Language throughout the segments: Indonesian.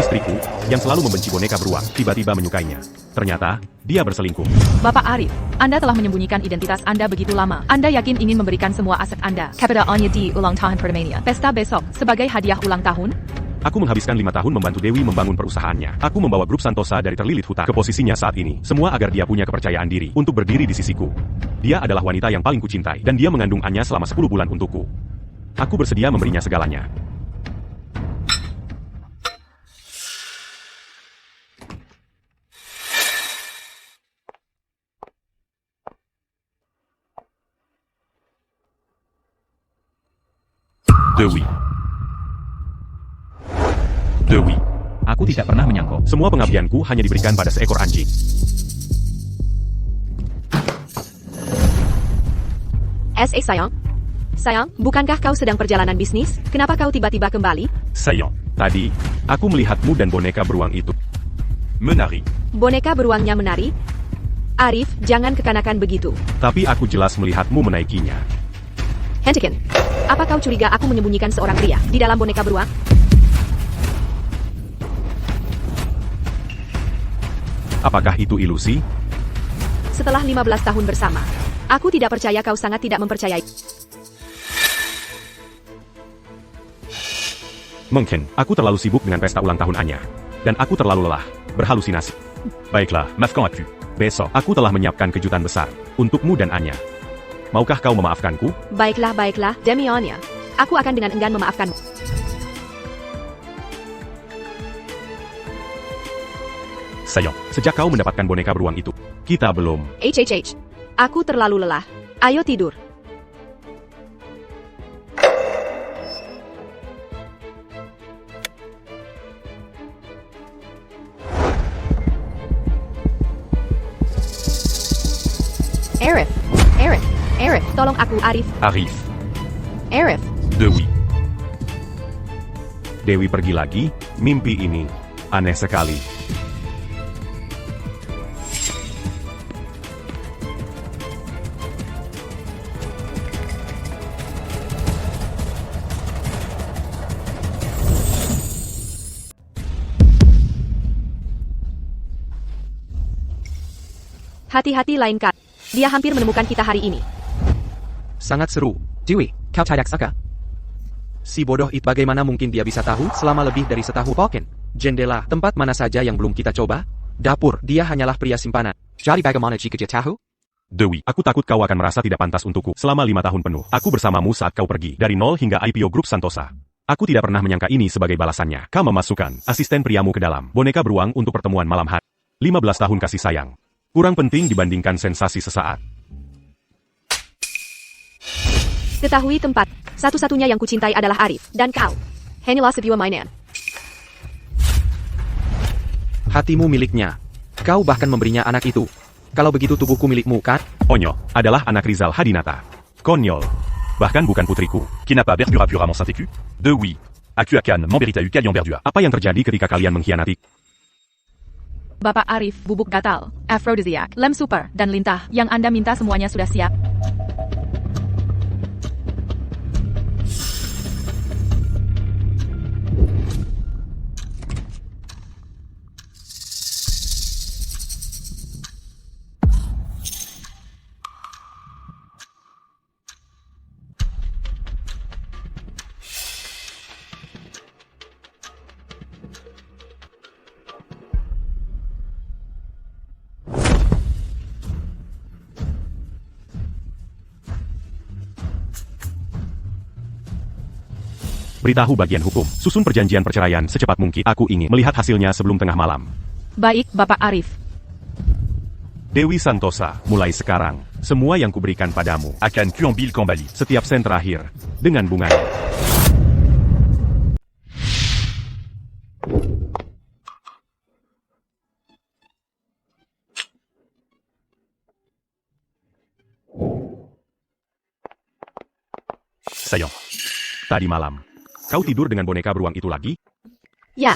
Istriku, yang selalu membenci boneka beruang, tiba-tiba menyukainya. Ternyata, dia berselingkuh. Bapak Arif, Anda telah menyembunyikan identitas Anda begitu lama. Anda yakin ingin memberikan semua aset Anda kepada Anya di ulang tahun perdamaian pesta besok sebagai hadiah ulang tahun? Aku menghabiskan 5 tahun membantu Dewi membangun perusahaannya. Aku membawa grup Santosa dari terlilit hutang ke posisinya saat ini. Semua agar dia punya kepercayaan diri untuk berdiri di sisiku. Dia adalah wanita yang paling kucintai, dan dia mengandung Anya selama 10 bulan untukku. Aku bersedia memberinya segalanya. Dewi. Aku tidak pernah menyangkut. Semua pengabdianku hanya diberikan pada seekor anjing. Sayang. Sayang, bukankah kau sedang perjalanan bisnis? Kenapa kau tiba-tiba kembali? Sayang, tadi, aku melihatmu dan boneka beruang itu menari. Boneka beruangnya menari? Arif, jangan kekanakan begitu. Tapi aku jelas melihatmu menaikinya. Hentikan. Apa kau curiga aku menyembunyikan seorang pria di dalam boneka beruang? Apakah itu ilusi? Setelah 15 tahun bersama, aku tidak percaya kau sangat tidak mempercayai. Mungkin, aku terlalu sibuk dengan pesta ulang tahun Anya. Dan aku terlalu lelah, berhalusinasi. Baiklah, maafkan aku. Besok, aku telah menyiapkan kejutan besar untukmu dan Anya. Maukah kau memaafkanku? Baiklah, demi Anya. Aku akan dengan enggan memaafkanmu. Sayang, sejak kau mendapatkan boneka beruang itu, kita belum. Aku terlalu lelah. Ayo tidur. Arif, tolong aku, Arif. Arif. Dewi pergi lagi, mimpi ini aneh sekali. Hati-hati lain kali. Dia hampir menemukan kita hari ini. Sangat seru. Dewi, kau tidak suka? Si bodoh itu bagaimana mungkin dia bisa tahu selama lebih dari setahun? Falcon, jendela, tempat mana saja yang belum kita coba? Dapur, dia hanyalah pria simpanan. Jadi bagaimana jika dia tahu? Dewi, aku takut kau akan merasa tidak pantas untukku selama 5 tahun penuh. Aku bersamamu saat kau pergi dari nol hingga IPO Grup Santosa. Aku tidak pernah menyangka ini sebagai balasannya. Kau memasukkan asisten priamu ke dalam boneka beruang untuk pertemuan malam hari. 15 tahun kasih sayang. Kurang penting dibandingkan sensasi sesaat. Ketahui tempat. Satu-satunya yang kucintai adalah Arif. Dan kau. Hanyalah sebuah mainan. Hatimu miliknya. Kau bahkan memberinya anak itu. Kalau begitu tubuhku milikmu, kan? Onyo adalah anak Rizal Hadinata. Konyol. Bahkan bukan putriku. Qui n'a pas Berdura purement Saint-Écu? De oui. Akuakan, Memberitahu Kalian Berdua. Apa yang terjadi ketika kalian mengkhianati? Bapak Arif, bubuk gatal, aphrodisiak, lem super, dan lintah. Yang Anda minta semuanya sudah siap. Beritahu bagian hukum, susun perjanjian perceraian secepat mungkin. Aku ingin melihat hasilnya sebelum tengah malam. Baik, Bapak Arif. Dewi Santosa, mulai sekarang, semua yang kuberikan padamu akan kuambil kembali. Setiap sen terakhir, dengan bunganya. Sayang, tadi malam, kau tidur dengan boneka beruang itu lagi? Ya,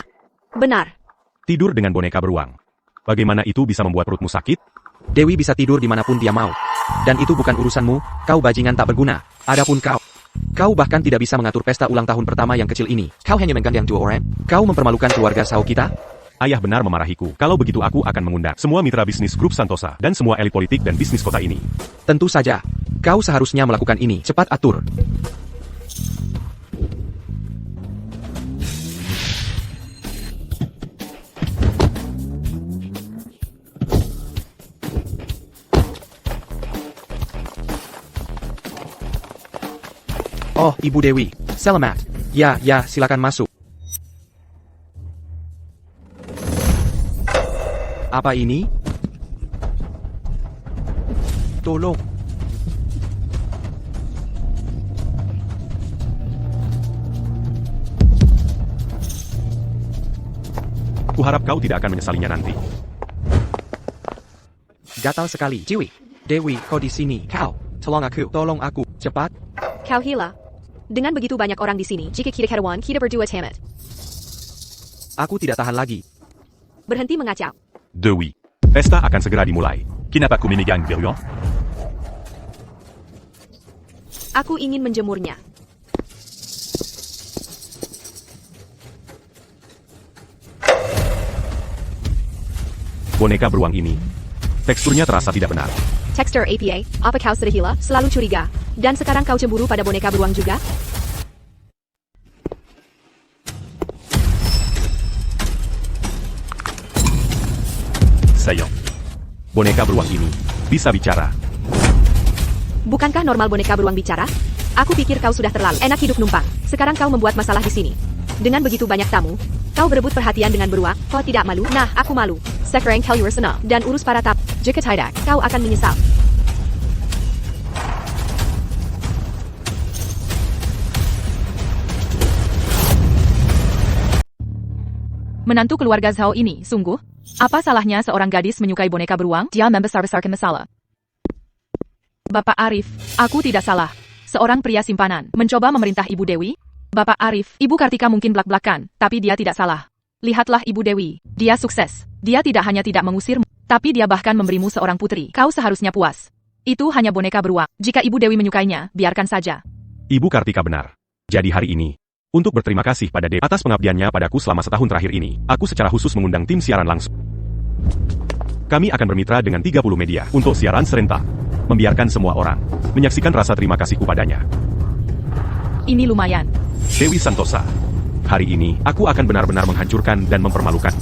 benar. Tidur dengan boneka beruang. Bagaimana itu bisa membuat perutmu sakit? Dewi bisa tidur dimanapun dia mau. Dan itu bukan urusanmu, kau bajingan tak berguna. Adapun kau Kau bahkan tidak bisa mengatur pesta ulang tahun pertama yang kecil ini. Kau hanya menggandeng 2 orang. Kau mempermalukan keluarga Sao kita? Ayah benar memarahiku. Kalau begitu aku akan mengundang semua mitra bisnis grup Santosa dan semua elit politik dan bisnis kota ini. Tentu saja. Kau seharusnya melakukan ini. Cepat atur. Oh, Ibu Dewi. Selamat. Ya, silakan masuk. Apa ini? Tolong. Kuharap kau tidak akan menyesalinya nanti. Gatal sekali. Jiwi. Dewi, kau di sini. Kau. Tolong aku. Cepat. Kau gila. Dengan begitu banyak orang di sini, jika kita kawan, kita berdua tamat. Aku tidak tahan lagi. Berhenti mengacau. De oui. Pesta akan segera dimulai. Qui n'a pas commis mes gangs Beruan? Aku ingin menjemurnya. Boneka beruang ini. Teksturnya terasa tidak benar. Texture APA, apa kau sudah gila? Selalu curiga. Dan sekarang kau cemburu pada boneka beruang juga? Saillant. Boneka beruang ini bisa bicara. Bukankah normal boneka beruang bicara? Aku pikir kau sudah terlalu enak hidup numpang. Sekarang kau membuat masalah di sini. Dengan begitu banyak tamu, kau berebut perhatian dengan beruang. Kau tidak malu? Nah, aku malu. Sekarang kau urus senang dan urus para tamu. Jika tidak, kau akan menyesal. Menantu keluarga Zhao ini, sungguh? Apa salahnya seorang gadis menyukai boneka beruang? Dia membesar-besarkan masalah. Bapak Arif, aku tidak salah. Seorang pria simpanan, mencoba memerintah Ibu Dewi? Bapak Arif, Ibu Kartika mungkin belak-belakan, tapi dia tidak salah. Lihatlah Ibu Dewi, dia sukses. Dia tidak hanya tidak mengusirmu, tapi dia bahkan memberimu seorang putri. Kau seharusnya puas. Itu hanya boneka beruang. Jika Ibu Dewi menyukainya, biarkan saja. Ibu Kartika benar. Jadi hari ini, untuk berterima kasih pada Dewi atas pengabdiannya padaku selama setahun terakhir ini, aku secara khusus mengundang tim siaran langsung. Kami akan bermitra dengan 30 media untuk siaran serentak. Membiarkan semua orang menyaksikan rasa terima kasihku padanya. Ini lumayan. Dewi Santosa. Hari ini, aku akan benar-benar menghancurkan dan mempermalukan.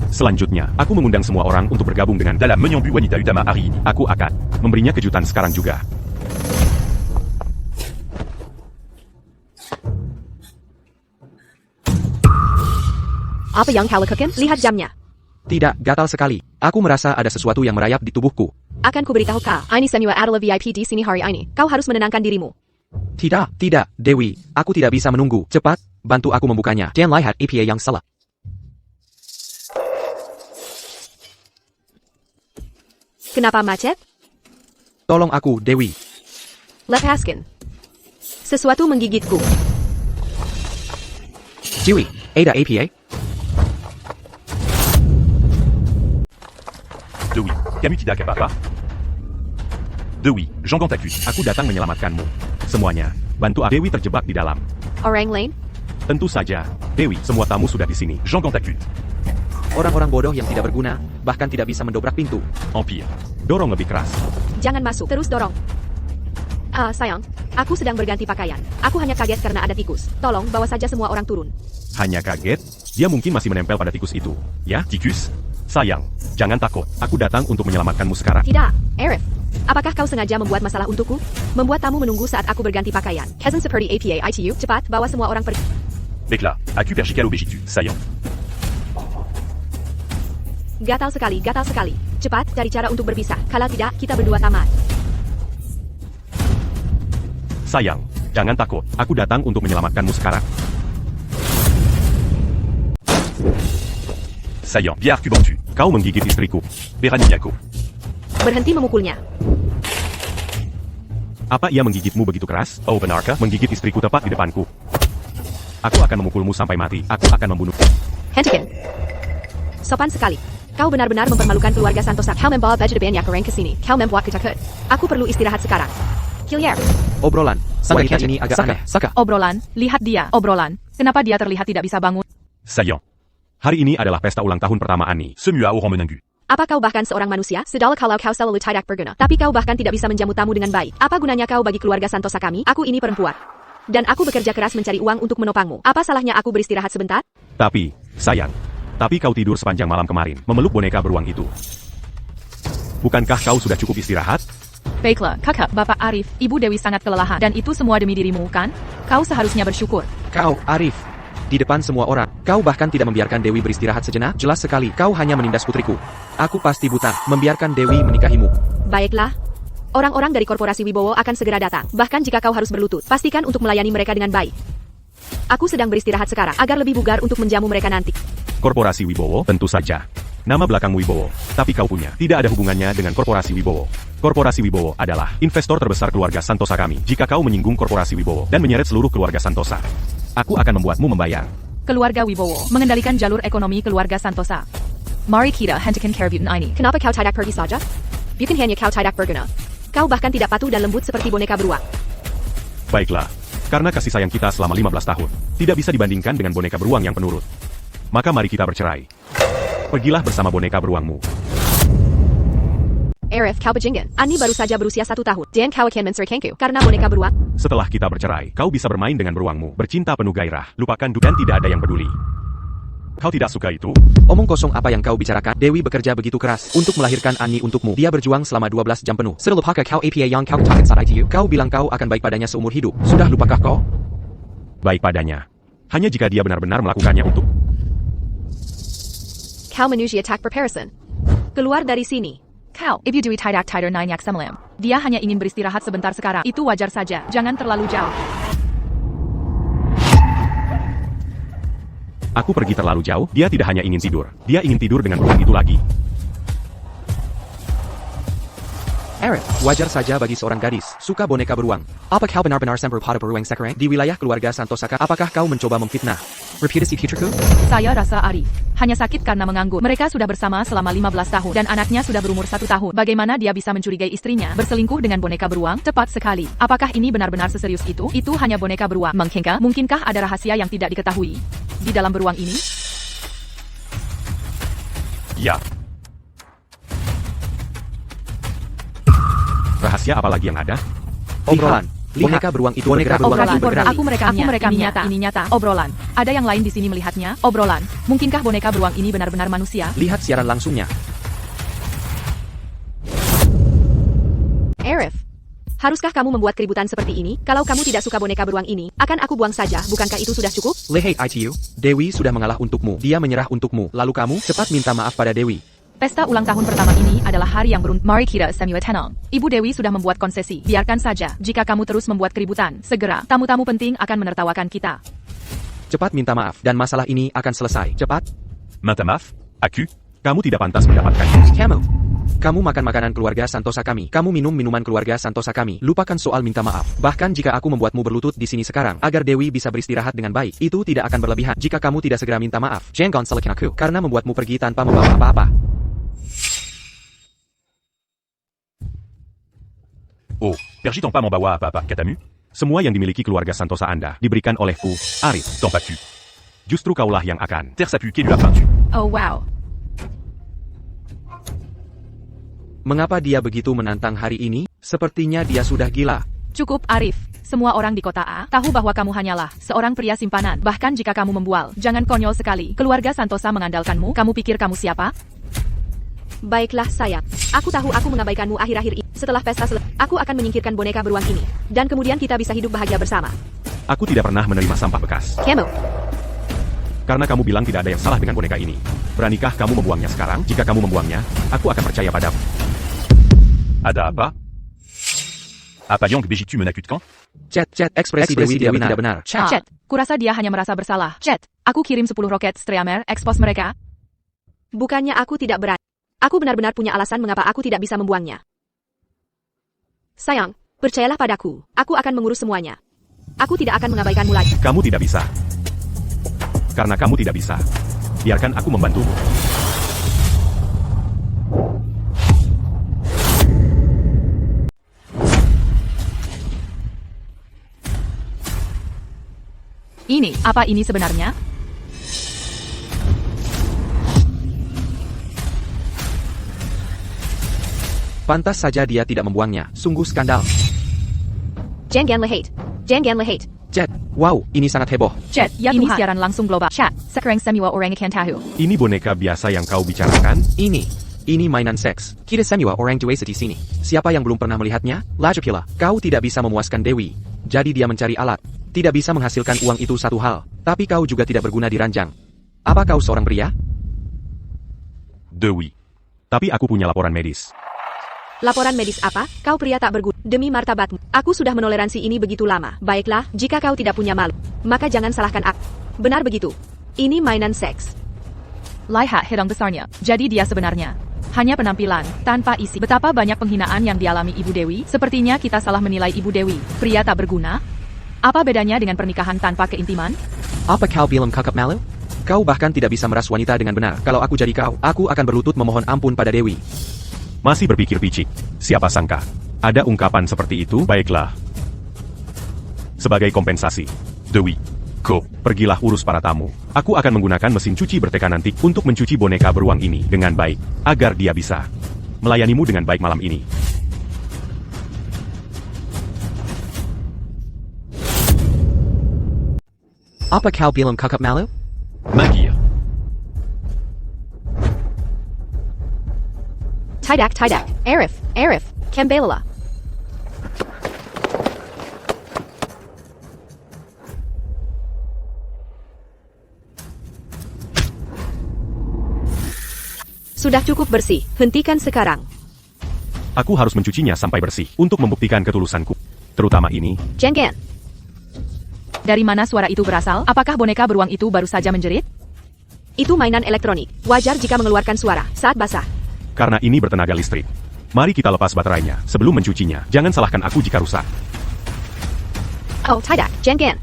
Selanjutnya, aku mengundang semua orang untuk bergabung dengan Dalam Menyambu Wanita Utama hari ini. Aku akan memberinya kejutan sekarang juga. Apa yang kau lakukan? Lihat jamnya. Tidak, gatal sekali. Aku merasa ada sesuatu yang merayap di tubuhku. Akan kuberitahu kau. Ini semua adalah VIP di sini hari ini. Kau harus menenangkan dirimu. Tidak, Dewi. Aku tidak bisa menunggu. Cepat, bantu aku membukanya. Dan lihat APA yang salah. Kenapa macet? Tolong aku, Dewi. Lepaskan. Sesuatu menggigitku. Jiwi, ada APA? De oui. Camus tidak apa-apa? De oui. Jean t'accuse. Aku datang menyelamatkanmu. Semuanya, bantu Dewi terjebak di dalam. Orang lain? Tentu saja, Dewi, semua tamu sudah di sini. Jean t'accuse. Orang-orang bodoh yang tidak berguna, bahkan tidak bisa mendobrak pintu. Empire. Dorong lebih keras. Jangan masuk, terus dorong. Sayang, aku sedang berganti pakaian. Aku hanya kaget karena ada tikus. Tolong, bawa saja semua orang turun. Hanya kaget? Dia mungkin masih menempel pada tikus itu. Ya? Ticus. Sayang, jangan takut. Aku datang untuk menyelamatkanmu sekarang. Tidak, Arif. Apakah kau sengaja membuat masalah untukku? Membuat tamu menunggu saat aku berganti pakaian. Hasn't seperti APA ITU. Cepat, bawa semua orang pergi. Déclat. Acu pergical obegitu. Saillant. Gatal sekali. Cepat, cari cara untuk berpisah. Kalau tidak, kita berdua tamat. Sayang, jangan takut. Aku datang untuk menyelamatkanmu sekarang. Saillant. Biar Cubantu. Kau menggigit istriku. Beraniniaco. Berhenti memukulnya. Apa ia menggigitmu begitu keras? Open Arca. Menggigit istriku tepat di depanku. Aku akan memukulmu sampai mati. Aku akan membunuh. Hentikan. Sopan sekali. Kau benar-benar mempermalukan keluarga Santosa. Kau membawa baju de banyak orang ke sini. Kau membuat kita takut. Aku perlu istirahat sekarang. Kiliar. Obrolan. wanita ini agak aneh. Saka. Obrolan, lihat dia, obrolan. Kenapa dia terlihat tidak bisa bangun? Saillant. Hari ini adalah pesta ulang tahun pertama Annie. Ce mua au rang menunggu. Apa kau bahkan seorang manusia? Sedal kalau kau selalu tidak berguna. Tapi kau bahkan tidak bisa menjamu tamu dengan baik. Apa gunanya kau bagi keluarga Santosa kami? Aku ini perempuan. Dan aku bekerja keras mencari uang untuk menopangmu. Apa salahnya aku beristirahat sebentar? Tapi, sayang. Tapi kau tidur sepanjang malam kemarin, memeluk boneka beruang itu. Bukankah kau sudah cukup istirahat? Baiklah, kakak, Bapak Arif, Ibu Dewi sangat kelelahan. Dan itu semua demi dirimu, kan? Kau seharusnya bersyukur. Kau, Arif. Di depan semua orang, kau bahkan tidak membiarkan Dewi beristirahat sejenak? Jelas sekali, kau hanya menindas putriku. Aku pasti buta, membiarkan Dewi menikahimu. Baiklah. Orang-orang dari korporasi Wibowo akan segera datang. Bahkan jika kau harus berlutut, pastikan untuk melayani mereka dengan baik. Aku sedang beristirahat sekarang, agar lebih bugar untuk menjamu mereka nanti. Korporasi Wibowo, tentu saja. Nama belakang Wibowo, tapi kau punya. Tidak ada hubungannya dengan korporasi Wibowo. Korporasi Wibowo adalah investor terbesar keluarga Santosa kami. Jika kau menyinggung korporasi Wibowo dan menyeret seluruh keluarga Santosa, aku akan membuatmu membayar. Keluarga Wibowo mengendalikan jalur ekonomi keluarga Santosa. Mari kita hentikan keributan ini. Kenapa kau tidak pergi saja? Bukan hanya kau tidak berguna. Kau bahkan tidak patuh dan lembut seperti boneka beruang. Baiklah, karena kasih sayang kita selama 15 tahun, tidak bisa dibandingkan dengan boneka beruang yang penurut. Maka mari kita bercerai. Pergilah bersama boneka beruangmu. Arif, kau bajingan. Ani baru saja berusia 1 tahun. Dan kau akan menceraikanku karena boneka beruang. Setelah kita bercerai, kau bisa bermain dengan beruangmu, bercinta penuh gairah, lupakan dan tidak ada yang peduli. Kau tidak suka itu? Omong kosong apa yang kau bicarakan? Dewi bekerja begitu keras untuk melahirkan Ani untukmu. Dia berjuang selama 12 jam penuh. Serlupaka kau apa yang kau katakan saat itu? Kau bilang kau akan baik padanya seumur hidup. Sudah lupakah kau? Baik padanya. Hanya jika dia benar-benar melakukannya untuk... Kau manusia tak berperasan. Keluar dari sini. Kau, if you do tidak tighter 9 yak semalam. Dia hanya ingin beristirahat sebentar sekarang. Itu wajar saja. Jangan terlalu jauh. Aku pergi terlalu jauh, dia tidak hanya ingin tidur. Dia ingin tidur dengan beruang itu lagi. Arif, wajar saja bagi seorang gadis suka boneka beruang. Apa kau benar-benar sempur pada beruang sekarang? Di wilayah keluarga Santosaka, apakah kau mencoba memfitnah reputasi putriku? Saya rasa Arif hanya sakit karena menganggur. Mereka sudah bersama selama 15 tahun dan anaknya sudah berumur 1 tahun. Bagaimana dia bisa mencurigai istrinya berselingkuh dengan boneka beruang? Tepat sekali. Apakah ini benar-benar seserius itu? Itu hanya boneka beruang. Mungkinkah ada rahasia yang tidak diketahui di dalam beruang ini? Ya. Rahasia apa lagi yang ada? Obrolan. Boneka beruang itu bergerak. Aku merekamnya. Ini nyata. Obrolan. Ada yang lain di sini melihatnya? Obrolan. Mungkinkah boneka beruang ini benar-benar manusia? Lihat siaran langsungnya. Arif, haruskah kamu membuat keributan seperti ini? Kalau kamu tidak suka boneka beruang ini, akan aku buang saja. Bukankah itu sudah cukup? Lehei ITU, Dewi sudah mengalah untukmu. Dia menyerah untukmu. Lalu kamu cepat minta maaf pada Dewi. Pesta ulang tahun pertama ini adalah hari yang beruntung. Mari kita samui tenang. Ibu Dewi sudah membuat konsesi. Biarkan saja. Jika kamu terus membuat keributan, segera tamu-tamu penting akan menertawakan kita. Cepat minta maaf, dan masalah ini akan selesai. Cepat. Minta maaf, aku. Kamu tidak pantas mendapatkannya. Kamu makan makanan keluarga Santosa kami. Kamu minum minuman keluarga Santosa kami. Lupakan soal minta maaf. Bahkan jika aku membuatmu berlutut di sini sekarang, agar Dewi bisa beristirahat dengan baik, itu tidak akan berlebihan. Jika kamu tidak segera minta maaf, jangan salahkan aku, karena membuatmu pergi tanpa membawa apa-apa. Oh, pergi-t'en pas m'embawa apa-apa, katamu? Semua yang dimiliki keluarga Santosa Anda diberikan olehku, Arif. T'en pas tu. Justru kaulah yang akan. Terre sa pue, lui a peintu. Oh wow. Mengapa dia begitu menantang hari ini? Sepertinya dia sudah gila. Cukup Arif. Semua orang di kota A tahu bahwa kamu hanyalah seorang pria simpanan. Bahkan jika kamu membual, jangan konyol sekali. Keluarga Santosa mengandalkanmu. Kamu pikir kamu siapa? Baiklah sayang, aku tahu aku mengabaikanmu akhir-akhir ini. Setelah pesta aku akan menyingkirkan boneka beruang ini. Dan kemudian kita bisa hidup bahagia bersama. Aku tidak pernah menerima sampah bekas. Kamu. Karena kamu bilang tidak ada yang salah dengan boneka ini. Beranikah kamu membuangnya sekarang? Jika kamu membuangnya, aku akan percaya padamu. Ada apa? Apa yang begitu menakut kan? Chat, ekspresi Dewi tidak benar. Chat, kurasa dia hanya merasa bersalah. Chat, aku kirim 10 roket Streamer, expose mereka. Bukannya aku tidak berani. Aku benar-benar punya alasan mengapa aku tidak bisa membuangnya. Sayang, percayalah padaku. Aku akan mengurus semuanya. Aku tidak akan mengabaikanmu lagi. Kamu tidak bisa. Karena kamu tidak bisa. Biarkan aku membantumu. Apa ini sebenarnya? Pantas saja dia tidak membuangnya. Sungguh skandal. Jangan lehate. Jangan lehate. Jet, wow, ini sangat heboh. Jet, ya ini siaran langsung global. Chat, sekarang semua orang akan tahu. Ini boneka biasa yang kau bicarakan? Ini mainan seks. Kita semua orang Dewey di sini. Siapa yang belum pernah melihatnya? Lajapila, kau tidak bisa memuaskan Dewi. Jadi dia mencari alat. Tidak bisa menghasilkan uang itu satu hal. Tapi kau juga tidak berguna di ranjang. Apa kau seorang pria? Dewi. Tapi aku punya laporan medis. Laporan medis apa? Kau pria tak berguna. Demi martabatmu, aku sudah menoleransi ini begitu lama. Baiklah, jika kau tidak punya malu, maka jangan salahkan aku. Benar begitu. Ini mainan seks. Lihat hidung besarnya. Jadi dia sebenarnya hanya penampilan, tanpa isi. Betapa banyak penghinaan yang dialami Ibu Dewi. Sepertinya kita salah menilai Ibu Dewi. Pria tak berguna? Apa bedanya dengan pernikahan tanpa keintiman? Apa kau bilang kakap malu? Kau bahkan tidak bisa meras wanita dengan benar. Kalau aku jadi kau, aku akan berlutut memohon ampun pada Dewi. Masih berpikir picik. Siapa sangka ada ungkapan seperti itu? Baiklah. Sebagai kompensasi, Dewi, pergilah urus para tamu. Aku akan menggunakan mesin cuci bertekanan antik untuk mencuci boneka beruang ini dengan baik, agar dia bisa melayanimu dengan baik malam ini. Apa kau bilang kakap malu? Magia. Tidak. Arif, Kambela. Sudah cukup bersih, hentikan sekarang. Aku harus mencucinya sampai bersih untuk membuktikan ketulusanku. Terutama ini. Jangan. Dari mana suara itu berasal? Apakah boneka beruang itu baru saja menjerit? Itu mainan elektronik. Wajar jika mengeluarkan suara saat basah. Karena ini bertenaga listrik. Mari kita lepas baterainya sebelum mencucinya. Jangan salahkan aku jika rusak. Oh, tidak, jangan.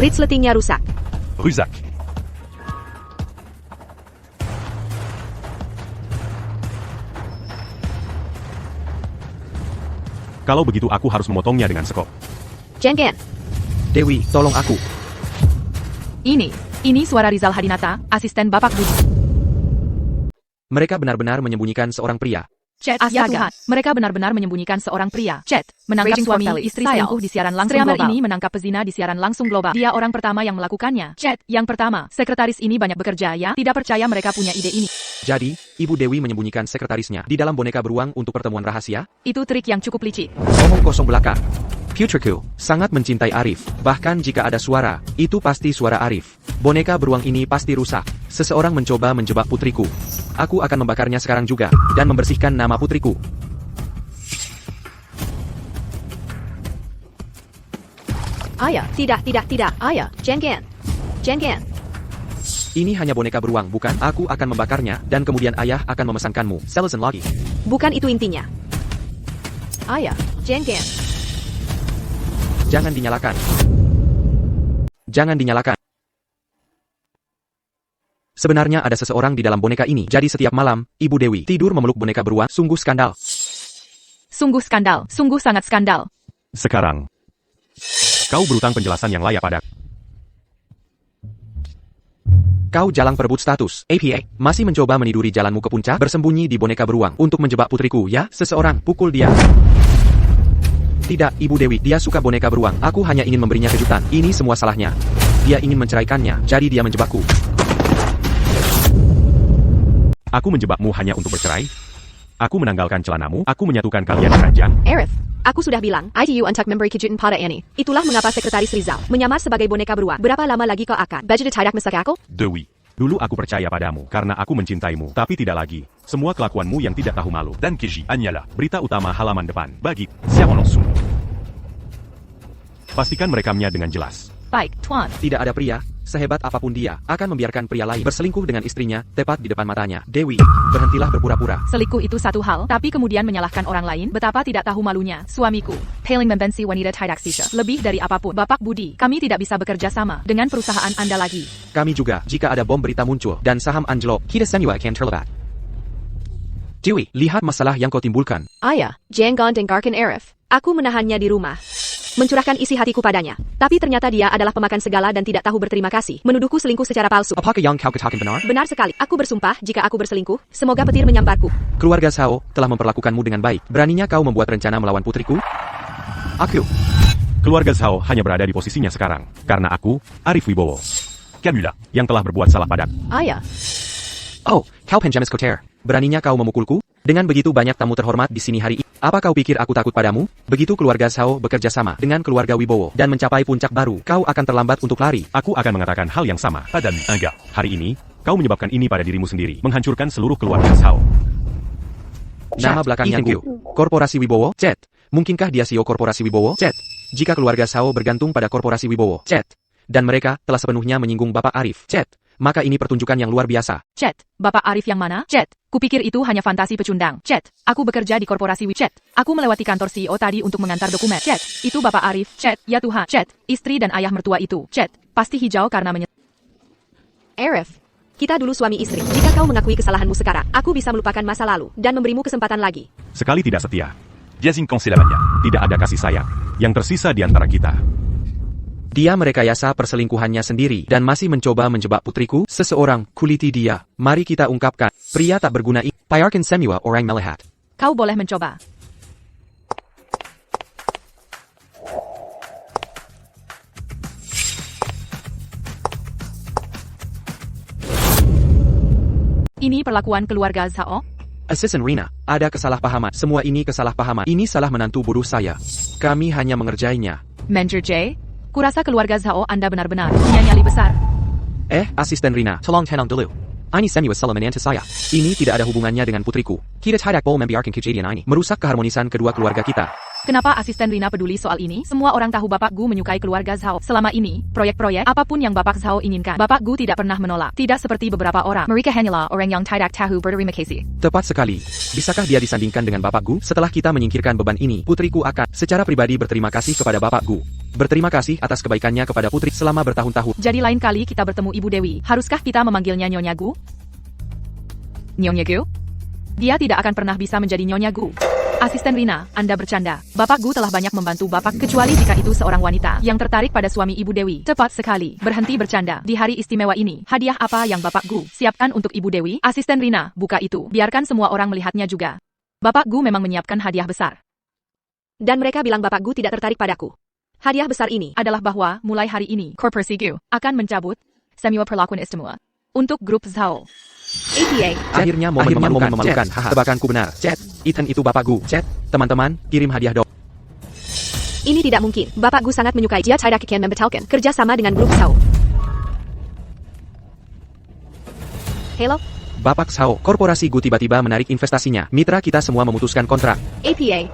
Resletingnya rusak. Rusak. Kalau begitu aku harus memotongnya dengan sekop. Jangan. Dewi, tolong aku. Ini suara Rizal Hadinata, asisten Bapak Budi. Mereka benar-benar menyembunyikan seorang pria. Chat, astaga, mereka benar-benar menyembunyikan seorang pria. Chat, menangkap suami istri selingkuh di siaran langsung global. Ini menangkap pezina di siaran langsung global. Dia orang pertama yang melakukannya. Chat, yang pertama, sekretaris ini banyak bekerja ya. Tidak percaya mereka punya ide ini. Jadi, Ibu Dewi menyembunyikan sekretarisnya di dalam boneka beruang untuk pertemuan rahasia? Itu trik yang cukup licik. Omong kosong belaka. Futureku sangat mencintai Arif. Bahkan jika ada suara, itu pasti suara Arif. Boneka beruang ini pasti rusak. Seseorang mencoba menjebak putriku. Aku akan membakarnya sekarang juga, dan membersihkan nama putriku. Ayah, tidak. Ayah, jangan. Ini hanya boneka beruang, bukan? Aku akan membakarnya, dan kemudian ayah akan memesankanmu. Selesai lagi. Bukan itu intinya. Ayah, jangan. Jangan dinyalakan. Jangan dinyalakan. Sebenarnya ada seseorang di dalam boneka ini. Jadi setiap malam, Ibu Dewi tidur memeluk boneka beruang. Sungguh skandal. Sungguh skandal. Sungguh sangat skandal. Sekarang, kau berutang penjelasan yang layak pada. Kau jalang perebut status. APA, masih mencoba meniduri jalanmu ke puncak, bersembunyi di boneka beruang untuk menjebak putriku, ya? Seseorang, pukul dia. Tidak, Ibu Dewi, dia suka boneka beruang. Aku hanya ingin memberinya kejutan. Ini semua salahnya. Dia ingin menceraikannya, jadi dia menjebakku. Aku menjebakmu hanya untuk bercerai? Aku menanggalkan celanamu, aku menyatukan kalian di ranjang. Arif, aku sudah bilang, ITU untuk memberi kejutan pada Annie. Itulah mengapa sekretaris Rizal menyamar sebagai boneka beruang. Berapa lama lagi kau akan baju tidak masak aku? Dewi, dulu aku percaya padamu karena aku mencintaimu, tapi tidak lagi. Semua kelakuanmu yang tidak tahu malu. Dan Keji, Anyala. Berita utama halaman depan. Bagi, Siapa langsung? pastikan merekamnya dengan jelas. Baik, Tuan. Tidak ada pria, sehebat apapun dia, akan membiarkan pria lain berselingkuh dengan istrinya, tepat di depan matanya. Dewi, berhentilah berpura-pura. Selingkuh itu satu hal, tapi kemudian menyalahkan orang lain, betapa tidak tahu malunya. Suamiku, paling membenci wanita tidak sisa. Lebih dari apapun, Bapak Budi, kami tidak bisa bekerja sama dengan perusahaan Anda lagi. Kami juga, jika ada bom berita muncul, dan saham anjlok, kita semua akan terlibat. Dewi, lihat masalah yang kau timbulkan. Ayah, jangan dengarkan Arif. Aku menahannya di rumah. mencurahkan isi hatiku padanya. Tapi ternyata dia adalah pemakan segala dan tidak tahu berterima kasih. Menuduhku selingkuh secara palsu. Apakah yang kau katakan benar? Benar sekali. Aku bersumpah jika aku berselingkuh, semoga petir menyamparku. Keluarga Zhao telah memperlakukanmu dengan baik. Beraninya kau membuat rencana melawan putriku? Aku. Keluarga Zhao hanya berada di posisinya sekarang, karena aku, Arif Wibowo, Camula. yang telah berbuat salah padaku. Ayah, Oh, kau Penjamis Koter. Beraninya kau memukulku? Dengan begitu banyak tamu terhormat di sini hari ini, apa kau pikir aku takut padamu? Begitu keluarga Zhao bekerja sama dengan keluarga Wibowo dan mencapai puncak baru, kau akan terlambat untuk lari. Aku akan mengatakan hal yang sama. Padami. Enggak, hari ini, kau menyebabkan ini pada dirimu sendiri, menghancurkan seluruh keluarga Zhao. Nama belakangnya Gu. Korporasi Wibowo? Jet. Mungkinkah dia CEO Korporasi Wibowo? Jet. Jika keluarga Zhao bergantung pada Korporasi Wibowo? Jet. Dan mereka telah sepenuhnya menyinggung Bapak Arif? Jet. Maka ini pertunjukan yang luar biasa. Jet, Bapak Arif yang mana? Jet, kupikir itu hanya fantasi pecundang. Jet, aku bekerja di korporasi Jet. Aku melewati kantor CEO tadi untuk mengantar dokumen. Jet, itu Bapak Arif. Jet, ya Tuhan. Jet, istri dan ayah mertua itu. Jet, pasti hijau karena Arif, kita dulu suami istri. Jika kau mengakui kesalahanmu sekarang, aku bisa melupakan masa lalu dan memberimu kesempatan lagi. Sekali tidak setia, Biazin Kanselamania. tidak ada kasih sayang, yang tersisa di antara kita. Dia merekayasa perselingkuhannya sendiri dan masih mencoba menjebak putriku. Seseorang kuliti dia. Mari kita ungkapkan. Pria tak berguna ini. Payarkan semua orang melihat. kau boleh mencoba. Ini perlakuan keluarga Zhao? Assistant Rina, ada kesalahpahaman. Semua ini kesalahpahaman. Ini salah menantu bodoh saya. Kami hanya mengerjainya. Manager J, kurasa keluarga Zhao Anda benar-benar punya nyali besar. Asisten Rina, tolong tenang dulu. Ini semua salah menantu saya. Ini tidak ada hubungannya dengan putriku. Kita tidak boleh membiarkan kejadian ini merusak keharmonisan kedua keluarga kita. Kenapa asisten Rina peduli soal ini? Semua orang tahu Bapak Gu menyukai keluarga Zhao. Selama ini, proyek-proyek apapun yang Bapak Zhao inginkan, Bapak Gu tidak pernah menolak. Tidak seperti beberapa orang. Mereka hanyalah orang yang tidak tahu berterima kasih. Tepat sekali. Bisakah dia disandingkan dengan Bapak Gu? Setelah kita menyingkirkan beban ini, putriku akan secara pribadi berterima kasih kepada Bapak Gu. Berterima kasih atas kebaikannya kepada putri selama bertahun-tahun. Jadi lain kali kita bertemu Ibu Dewi, haruskah kita memanggilnya Nyonya Gu? Nyonya Gu? Dia tidak akan pernah bisa menjadi Nyonya Gu. Asisten Rina, Anda bercanda. Bapak Gu telah banyak membantu Bapak, kecuali jika itu seorang wanita yang tertarik pada suami Ibu Dewi. Tepat sekali. Berhenti bercanda. Di hari istimewa ini, hadiah apa yang Bapak Gu siapkan untuk Ibu Dewi? Asisten Rina, buka itu. Biarkan semua orang melihatnya juga. Bapak Gu memang menyiapkan hadiah besar. Dan mereka bilang Bapak Gu tidak tertarik padaku. Hadiah besar ini Adalah bahwa, mulai hari ini, Korporasi Gu akan mencabut semua perlakuan istimewa untuk grup Zhao. APA. Akhirnya momen memalukan. Haha, tebakanku benar. Jet, Ethan itu Bapak Gu. Jet, teman-teman, kirim hadiah dong. Ini tidak mungkin. Bapak Gu sangat menyukai. Dia tidak akan membatalkan kerja sama dengan grup Zhao. Hello, Bapak Zhao, korporasi Gu tiba-tiba menarik investasinya. Mitra kita semua memutuskan kontrak. APA.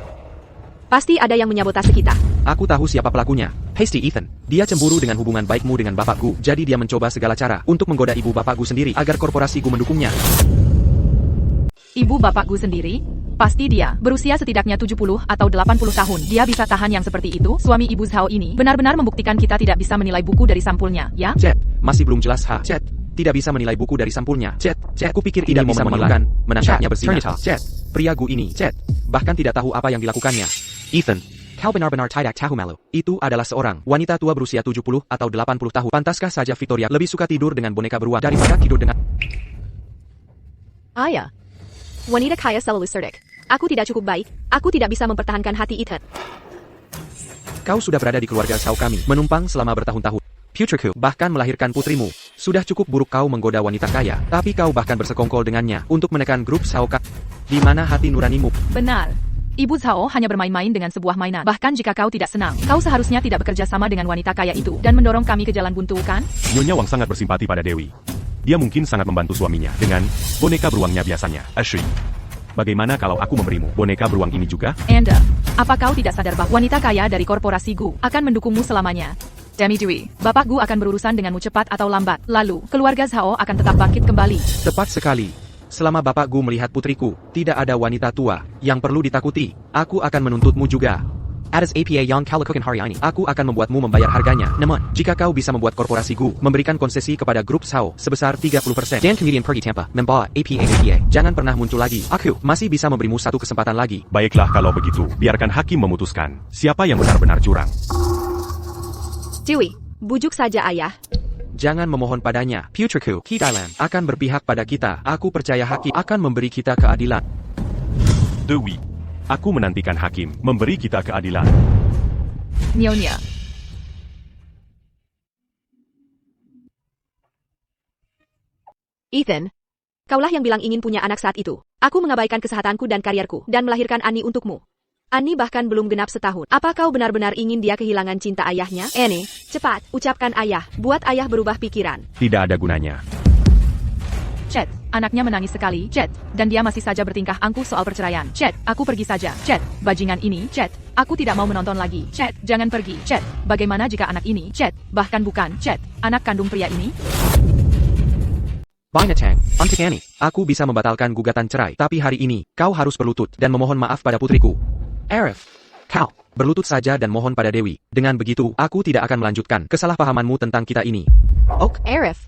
Pasti ada yang menyabotase kita. Aku tahu siapa pelakunya. Hasty Ethan. Dia cemburu dengan hubungan baikmu dengan Bapak Gu. Jadi dia mencoba segala cara untuk menggoda ibu Bapak Gu sendiri agar korporasi Gu mendukungnya. Ibu Bapak Gu sendiri? Pasti dia, berusia setidaknya 70 atau 80 tahun. Dia bisa tahan yang seperti itu? Suami Ibu Zhao ini benar-benar membuktikan kita tidak bisa menilai buku dari sampulnya, ya? Jet, masih belum jelas ha. Jet, tidak bisa menilai buku dari sampulnya. Jet, kupikir tidak bisa memalukan. Menangkapnya bersinar. Jet, pria Gu ini. Jet, bahkan tidak tahu apa yang dilakukannya. Ethan, kau benar-benar tidak tahu malu. Itu adalah seorang wanita tua berusia 70 atau 80 tahun. Pantaskah saja Victoria lebih suka tidur dengan boneka beruang daripada tidur dengan... Ayah. Wanita kaya selalu cerdik. Aku tidak cukup baik. Aku tidak bisa mempertahankan hati Ethan. Kau sudah berada di keluarga Zhao kami, menumpang selama bertahun-tahun. Putriku, bahkan melahirkan putrimu. Sudah cukup buruk kau menggoda wanita kaya, tapi kau bahkan bersekongkol dengannya untuk menekan grup Zhao. Di mana hati nuranimu? Benar. Ibu Zhao hanya bermain-main dengan sebuah mainan. Bahkan jika kau tidak senang, kau seharusnya tidak bekerja sama dengan wanita kaya itu dan mendorong kami ke jalan buntu, kan? Nyonya Wang sangat bersimpati pada Dewi. Dia mungkin sangat membantu suaminya dengan boneka beruangnya biasanya. Ashley. Bagaimana kalau aku memberimu boneka beruang ini juga? Anda, apa kau tidak sadar bahwa wanita kaya dari korporasi Gu akan mendukungmu selamanya? Demi Dewi, Bapak Gu akan berurusan denganmu cepat atau lambat. Lalu, keluarga Zhao akan tetap bangkit kembali. Tepat sekali. Selama Bapak Gu melihat putriku, tidak ada wanita tua yang perlu ditakuti. Aku akan menuntutmu juga. Atas APA yang kau lakukan hari ini, aku akan membuatmu membayar harganya. Namun, jika kau bisa membuat korporasi Gu memberikan konsesi kepada grup Sao sebesar 30%, dan kemudian pergi tanpa membawa APA, jangan pernah muncul lagi. Aku masih bisa memberimu satu kesempatan lagi. Baiklah kalau begitu, biarkan hakim memutuskan siapa yang benar-benar curang. Jiwi, bujuk saja ayah. Jangan memohon padanya. Putriku, Thailand akan berpihak pada kita. Aku percaya hakim akan memberi kita keadilan. Dewi, aku menantikan hakim memberi kita keadilan. Nyonya. Ethan, kaulah yang bilang ingin punya anak saat itu. Aku mengabaikan kesehatanku dan karierku, dan melahirkan Annie untukmu. Annie bahkan belum genap setahun. Apa kau benar-benar ingin dia kehilangan cinta ayahnya? Annie, cepat, ucapkan ayah. Buat ayah berubah pikiran. Tidak ada gunanya. Chet, anaknya menangis sekali, Chet, dan dia masih saja bertingkah angkuh soal perceraian. Chet, aku pergi saja. Chet, bajingan ini, Chet, aku tidak mau menonton lagi. Chet, jangan pergi. Chet, bagaimana jika anak ini, Chet, bahkan bukan, Chet, anak kandung pria ini? Binatang, untuk Annie, aku bisa membatalkan gugatan cerai, tapi hari ini, kau harus berlutut dan memohon maaf pada putriku. Arif, kau berlutut saja dan mohon pada Dewi. Dengan begitu, aku tidak akan melanjutkan kesalahpahamanmu tentang kita ini. Arif,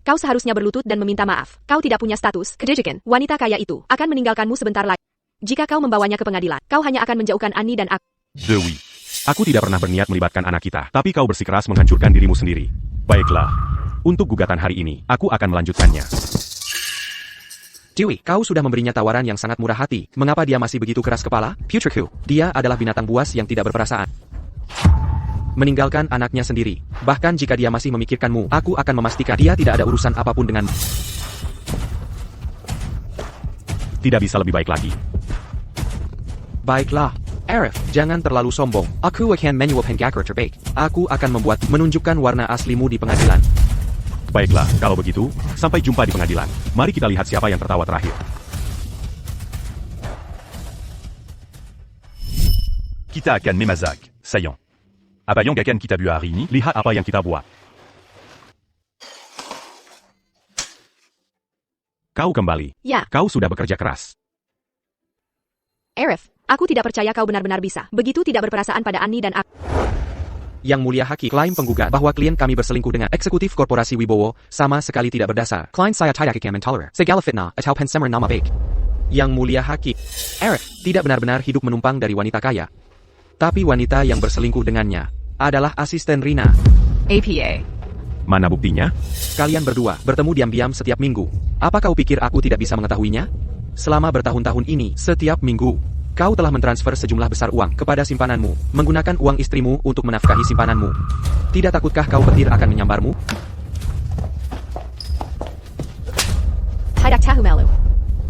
kau seharusnya berlutut dan meminta maaf. Kau tidak punya status. Kejejekan, wanita kaya itu akan meninggalkanmu sebentar lagi. Jika kau membawanya ke pengadilan, kau hanya akan menjauhkan Annie dan aku. Dewi, aku tidak pernah berniat melibatkan anak kita, tapi kau bersikeras menghancurkan dirimu sendiri. Baiklah, untuk gugatan hari ini, aku akan melanjutkannya. Dewi, kau sudah memberinya tawaran yang sangat murah hati. Mengapa dia masih begitu keras kepala? Putriku, dia adalah binatang buas yang tidak berperasaan. Meninggalkan anaknya sendiri. Bahkan jika dia masih memikirkanmu, aku akan memastikan dia tidak ada urusan apapun denganmu. Tidak bisa lebih baik lagi. Baiklah, Arif, jangan terlalu sombong. Aku akan menyuapkan gakor terbaik. Aku akan menunjukkan warna aslimu di pengadilan. Baiklah, kalau begitu, sampai jumpa di pengadilan. Mari kita lihat siapa yang tertawa terakhir. Kita akan memazak, sayang. Apa yang akan kita buat hari ini? Lihat apa yang kita buat. Kau kembali. Ya, Kau sudah bekerja keras. Arif, aku tidak percaya kau benar-benar bisa. Begitu tidak berperasaan pada Annie dan aku. Yang mulia hakim, klaim penggugat bahwa klien kami berselingkuh dengan eksekutif korporasi Wibowo sama sekali tidak berdasar. Klien saya tidak akan mentolerir segala fitnah atau pensemer nama baik. Yang mulia hakim, Arif tidak benar-benar hidup menumpang dari wanita kaya. Tapi wanita yang berselingkuh dengannya adalah asisten Rina. APA. Mana buktinya? Kalian berdua bertemu diam-diam setiap minggu. Apa kau pikir aku tidak bisa mengetahuinya? Selama bertahun-tahun ini, setiap minggu, kau telah mentransfer sejumlah besar uang kepada simpananmu, menggunakan uang istrimu untuk menafkahi simpananmu. Tidak takutkah kau petir akan menyambarmu? Tidak tahu malu.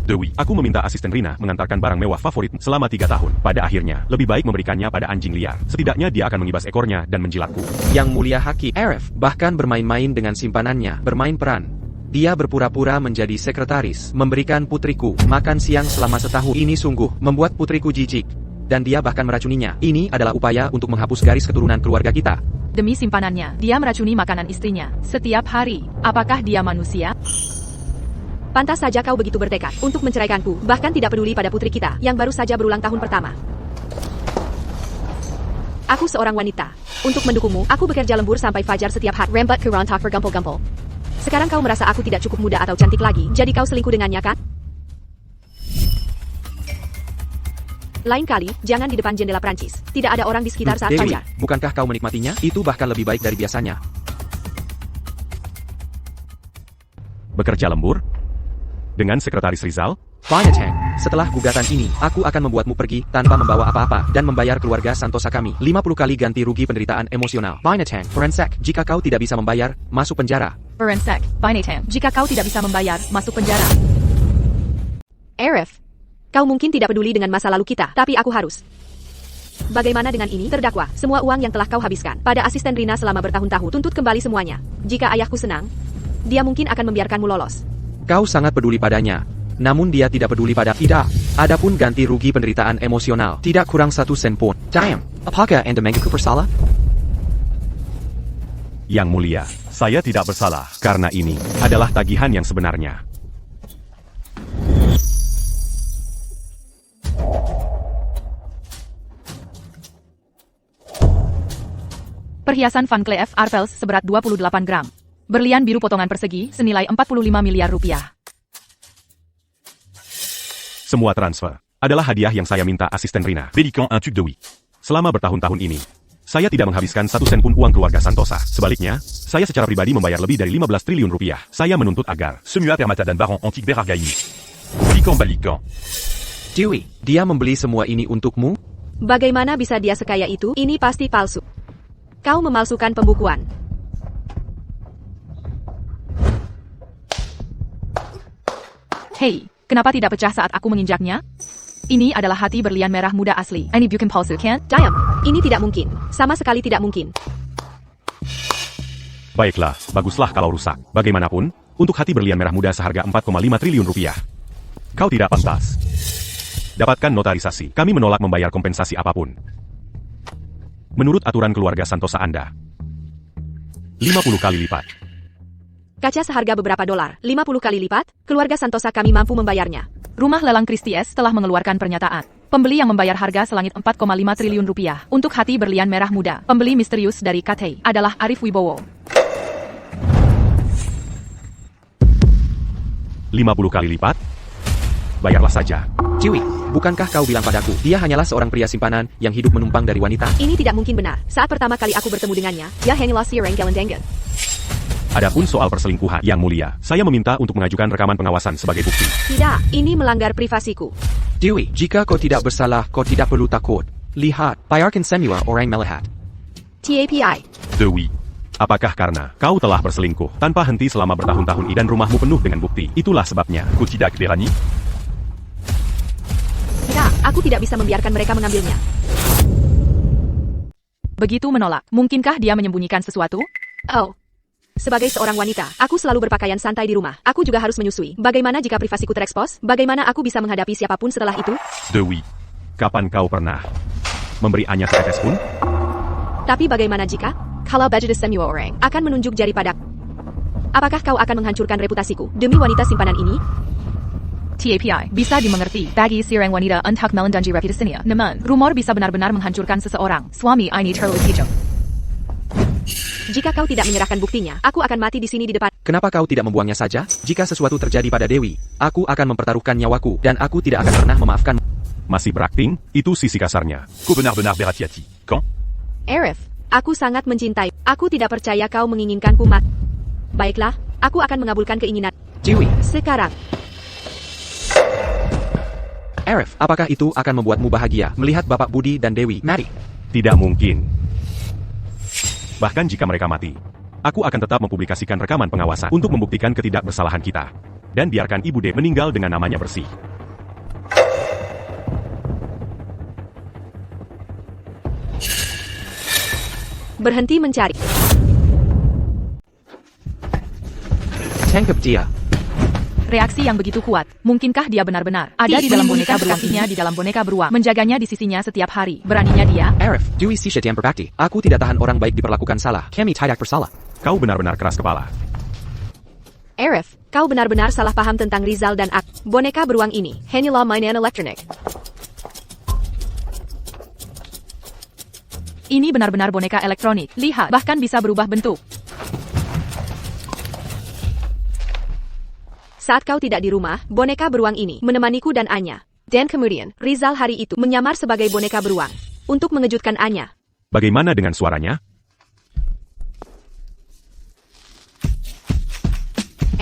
Dewi, aku meminta asisten Rina mengantarkan barang mewah favorit selama 3 tahun. Pada akhirnya, lebih baik memberikannya pada anjing liar. Setidaknya dia akan mengibas ekornya dan menjilatku. Yang mulia hakim, Arif bahkan bermain-main dengan simpanannya, bermain peran. Dia berpura-pura menjadi sekretaris, memberikan putriku makan siang selama setahun. Ini sungguh membuat putriku jijik. Dan dia bahkan meracuninya. Ini adalah upaya untuk menghapus garis keturunan keluarga kita. Demi simpanannya, dia meracuni makanan istrinya setiap hari. Apakah dia manusia? Pantas saja kau begitu bertekad untuk menceraikanku, bahkan tidak peduli pada putri kita yang baru saja berulang tahun pertama. Aku seorang wanita. Untuk mendukungmu, aku bekerja lembur sampai fajar setiap hari. Rambat ke rontok bergampol-gampol. Sekarang kau merasa aku tidak cukup muda atau cantik lagi, jadi kau selingkuh dengannya kan? Lain kali, jangan di depan jendela Prancis. Tidak ada orang di sekitar saat Dewi, fajar. bukankah kau menikmatinya? Itu bahkan lebih baik dari biasanya. Bekerja lembur? Dengan sekretaris Rizal? Binatang, setelah gugatan ini, aku akan membuatmu pergi tanpa membawa apa-apa dan membayar keluarga Santosa kami 50 kali ganti rugi penderitaan emosional. Binatang, Forensek, jika kau tidak bisa membayar, masuk penjara. Forensek, Binatang. Jika kau tidak bisa membayar, masuk penjara. Arif, kau mungkin tidak peduli dengan masa lalu kita, tapi aku harus. Bagaimana dengan ini? Terdakwa, semua uang yang telah kau habiskan pada asisten Rina selama bertahun-tahun, tuntut kembali semuanya. Jika ayahku senang, dia mungkin akan membiarkanmu lolos. Kau sangat peduli padanya. Namun dia tidak peduli pada tidak. Adapun ganti rugi penderitaan emosional, tidak kurang 1 sen pun. Damn, apakah Anda mengaku bersalah? Yang mulia, saya tidak bersalah, karena ini adalah tagihan yang sebenarnya. Perhiasan Van Cleef Arpels seberat 28 gram. Berlian biru potongan persegi senilai 45 miliar rupiah. Semua transfer adalah hadiah yang saya minta asisten Rina. Pélican un tube de oui. Selama bertahun-tahun ini, saya tidak menghabiskan 1 sen pun uang keluarga Santosa. Sebaliknya, saya secara pribadi membayar lebih dari 15 triliun rupiah. Saya menuntut agar Semua Permata dan Baron Antique Berargaini. Pélican Balican. Dewey, dia membeli semua ini untukmu? Bagaimana bisa dia sekaya itu? Ini pasti palsu. Kau memalsukan pembukuan. Hei, kenapa tidak pecah saat aku menginjaknya? Ini adalah hati berlian merah muda asli. Ini bukan palsu, kan? Diam, ini tidak mungkin. Sama sekali tidak mungkin. baiklah, baguslah kalau rusak. Bagaimanapun, untuk hati berlian merah muda seharga 4,5 triliun rupiah. Kau tidak pantas. Dapatkan notarisasi. Kami menolak membayar kompensasi apapun. Menurut aturan keluarga Santosa Anda, 50 kali lipat. Kaca seharga beberapa dolar, 50 kali lipat, keluarga Santosa kami mampu membayarnya. Rumah lelang Christie's telah mengeluarkan pernyataan. Pembeli yang membayar harga selangit 4,5 triliun rupiah untuk hati berlian merah muda. Pembeli misterius dari Cathay adalah Arif Wibowo. 50 kali lipat? Bayarlah saja. Dewey, bukankah kau bilang padaku, dia hanyalah seorang pria simpanan yang hidup menumpang dari wanita? Ini tidak mungkin benar. Saat pertama kali aku bertemu dengannya, dia hanyalah seorang galandangan. Adapun soal perselingkuhan, Yang Mulia, saya meminta untuk mengajukan rekaman pengawasan sebagai bukti. Tidak, ini melanggar privasiku. Dewey, jika kau tidak bersalah, kau tidak perlu takut. Lihat, biarkan semua orang melihat. TAPI. De oui. Apakah karena kau telah berselingkuh tanpa henti selama bertahun-tahun dan rumahmu penuh dengan bukti? Itulah sebabnya. Kotidak Berani. Tidak, aku tidak bisa membiarkan mereka mengambilnya. Begitu menolak, mungkinkah dia menyembunyikan sesuatu? Oh. Sebagai seorang wanita, aku selalu berpakaian santai di rumah. Aku juga harus menyusui. Bagaimana jika privasiku terekspos? Bagaimana aku bisa menghadapi siapapun setelah itu? De oui. Kapan kau pernah memberi Anya setetes pun? Tapi bagaimana jika? Kalau budget semua orang akan menunjuk jari padaku. Apakah kau akan menghancurkan reputasiku demi wanita simpanan ini? TAPI bisa dimengerti bagi seorang wanita untuk melandangi reputasinya. Namun, rumor bisa benar-benar menghancurkan seseorang. Suami ini terlalu hijau. Jika kau tidak menyerahkan buktinya, aku akan mati di sini di depan. Kenapa kau tidak membuangnya saja? Jika sesuatu terjadi pada Dewi, aku akan mempertaruhkan nyawaku, dan aku tidak akan pernah memaafkan. Masih berakting? Itu sisi kasarnya. Ko benar-benar berhati-hati. Quand? Arif, aku sangat mencintai. Aku tidak percaya kau menginginkanku mati. Baiklah, aku akan mengabulkan keinginan. Dewi, Sekarang, Arif, apakah itu akan membuatmu bahagia melihat Bapak Budi dan Dewi mati? Tidak mungkin. Bahkan jika mereka mati, aku akan tetap mempublikasikan rekaman pengawasan untuk membuktikan ketidakbersalahan kita. Dan biarkan Ibu D meninggal dengan namanya bersih. berhenti mencari. Tangkap dia. Reaksi yang begitu kuat, mungkinkah dia benar-benar ada di dalam boneka beruang ini, di dalam boneka beruang, menjaganya di sisinya setiap hari. Beraninya dia? Arif, Dewi si yang berbakti. Aku tidak tahan orang baik diperlakukan salah. Kami tidak bersalah. Kau benar-benar keras kepala. Arif, kau benar-benar salah paham tentang Rizal dan aku. Boneka beruang ini hanyalah mainan elektronik. Ini benar-benar boneka elektronik. Lihat, bahkan bisa berubah bentuk. Saat kau tidak di rumah, boneka beruang ini menemaniku dan Anya. Dan kemudian, Rizal hari itu menyamar sebagai boneka beruang untuk mengejutkan Anya. Bagaimana dengan suaranya?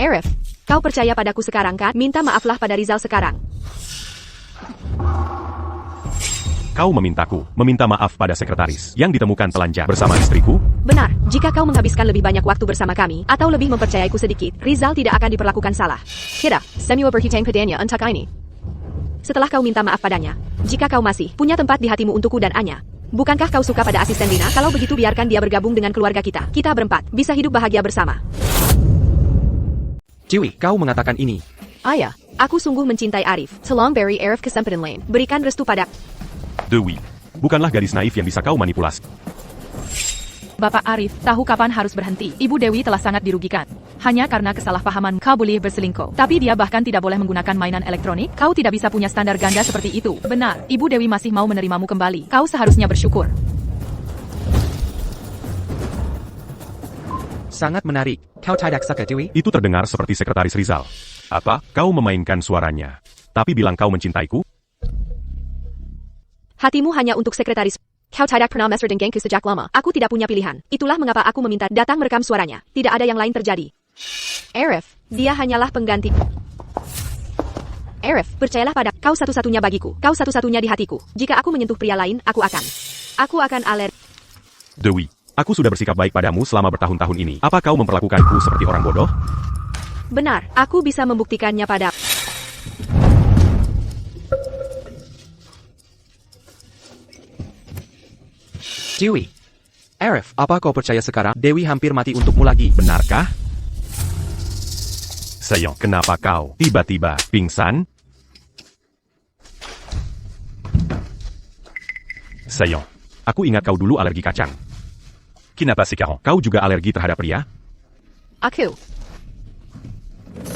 Arif, kau percaya padaku sekarang kan? Minta maaflah pada Rizal sekarang. Kau meminta maaf pada sekretaris yang ditemukan telanjang bersama istriku? Benar, jika kau menghabiskan lebih banyak waktu bersama kami, atau lebih mempercayaiku sedikit, Rizal tidak akan diperlakukan salah. Tidak, semua berhutang padanya untuk ini. Setelah kau minta maaf padanya, jika kau masih punya tempat di hatimu untukku dan Anya, bukankah kau suka pada asisten Rina? Kalau begitu biarkan dia bergabung dengan keluarga kita. Kita berempat, bisa hidup bahagia bersama. Dewi, kau mengatakan ini. Ayah, aku sungguh mencintai Arif. Tolong beri Arif kesempatan lain. Berikan restu pada... De oui. Bukanlah gadis naif yang bisa kau manipulasi. Bapak Arif, tahu kapan harus berhenti. Ibu Dewi telah sangat dirugikan. Hanya karena kesalahpahaman, kau boleh berselingkuh. Tapi dia bahkan tidak boleh menggunakan mainan elektronik. Kau tidak bisa punya standar ganda seperti itu. Benar, Ibu Dewi masih mau menerimamu kembali. Kau seharusnya bersyukur. Sangat menarik. Kau tidak suka, Dewi? Itu terdengar seperti sekretaris Rizal. Apa? Kau memainkan suaranya. Tapi bilang kau mencintaiku? Hatimu hanya untuk sekretaris. Kau tidak pernah mesra denganku sejak lama. Aku tidak punya pilihan. Itulah mengapa aku meminta datang merekam suaranya. Tidak ada yang lain terjadi. Arif, dia hanyalah pengganti. Arif, percayalah pada kau satu-satunya bagiku. Kau satu-satunya di hatiku. Jika aku menyentuh pria lain, aku akan alergi. Dewi, aku sudah bersikap baik padamu selama bertahun-tahun ini. Apa kau memperlakukanku seperti orang bodoh? Benar, aku bisa membuktikannya pada... Dewi. Arif, apa kau percaya sekarang Dewi hampir mati untukmu lagi? Benarkah? Sayang, kenapa kau tiba-tiba pingsan? Sayang, aku ingat kau dulu alergi kacang. Qui n'a pas ses 40? Kau juga alergi terhadap pria? Aku.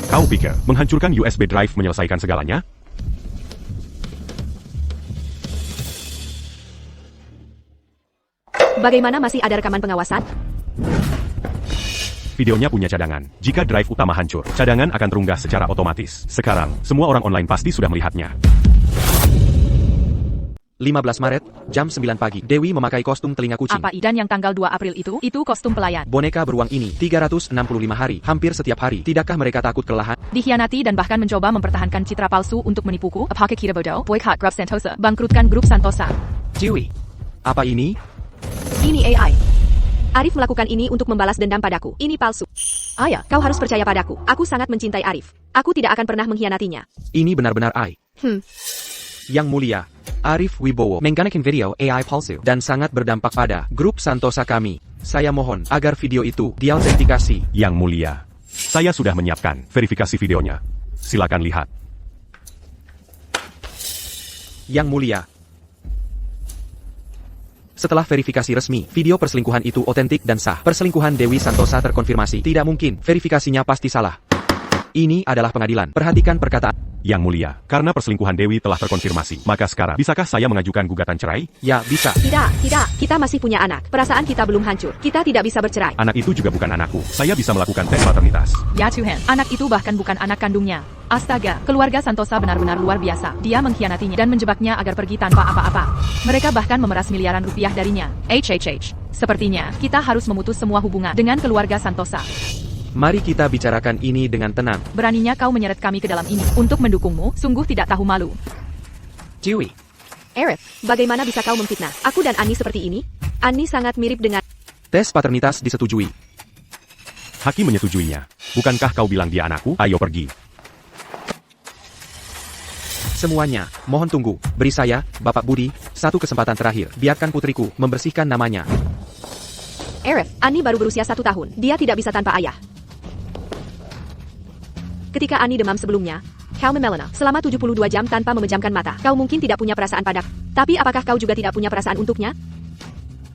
Kau pikir menghancurkan USB drive menyelesaikan segalanya? Bagaimana masih ada rekaman pengawasan? Videonya punya cadangan. Jika drive utama hancur, cadangan akan terunggah secara otomatis. Sekarang, semua orang online pasti sudah melihatnya. 15 Maret, jam 9 pagi. Dewi memakai kostum telinga kucing. Apa dan yang tanggal 2 April itu kostum pelayan. Boneka beruang ini 365 hari, hampir setiap hari. Tidakkah mereka takut kelelahan? Dikhianati dan bahkan mencoba mempertahankan citra palsu untuk menipuku. Apakah kita bodoh? Boycott grup Santosa. Bangkrutkan grup Santosa. Dewi, apa ini? Ini AI. Arif melakukan ini untuk membalas dendam padaku. Ini palsu. Ayah, kau harus percaya padaku. Aku sangat mencintai Arif. Aku tidak akan pernah mengkhianatinya. Ini benar-benar AI. Yang mulia, Arif Wibowo menggunakan video AI palsu dan sangat berdampak pada grup Santosa kami. Saya mohon agar video itu diautentikasi. Yang mulia, saya sudah menyiapkan verifikasi videonya. Silakan lihat. Yang mulia, setelah verifikasi resmi, video perselingkuhan itu otentik dan sah. Perselingkuhan Dewi Santosa terkonfirmasi. Tidak mungkin, verifikasinya pasti salah. Ini adalah pengadilan. Perhatikan perkataan. Yang mulia, karena perselingkuhan Dewi telah terkonfirmasi, maka sekarang, bisakah saya mengajukan gugatan cerai? Ya, bisa. Tidak. Kita masih punya anak. Perasaan kita belum hancur. Kita tidak bisa bercerai. Anak itu juga bukan anakku. Saya bisa melakukan tes paternitas. Ya Tuhan, anak itu bahkan bukan anak kandungnya. Astaga, keluarga Santosa benar-benar luar biasa. Dia mengkhianatinya dan menjebaknya agar pergi tanpa apa-apa. Mereka bahkan memeras miliaran rupiah darinya. Sepertinya, kita harus memutus semua hubungan dengan keluarga Santosa. Mari kita bicarakan ini dengan tenang. Beraninya kau menyeret kami ke dalam ini untuk mendukungmu, sungguh tidak tahu malu. Dewi, Arif, bagaimana bisa kau memfitnah aku dan Ani seperti ini? Ani sangat mirip dengan... tes paternitas disetujui. Hakim menyetujuinya. Bukankah kau bilang dia anakku? Ayo pergi. Semuanya, mohon tunggu. Beri saya, Bapak Budi, satu kesempatan terakhir. Biarkan putriku membersihkan namanya. Arif, Ani baru berusia 1 tahun. Dia tidak bisa tanpa ayah. Ketika Ani demam sebelumnya, kau memelena selama 72 jam tanpa memejamkan mata. Kau mungkin tidak punya perasaan padaku. Tapi apakah kau juga tidak punya perasaan untuknya?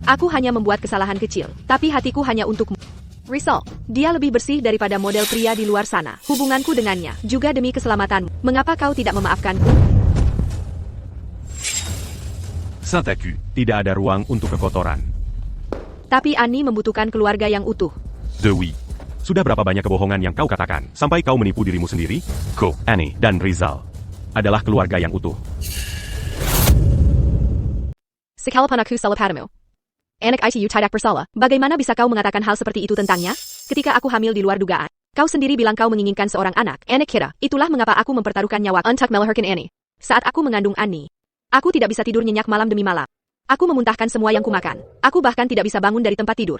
Aku hanya membuat kesalahan kecil, tapi hatiku hanya untukmu. Rizal, dia lebih bersih daripada model pria di luar sana. Hubunganku dengannya, juga demi keselamatanmu. Mengapa kau tidak memaafkanku? Saint-Acu. Tidak ada ruang untuk kekotoran. Tapi Ani membutuhkan keluarga yang utuh. Dewi. Sudah berapa banyak kebohongan yang kau katakan, sampai kau menipu dirimu sendiri? Ko. Annie dan Rizal adalah keluarga yang utuh. Sekalapan aku salah padamu. Anak itu tidak bersalah. Bagaimana bisa kau mengatakan hal seperti itu tentangnya? Ketika aku hamil di luar dugaan, kau sendiri bilang kau menginginkan seorang anak kita. Itulah mengapa aku mempertaruhkan nyawa untuk melahirkan Annie. Saat aku mengandung Annie, aku tidak bisa tidur nyenyak malam demi malam. Aku memuntahkan semua yang kumakan. Aku bahkan tidak bisa bangun dari tempat tidur.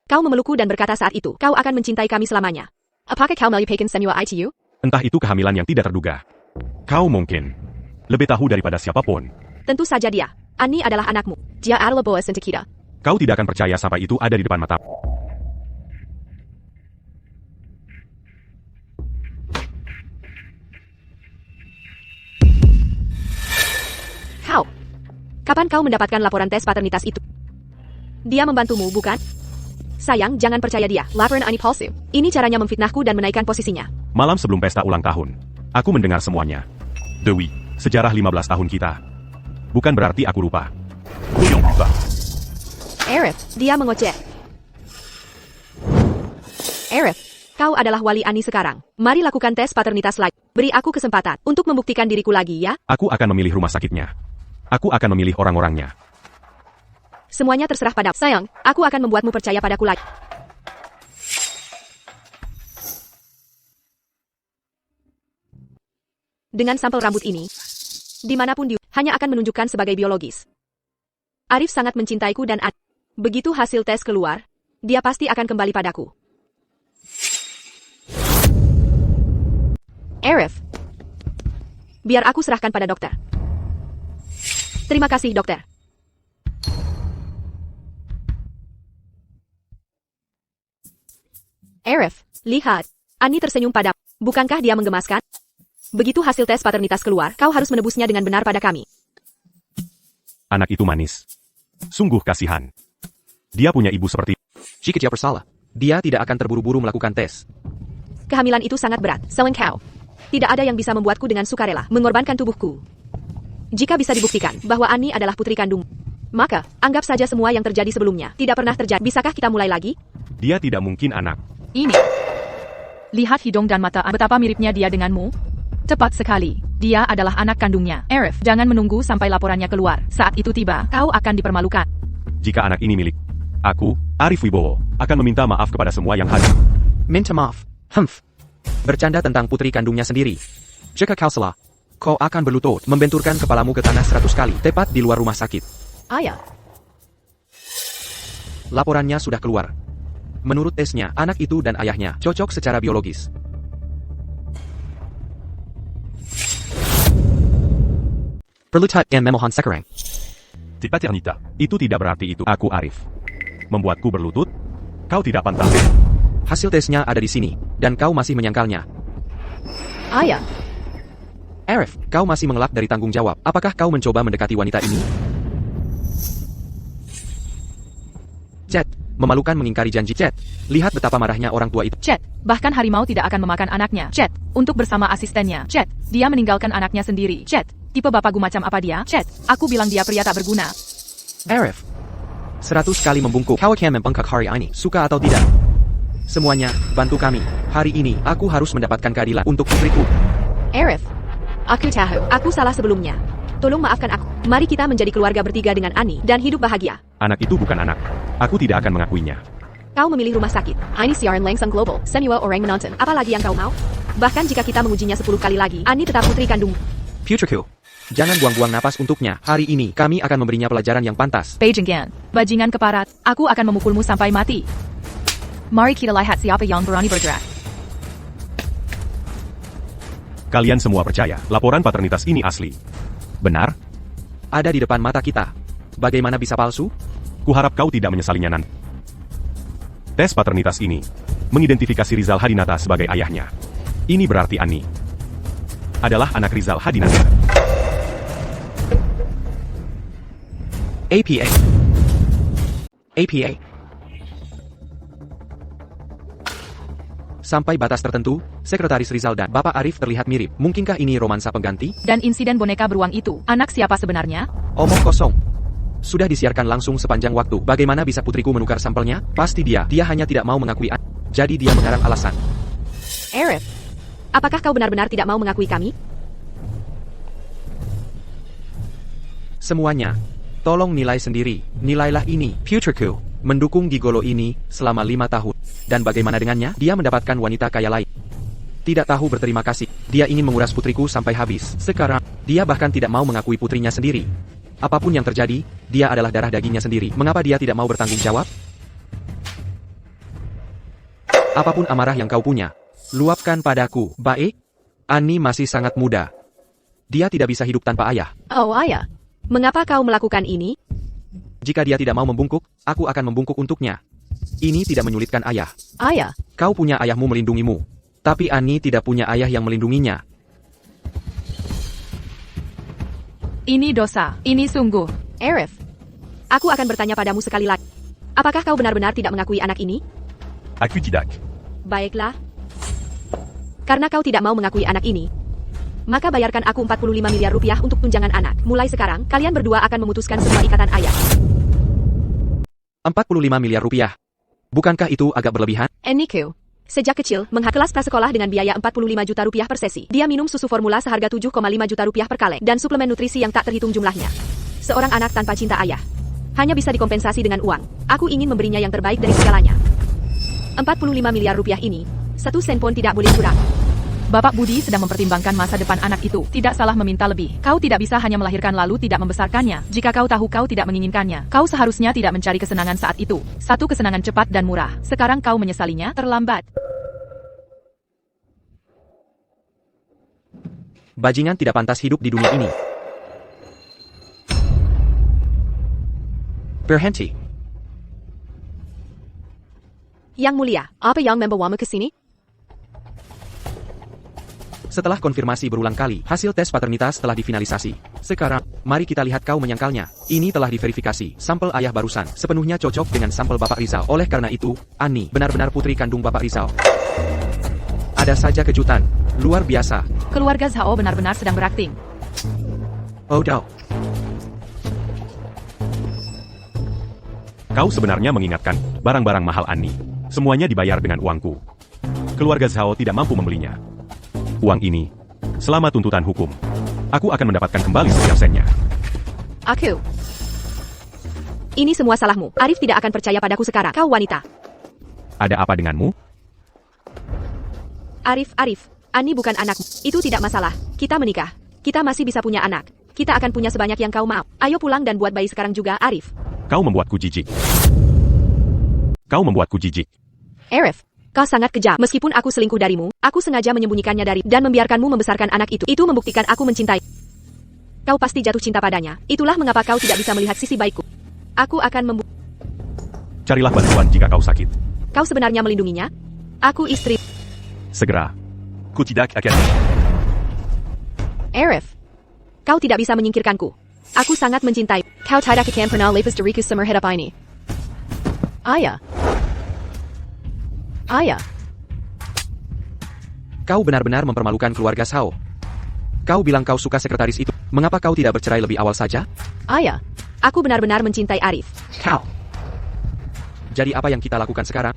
Kau memelukku dan berkata saat itu, kau akan mencintai kami selamanya. Apakah kau melupakan semua itu? Entah itu kehamilan yang tidak terduga. Kau mungkin lebih tahu daripada siapapun. Tentu saja dia. Ani adalah anakmu. Dia adalah boas untuk kita. Kau tidak akan percaya sampai itu ada di depan mata. Kau. Kapan kau mendapatkan laporan tes paternitas itu? Dia membantumu, bukan? Sayang, jangan percaya dia. Laporan Ani palsu. Ini caranya memfitnahku dan menaikkan posisinya. Malam sebelum pesta ulang tahun, aku mendengar semuanya. Dewi, sejarah 15 tahun kita. Bukan berarti aku lupa. Voyons plus bas. Arif, dia mengoceh. Arif, kau adalah wali Ani sekarang. Mari lakukan tes paternitas lagi. Beri aku kesempatan untuk membuktikan diriku lagi ya. Aku akan memilih rumah sakitnya. Aku akan memilih orang-orangnya. Semuanya terserah padamu. Sayang, aku akan membuatmu percaya padaku lagi. Dengan sampel rambut ini, dimanapun dia, hanya akan menunjukkan sebagai biologis. Arif sangat mencintaiku dan begitu hasil tes keluar, dia pasti akan kembali padaku. Arif, biar aku serahkan pada dokter. Terima kasih, dokter. Arif, lihat. Ani tersenyum padamu. Bukankah dia menggemaskan? Begitu hasil tes paternitas keluar, kau harus menebusnya dengan benar pada kami. Anak itu manis. Sungguh kasihan. Dia punya ibu seperti... Jika dia bersalah, dia tidak akan terburu-buru melakukan tes. Kehamilan itu sangat berat, engkau. Tidak ada yang bisa membuatku dengan sukarela mengorbankan tubuhku. Jika bisa dibuktikan bahwa Ani adalah putri kandung, maka anggap saja semua yang terjadi sebelumnya tidak pernah terjadi. Bisakah kita mulai lagi? Dia tidak mungkin anak. Ini. Lihat hidung dan mata, betapa miripnya dia denganmu. Tepat sekali. Dia adalah anak kandungnya. Arif, jangan menunggu sampai laporannya keluar. Saat itu tiba, kau akan dipermalukan. Jika anak ini milik aku, Arif Wibowo, akan meminta maaf kepada semua yang hadir. Minta maaf. Bercanda tentang putri kandungnya sendiri. Jika kau salah, kau akan berlutut membenturkan kepalamu ke tanah 100 kali, tepat di luar rumah sakit. Ayah. Laporannya sudah keluar. Menurut tesnya, anak itu dan ayahnya cocok secara biologis. Perlutat yang memohon sekarang. Tes paternita. Itu tidak berarti itu aku Arif. Membuatku berlutut? Kau tidak pantas. Hasil tesnya ada di sini, dan kau masih menyangkalnya. Ayah. Arif, kau masih mengelak dari tanggung jawab. Apakah kau mencoba mendekati wanita ini? Chet, memalukan mengingkari janji Chet. Lihat betapa marahnya orang tua itu. Chet, bahkan harimau tidak akan memakan anaknya. Chet, untuk bersama asistennya. Chet, dia meninggalkan anaknya sendiri. Chet, tipe bapaku macam apa dia? Chet, aku bilang dia pria tak berguna. Arif, 100 kali membungkuk. Kau akan membengkak hari ini, suka atau tidak? Semuanya, bantu kami. Hari ini, aku harus mendapatkan keadilan untuk putriku. Arif, aku tahu, aku salah sebelumnya. Tolong maafkan aku. Mari kita menjadi keluarga bertiga dengan Ani dan hidup bahagia. Anak itu bukan anak. Aku tidak akan mengakuinya. Kau memilih rumah sakit. Ani siaran langsung global. Semua orang menonton. Apalagi yang kau mau? Bahkan jika kita mengujinya 10 kali lagi, Ani tetap putri kandung. Putriku, jangan buang-buang napas untuknya. Hari ini, kami akan memberinya pelajaran yang pantas. Beijing Gan, bajingan keparat, aku akan memukulmu sampai mati. Mari kita lihat siapa yang berani bergerak. Kalian semua percaya, laporan paternitas ini asli. Benar? Ada di depan mata kita. Bagaimana bisa palsu? Kuharap kau tidak menyesalinya nanti. Tes paternitas ini mengidentifikasi Rizal Hadinata sebagai ayahnya. Ini berarti Ani adalah anak Rizal Hadinata. APA. APA. Sampai batas tertentu, Sekretaris Rizal dan Bapak Arif terlihat mirip. Mungkinkah ini romansa pengganti? Dan insiden boneka beruang itu, anak siapa sebenarnya? Omong kosong. Sudah disiarkan langsung sepanjang waktu. Bagaimana bisa putriku menukar sampelnya? Pasti dia. Dia hanya tidak mau mengakui. Jadi dia mengarang alasan. Arif, apakah kau benar-benar tidak mau mengakui kami? Semuanya. Tolong nilai sendiri. Nilailah ini. Putriku mendukung gigolo ini selama 5 tahun. Dan bagaimana dengannya? Dia mendapatkan wanita kaya lain. Tidak tahu berterima kasih. Dia ingin menguras putriku sampai habis. Sekarang, dia bahkan tidak mau mengakui putrinya sendiri. Apapun yang terjadi, dia adalah darah dagingnya sendiri. Mengapa dia tidak mau bertanggung jawab? Apapun amarah yang kau punya, luapkan padaku. Baik? Ani masih sangat muda. Dia tidak bisa hidup tanpa ayah. Oh ayah, mengapa kau melakukan ini? Jika dia tidak mau membungkuk, aku akan membungkuk untuknya. Ini tidak menyulitkan ayah. Ayah. Kau punya ayahmu melindungimu. Tapi Ani tidak punya ayah yang melindunginya. Ini dosa. Ini sungguh. Arif, aku akan bertanya padamu sekali lagi. Apakah kau benar-benar tidak mengakui anak ini? Aku tidak. Baiklah. Karena kau tidak mau mengakui anak ini, maka bayarkan aku 45 miliar rupiah untuk tunjangan anak. Mulai sekarang, kalian berdua akan memutuskan semua ikatan ayah. 45 miliar rupiah. Bukankah itu agak berlebihan? Nico, Sejak kecil, kelas prasekolah dengan biaya 45 juta rupiah per sesi. Dia minum susu formula seharga 7,5 juta rupiah per kaleng dan suplemen nutrisi yang tak terhitung jumlahnya. Seorang anak tanpa cinta ayah. Hanya bisa dikompensasi dengan uang. Aku ingin memberinya yang terbaik dari segalanya. 45 miliar rupiah ini, 1 sen pun tidak boleh kurang. Bapak Budi sedang mempertimbangkan masa depan anak itu. Tidak salah meminta lebih. Kau tidak bisa hanya melahirkan lalu tidak membesarkannya. Jika kau tahu kau tidak menginginkannya, kau seharusnya tidak mencari kesenangan saat itu. Satu kesenangan cepat dan murah. Sekarang kau menyesalinya, terlambat. Bajingan tidak pantas hidup di dunia ini. Berhenti. Yang mulia, apa yang membawamu ke sini? Setelah konfirmasi berulang kali, hasil tes paternitas telah difinalisasi. Sekarang, mari kita lihat kau menyangkalnya. Ini telah diverifikasi. Sampel ayah barusan sepenuhnya cocok dengan sampel Bapak Rizal. Oleh karena itu, Annie benar-benar putri kandung Bapak Rizal. Ada saja kejutan. Luar biasa. Keluarga Zhao benar-benar sedang berakting. Oh, Dao. Kau sebenarnya mengingatkan barang-barang mahal Annie. Semuanya dibayar dengan uangku. Keluarga Zhao tidak mampu membelinya. Uang ini, selama tuntutan hukum, aku akan mendapatkan kembali setiap sennya. Aku. Ini semua salahmu. Arif tidak akan percaya padaku sekarang. Kau wanita. Ada apa denganmu? Arif, Annie bukan anakmu. Itu tidak masalah. Kita menikah. Kita masih bisa punya anak. Kita akan punya sebanyak yang kau mau. Ayo pulang dan buat bayi sekarang juga, Arif. Kau membuatku jijik. Kau membuatku jijik. Arif, kau sangat kejam. Meskipun aku selingkuh darimu, aku sengaja menyembunyikannya dari dan membiarkanmu membesarkan anak itu. Itu membuktikan aku mencintai. Kau pasti jatuh cinta padanya. Itulah mengapa kau tidak bisa melihat sisi baikku. Aku akan Carilah bantuan jika kau sakit. Kau sebenarnya melindunginya? Aku istri. Segera. Kotidak Academy. Arif, kau tidak bisa menyingkirkanku. Aku sangat mencintai. Kau tidak akan pernah lepas dariku seumur hidup ini. Ayah. Ayah. Kau benar-benar mempermalukan keluarga Zhao. Kau bilang kau suka sekretaris itu. Mengapa kau tidak bercerai lebih awal saja? Ayah. Aku benar-benar mencintai Arif. Kau. Jadi apa yang kita lakukan sekarang?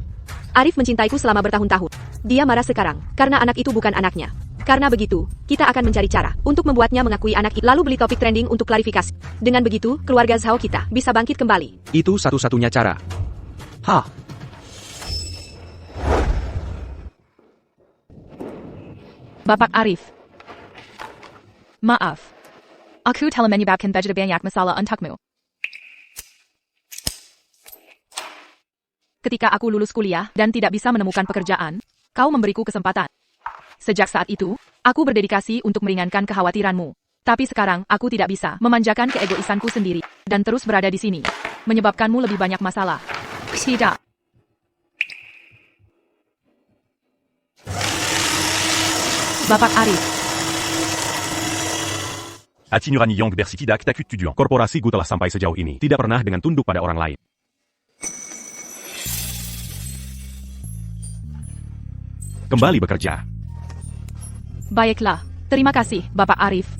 Arif mencintaiku selama bertahun-tahun. Dia marah sekarang, karena anak itu bukan anaknya. Karena begitu, kita akan mencari cara untuk membuatnya mengakui anak itu. Lalu beli topik trending untuk klarifikasi. Dengan begitu, keluarga Zhao kita bisa bangkit kembali. Itu satu-satunya cara. Hah? Bapak Arif. Maaf. Aku telah menyebabkan begitu banyak masalah untukmu. Ketika aku lulus kuliah dan tidak bisa menemukan pekerjaan, kau memberiku kesempatan. Sejak saat itu, aku berdedikasi untuk meringankan kekhawatiranmu. Tapi sekarang, aku tidak bisa memanjakan keegoisanku sendiri dan terus berada di sini, menyebabkanmu lebih banyak masalah. Tidak. Bapak Arif. Atinurani Yang Bersitidak Takut Tuduan. Korporasi Gu telah sampai sejauh ini, tidak pernah dengan tunduk pada orang lain. Kembali bekerja. Baiklah. Terima kasih, Bapak Arif.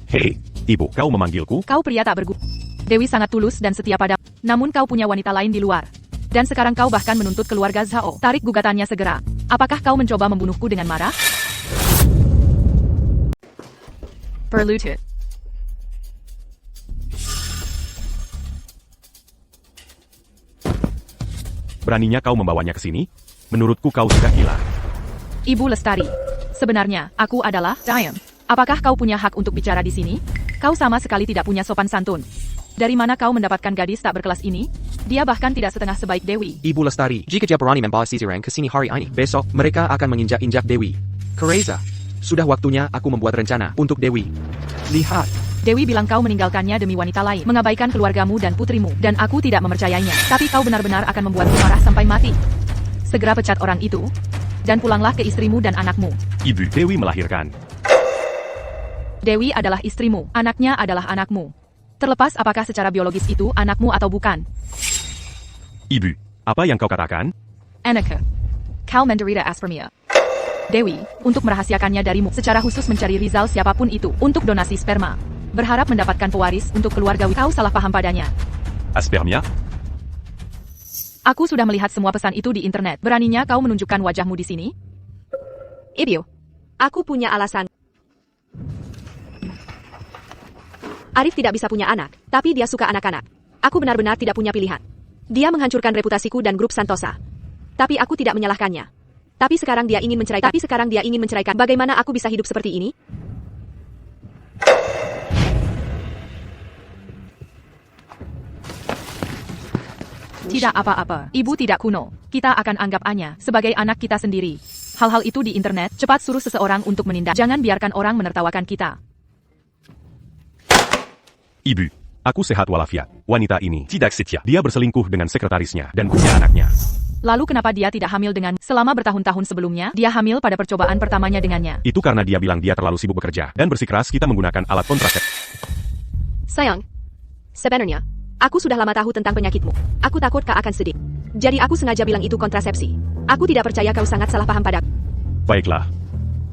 Hei, Ibu, kau memanggilku? Kau pria tak berguna. Dewi sangat tulus dan setia padamu. Namun kau punya wanita lain di luar. Dan sekarang kau bahkan menuntut keluarga Zhao. Tarik gugatannya segera. Apakah kau mencoba membunuhku dengan marah? Berlutut. Beraninya kau membawanya ke sini? Menurutku kau sudah gila. Ibu Lestari. Sebenarnya, aku adalah Diam. Apakah kau punya hak untuk bicara di sini? Kau sama sekali tidak punya sopan santun. Dari mana kau mendapatkan gadis tak berkelas ini? Dia bahkan tidak setengah sebaik Dewi. Ibu Lestari, jika Japarani membawa Sisirang ke sini hari ini, besok mereka akan menginjak-injak Dewi. Kereza, sudah waktunya aku membuat rencana untuk Dewi. Lihat. Dewi bilang kau meninggalkannya demi wanita lain, mengabaikan keluargamu dan putrimu, dan aku tidak mempercayainya. Tapi kau benar-benar akan membuatku marah sampai mati. Segera pecat orang itu, dan pulanglah ke istrimu dan anakmu. Ibu, Dewi melahirkan. Dewi adalah istrimu, anaknya adalah anakmu. Terlepas apakah secara biologis itu anakmu atau bukan. Ibu, apa yang kau katakan? Anaka. Kau menderita aspermia. Dewi, untuk merahasiakannya darimu, secara khusus mencari Rizal siapapun itu, untuk donasi sperma. Berharap mendapatkan pewaris untuk keluarga. Kau salah paham padanya. Aspermia? Aku sudah melihat semua pesan itu di internet. Beraninya kau menunjukkan wajahmu di sini? Ibio, aku punya alasan. Arif tidak bisa punya anak, tapi dia suka anak-anak. Aku benar-benar tidak punya pilihan. Dia menghancurkan reputasiku dan grup Santosa. Tapi aku tidak menyalahkannya. Tapi sekarang dia ingin menceraikan. Bagaimana aku bisa hidup seperti ini? Tidak apa-apa. Ibu tidak kuno. Kita akan anggap Anya sebagai anak kita sendiri. Hal-hal itu di internet, cepat suruh seseorang untuk menindak. Jangan biarkan orang menertawakan kita. Ibu, aku sehat walafiat. Wanita ini, Tidak Setia. dia berselingkuh dengan sekretarisnya dan punya anaknya. Lalu kenapa dia tidak hamil dengan selama bertahun-tahun sebelumnya? Dia hamil pada percobaan pertamanya dengannya. Itu karena dia bilang dia terlalu sibuk bekerja dan bersikeras kita menggunakan alat kontrasepsi. Sayang, sebenarnya, aku sudah lama tahu tentang penyakitmu. Aku takut kau akan sedih. Jadi aku sengaja bilang itu kontrasepsi. Aku tidak percaya kau sangat salah paham padaku. Baiklah.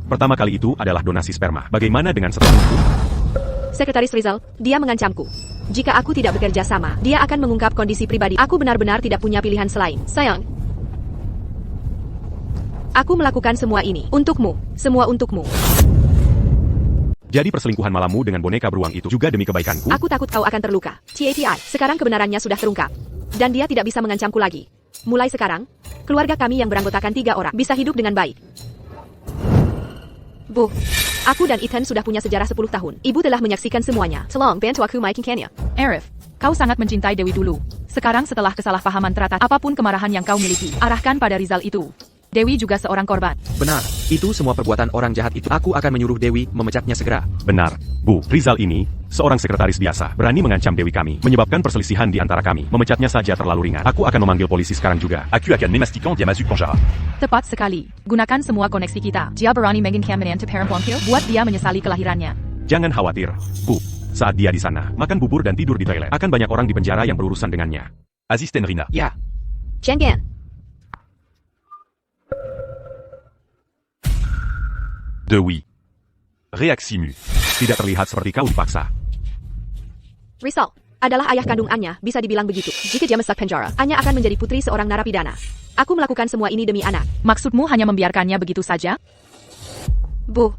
Pertama kali itu adalah donasi sperma. Bagaimana dengan setelah itu? Sekretaris Rizal, dia mengancamku. Jika aku tidak bekerja sama, dia akan mengungkap kondisi pribadi. Aku benar-benar tidak punya pilihan selain. Sayang, aku melakukan semua ini untukmu. Semua untukmu. Jadi perselingkuhan malammu dengan boneka beruang itu juga demi kebaikanku? Aku takut kau akan terluka. TATI, sekarang kebenarannya sudah terungkap. Dan dia tidak bisa mengancamku lagi. Mulai sekarang, keluarga kami yang beranggotakan 3 orang bisa hidup dengan baik. Bu, aku dan Ethan sudah punya sejarah 10 tahun. Ibu telah menyaksikan semuanya. Tolong bantu aku meyakinkannya. Arif, kau sangat mencintai Dewi dulu. Sekarang setelah kesalahpahaman teratas, apapun kemarahan yang kau miliki, arahkan pada Rizal itu. Dewi juga seorang korban. Benar, itu semua perbuatan orang jahat itu. Aku akan menyuruh Dewi memecatnya segera. Benar, Bu. Rizal ini, seorang sekretaris biasa, berani mengancam Dewi kami, menyebabkan perselisihan di antara kami. Memecatnya saja terlalu ringan. Aku akan memanggil polisi sekarang juga. Aku akan memastikan dia masuk penjara. Tepat sekali. Gunakan semua koneksi kita. Dia berani menginginkan menantu perempuan buat dia menyesali kelahirannya. Jangan khawatir, Bu. Saat dia di sana, makan bubur dan tidur di toilet, akan banyak orang di penjara yang berurusan dengannya. Asisten Rina. Ya, Chengan. De oui. Réaksi mu. Tidak terlihat seperti kau dipaksa. Rizal adalah ayah kandung Anya, bisa dibilang begitu. Jika dia masuk penjara, Anya akan menjadi putri seorang narapidana. Aku melakukan semua ini demi anak. Maksudmu hanya membiarkannya begitu saja? Bu,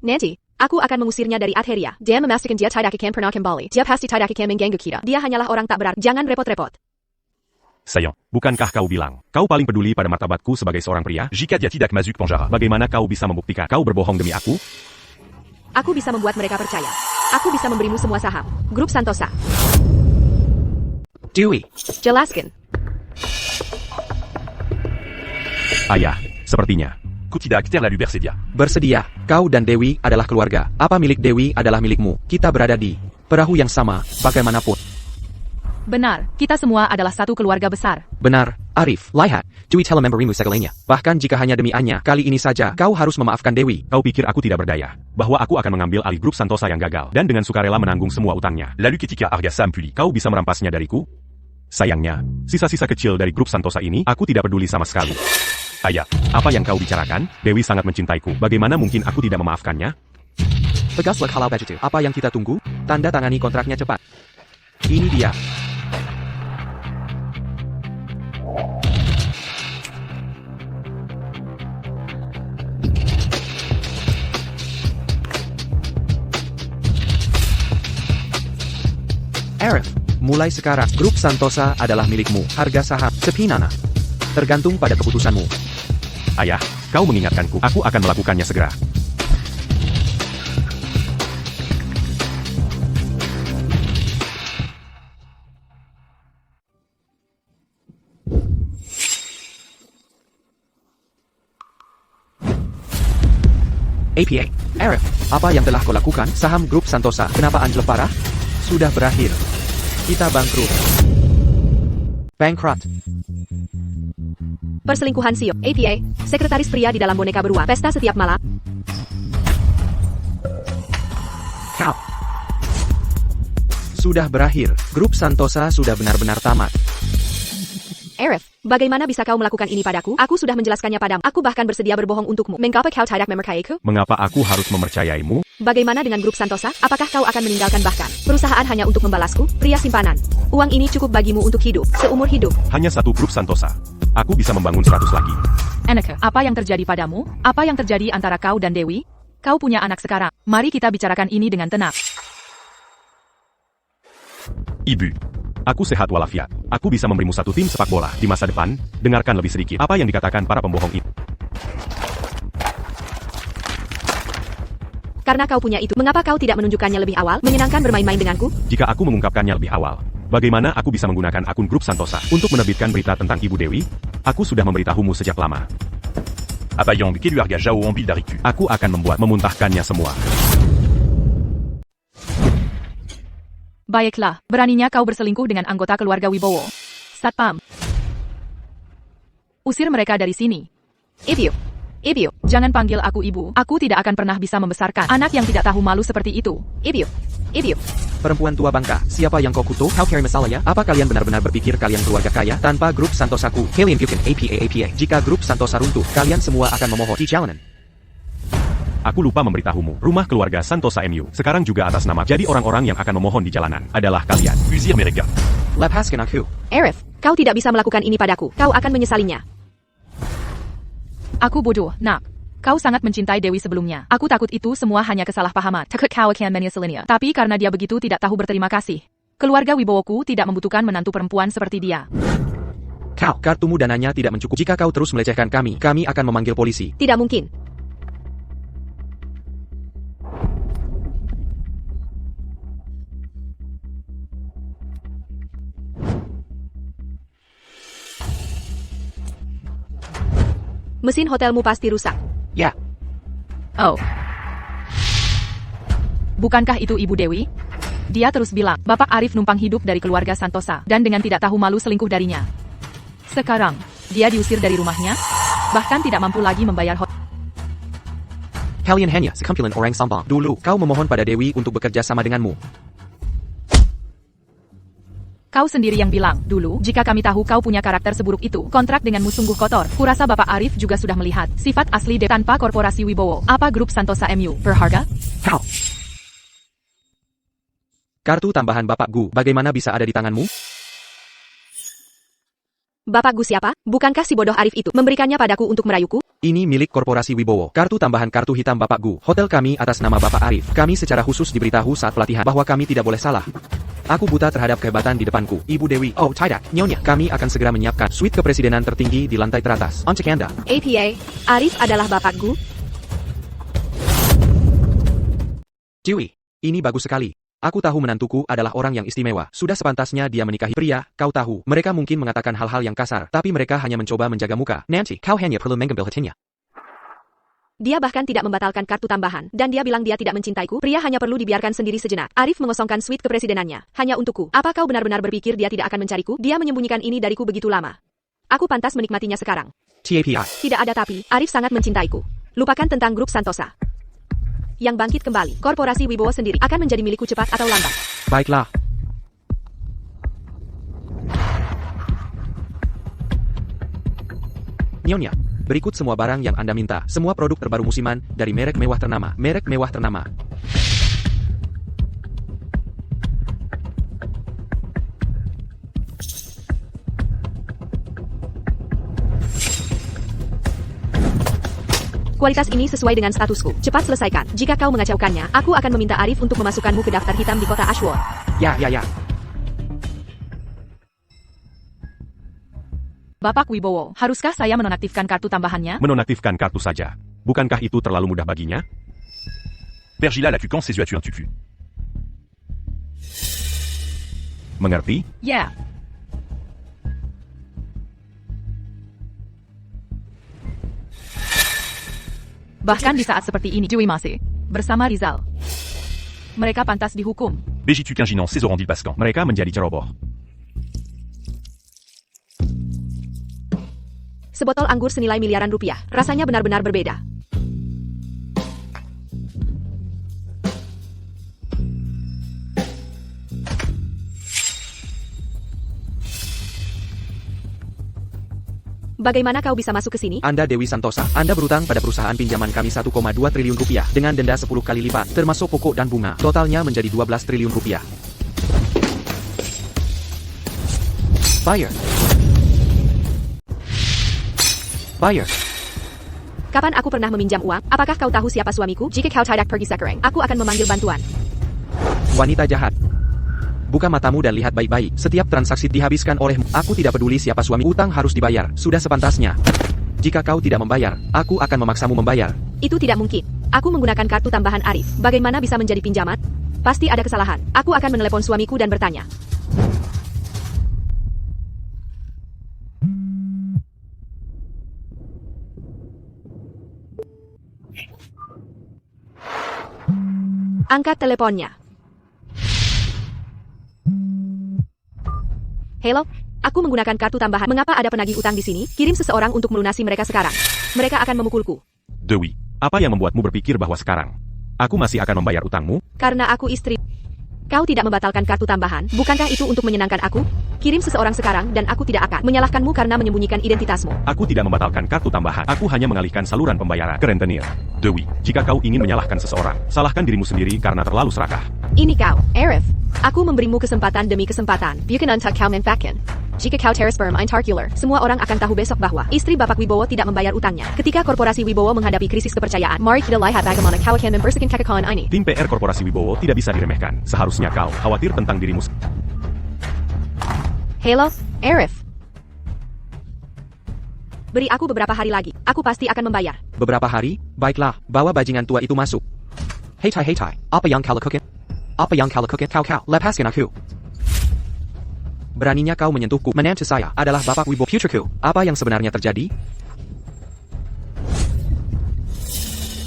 Nancy, aku akan mengusirnya dari Adheria. Dia memastikan dia tidak akan pernah kembali. Dia pasti tidak akan mengganggu kita. Dia hanyalah orang tak berarti. Jangan repot-repot. Sayang, bukankah kau bilang, kau paling peduli pada martabatku sebagai seorang pria? Jika dia tidak masuk penjara. Bagaimana kau bisa membuktikan kau berbohong demi aku? Aku bisa membuat mereka percaya. Aku bisa memberimu semua saham. Grup Santosa. Dewi. Jelaskan. Ayah, sepertinya. Ku tidak terlalu bersedia. Bersedia, kau dan Dewi adalah keluarga. Apa milik Dewi adalah milikmu. Kita berada di perahu yang sama, bagaimanapun. Benar, kita semua adalah satu keluarga besar. Benar, Arif, lihat, Dewi telah memberimu segalanya. Bahkan jika hanya demi Anya, kali ini saja kau harus memaafkan Dewi. Kau pikir aku tidak berdaya? Bahwa aku akan mengambil alih grup Santosa yang gagal dan dengan sukarela menanggung semua utangnya. Lalu ketika harga saham pulih, Kau bisa merampasnya dariku? Sayangnya, sisa-sisa kecil dari grup Santosa ini aku tidak peduli sama sekali. ayah. Apa yang kau bicarakan? Dewi sangat mencintaiku. Bagaimana mungkin aku tidak memaafkannya? Tegaslah halal budget. Apa yang kita tunggu? Tanda tangani kontraknya cepat. Ini dia. Arif, mulai sekarang grup Santosa adalah milikmu. Harga saham sepinana tergantung pada keputusanmu. Ayah, kau mengingatkanku. Aku akan melakukannya segera. APA, Arif, apa yang telah kau lakukan? Saham grup Santosa, kenapa anjlok parah? Sudah berakhir. Kita bangkrut. Bankrupt. Perselingkuhan Sio. APA, sekretaris pria di dalam boneka beruang. Pesta setiap malam. Kau. Sudah berakhir. Grup Santosa sudah benar-benar tamat. Arif, Bagaimana bisa kau melakukan ini padaku? Aku sudah menjelaskannya padamu. Aku bahkan bersedia berbohong untukmu. Mengapa kau tidak mempercayaiku? Mengapa aku harus mempercayaimu? Bagaimana dengan grup Santosa? Apakah kau akan meninggalkan bahkan perusahaan hanya untuk membalasku? Pria simpanan. Uang ini cukup bagimu untuk hidup, seumur hidup. Hanya satu grup Santosa. Aku bisa membangun 100 lagi. Enneke, apa yang terjadi padamu? Apa yang terjadi antara kau dan Dewi? Kau punya anak sekarang. Mari kita bicarakan ini dengan tenang. Ibu. Aku sehat walafiat. Aku bisa memberimu satu tim sepak bola di masa depan. Dengarkan lebih sedikit apa yang dikatakan para pembohong itu. Karena kau punya itu, mengapa kau tidak menunjukkannya lebih awal? Menyenangkan bermain-main denganku? Jika aku mengungkapkannya lebih awal, bagaimana aku bisa menggunakan akun grup Santosa untuk menerbitkan berita tentang Ibu Dewi? Aku sudah memberitahumu sejak lama. Apayang Keluarga Zhao ambil dariku. Aku akan memuntahkannya semua. Baiklah, beraninya kau berselingkuh dengan anggota keluarga Wibowo. Satpam. Usir mereka dari sini. Ibu. Jangan panggil aku ibu. Aku tidak akan pernah bisa membesarkan anak yang tidak tahu malu seperti itu. Ibu. Perempuan tua bangka, siapa yang kau kutuk? Kau carry masalah ya? Apa kalian benar-benar berpikir kalian keluarga kaya? Tanpa grup Santosaku, kalian bukan APA. Jika grup Santosa runtuh, kalian semua akan memohon di jalanan. Aku lupa memberitahumu, rumah keluarga Santosa MU sekarang juga atas nama. Jadi orang-orang yang akan memohon di jalanan adalah kalian. Usir mereka. Lepaskan aku. Arif, kau tidak bisa melakukan ini padaku. Kau akan menyesalinya. Aku bodoh, nak. Kau sangat mencintai Dewi sebelumnya. Aku takut itu semua hanya kesalahpahaman. Takut kau akan menyesalinya. Tapi karena dia begitu tidak tahu berterima kasih. Keluarga Wibowoku tidak membutuhkan menantu perempuan seperti dia. Kau, kartumu dananya tidak mencukup. Jika kau terus melecehkan kami akan memanggil polisi. Tidak mungkin. Mesin hotelmu pasti rusak. Ya, Oh. Bukankah itu Ibu Dewi? Dia terus bilang, Bapak Arif numpang hidup dari keluarga Santosa, dan dengan tidak tahu malu selingkuh darinya. Sekarang, dia diusir dari rumahnya, bahkan tidak mampu lagi membayar hotel. kalian hanya sekumpulan orang sombong. Dulu, kau memohon pada Dewi untuk bekerja sama denganmu. Kau sendiri yang bilang, dulu, jika kami tahu kau punya karakter seburuk itu, kontrak denganmu sungguh kotor. Kurasa Bapak Arif juga sudah melihat sifat asli Dewi tanpa korporasi Wibowo. Apa grup Santosa MU berharga? Kau. Kartu tambahan Bapak Gu, bagaimana bisa ada di tanganmu? Bapak Gu siapa? Bukankah si bodoh Arif itu memberikannya padaku untuk merayuku? Ini milik korporasi Wibowo. Kartu tambahan kartu hitam Bapak Gu. Hotel kami atas nama Bapak Arif. Kami secara khusus diberitahu saat pelatihan bahwa kami tidak boleh salah. Aku buta terhadap kehebatan di depanku. Ibu Dewi, oh tidak, Nyonya. Kami akan segera menyiapkan suite kepresidenan tertinggi di lantai teratas. Untuk Anda. APA, Arif adalah Bapak Gu. Ciwi, ini bagus sekali. Aku tahu menantuku adalah orang yang istimewa. Sudah sepantasnya dia menikahi pria, kau tahu. Mereka mungkin mengatakan hal-hal yang kasar, tapi mereka hanya mencoba menjaga muka. Nancy, kau hanya perlu mengambil hatinya. Dia bahkan tidak membatalkan kartu tambahan, dan dia bilang dia tidak mencintaiku. Pria hanya perlu dibiarkan sendiri sejenak. Arif mengosongkan suite kepresidenannya, hanya untukku. Apa kau benar-benar berpikir dia tidak akan mencariku? Dia menyembunyikan ini dariku begitu lama. Aku pantas menikmatinya sekarang. TAPI. Tidak ada tapi, Arif sangat mencintaiku. Lupakan tentang grup Santosa. Yang bangkit kembali, korporasi Wibowo sendiri akan menjadi milikku cepat atau lambat. Baiklah. Nyonya, berikut semua barang yang Anda minta. Semua produk terbaru musiman dari merek mewah ternama. Merek mewah ternama. Kualitas ini sesuai dengan statusku. Cepat selesaikan. Jika kau mengacaukannya, aku akan meminta Arif untuk memasukkanmu ke daftar hitam di kota Ashworth. Ya. Bapak Wibowo, haruskah saya menonaktifkan kartu tambahannya? Menonaktifkan kartu saja. Bukankah itu terlalu mudah baginya? Pergila lacucan ses yeux tu un tufu. Mengerti? Ya. Bahkan di saat seperti ini, Dewi masih bersama Rizal. Mereka pantas dihukum. Bégitu quinginan ses orandil pascan. Mereka menjadi ceroboh. Sebotol anggur senilai miliaran rupiah. Rasanya benar-benar berbeda. Bagaimana kau bisa masuk ke sini? Anda Dewi Santosa, Anda berutang pada perusahaan pinjaman kami 1,2 triliun rupiah dengan denda 10 kali lipat, termasuk pokok dan bunga. Totalnya menjadi 12 triliun rupiah. Buyer. Buyer. Kapan aku pernah meminjam uang? Apakah kau tahu siapa suamiku? Jika kau tidak pergi sekarang, aku akan memanggil bantuan. Wanita jahat. Buka matamu dan lihat baik-baik. Setiap transaksi dihabiskan olehmu. Aku tidak peduli siapa suami. Utang harus dibayar. Sudah sepantasnya. Jika kau tidak membayar, aku akan memaksamu membayar. Itu tidak mungkin. Aku menggunakan kartu tambahan Arif. Bagaimana bisa menjadi pinjaman? Pasti ada kesalahan. Aku akan menelepon suamiku dan bertanya. Angkat teleponnya. Halo, aku menggunakan kartu tambahan. Mengapa ada penagih utang di sini? Kirim seseorang untuk melunasi mereka sekarang. Mereka akan memukulku. Dewi, apa yang membuatmu berpikir bahwa sekarang aku masih akan membayar utangmu? Karena aku istri. Kau tidak membatalkan kartu tambahan, bukankah itu untuk menyenangkan aku? Kirim seseorang sekarang dan aku tidak akan menyalahkanmu karena menyembunyikan identitasmu. Aku tidak membatalkan kartu tambahan. Aku hanya mengalihkan saluran pembayaran ke rentenir. Dewi, jika kau ingin menyalahkan seseorang, salahkan dirimu sendiri karena terlalu serakah. Ini kau, Arif. Aku memberimu kesempatan demi kesempatan. Bukan untuk kau manfaatkan. Jika kau tersperm intarcular, semua orang akan tahu besok bahwa istri Bapak Wibowo tidak membayar utangnya. Ketika korporasi Wibowo menghadapi krisis kepercayaan, mari kita lihat bagaimana kau akan membersihkan kekacauan ini. Tim PR Korporasi Wibowo tidak bisa diremehkan. Seharusnya kau khawatir tentang dirimu. Halo, Arif. Beri aku beberapa hari lagi. Aku pasti akan membayar. Beberapa hari? Baiklah, bawa bajingan tua itu masuk. Hei tai, apa yang kau lakukan? Apa yang kau lakukan? Kau, lepaskan aku. Beraninya kau menyentuhku. Menantu saya adalah Bapak Wibowo futureku. Apa yang sebenarnya terjadi?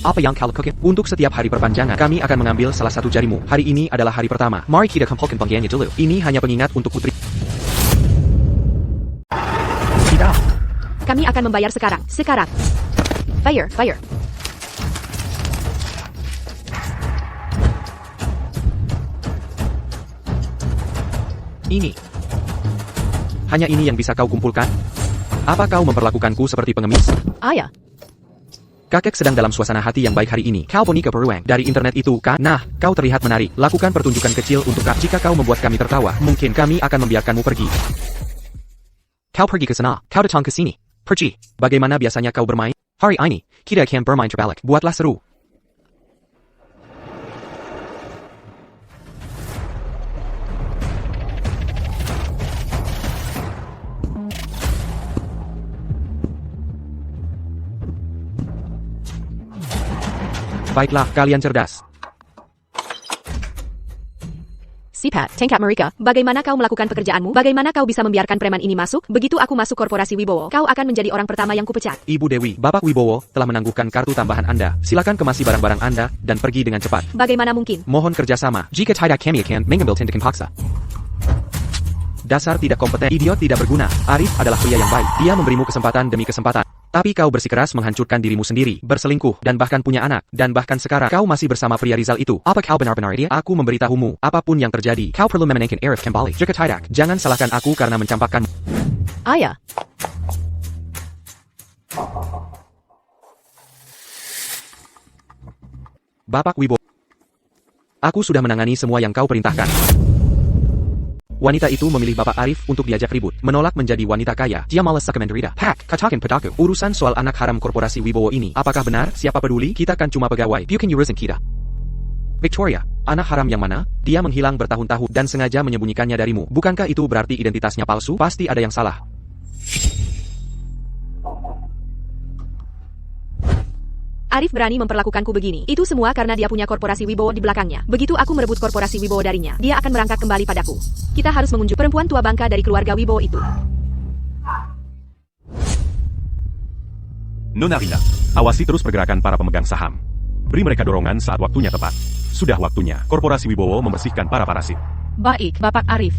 Apa yang kau lakukan? Untuk setiap hari perpanjangan, kami akan mengambil salah satu jarimu. Hari ini adalah hari pertama. Mari kita kumpulkan penggantiannya dulu. Ini hanya pengingat untuk putri. Tidak. Kami akan membayar sekarang. Sekarang. Bayar. Ini. Hanya ini yang bisa kau kumpulkan? Apa kau memperlakukanku seperti pengemis? Ayah. Kakek sedang dalam suasana hati yang baik hari ini. Kau Bonika Beruang dari internet itu, kan? Nah, kau terlihat menarik. Lakukan pertunjukan kecil untuk kau. Jika kau membuat kami tertawa, mungkin kami akan membiarkanmu pergi. Kau pergi ke sana. Kau datang ke sini. Pergi. Bagaimana biasanya kau bermain? Hari ini, kita akan bermain terbalik. Buatlah seru. Baiklah, kalian cerdas. Sipat, tingkat mereka. Bagaimana kau melakukan pekerjaanmu? Bagaimana kau bisa membiarkan preman ini masuk? Begitu aku masuk korporasi Wibowo, kau akan menjadi orang pertama yang kupecat. Ibu Dewi, Bapak Wibowo telah menangguhkan kartu tambahan Anda. Silakan kemasi barang-barang Anda dan pergi dengan cepat. Bagaimana mungkin? Mohon kerjasama. Jika tidak kami akan mengambil tindakan paksa. Dasar tidak kompeten, idiot tidak berguna. Arif adalah pria yang baik. Dia memberimu kesempatan demi kesempatan. Tapi kau bersikeras menghancurkan dirimu sendiri, berselingkuh, dan bahkan punya anak. Dan bahkan sekarang, kau masih bersama pria Rizal itu. Apa kau benar-benar dia? Aku memberitahumu, apapun yang terjadi, kau perlu memenangkan Arif kembali. Jika tidak, jangan salahkan aku karena mencampakkanmu. Ayah. Bapak Wibowo. Aku sudah menangani semua yang kau perintahkan. Wanita itu memilih Bapak Arif untuk diajak ribut, menolak menjadi wanita kaya. Dia malas sakit menderita. Pak, katakan padaku, urusan soal anak haram korporasi Wibowo ini, apakah benar? Siapa peduli? Kita kan cuma pegawai. Bukan urusan kita. Victoria, anak haram yang mana? Dia menghilang bertahun-tahun dan sengaja menyembunyikannya darimu. Bukankah itu berarti identitasnya palsu? Pasti ada yang salah. Arif berani memperlakukanku begini. Itu semua karena dia punya korporasi Wibowo di belakangnya. Begitu aku merebut korporasi Wibowo darinya, dia akan merangkak kembali padaku. Kita harus mengunjungi perempuan tua bangka dari keluarga Wibowo itu. Nona Rina, awasi terus pergerakan para pemegang saham. Beri mereka dorongan saat waktunya tepat. Sudah waktunya korporasi Wibowo membersihkan para parasit. Baik, Bapak Arif.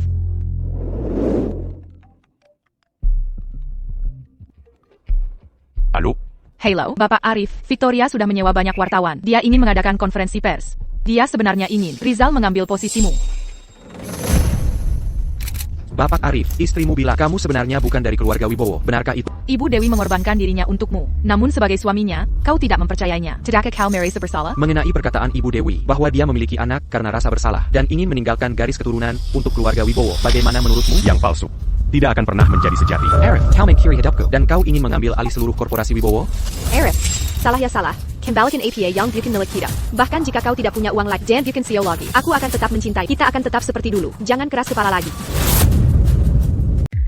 Halo? Halo, Bapak Arif. Victoria sudah menyewa banyak wartawan. Dia ingin mengadakan konferensi pers. Dia sebenarnya ingin Rizal mengambil posisimu. Bapak Arif, istrimu bilang kamu sebenarnya bukan dari keluarga Wibowo. Benarkah itu? Ibu Dewi mengorbankan dirinya untukmu. Namun sebagai suaminya, kau tidak mempercayainya. Tidakkah kau merasa bersalah? Mengenai perkataan Ibu Dewi bahwa dia memiliki anak karena rasa bersalah dan ingin meninggalkan garis keturunan untuk keluarga Wibowo, bagaimana menurutmu? Yang palsu. Tidak akan pernah menjadi sejati. Arif, kau mengkhianati hidupku dan kau ingin mengambil alih seluruh korporasi Wibowo? Arif, salah ya salah. Kembalikan APA yang bukan milik kita. Bahkan jika kau tidak punya uang lagi dan bukan CEO lagi, aku akan tetap mencintai. Kita akan tetap seperti dulu. Jangan keras kepala lagi.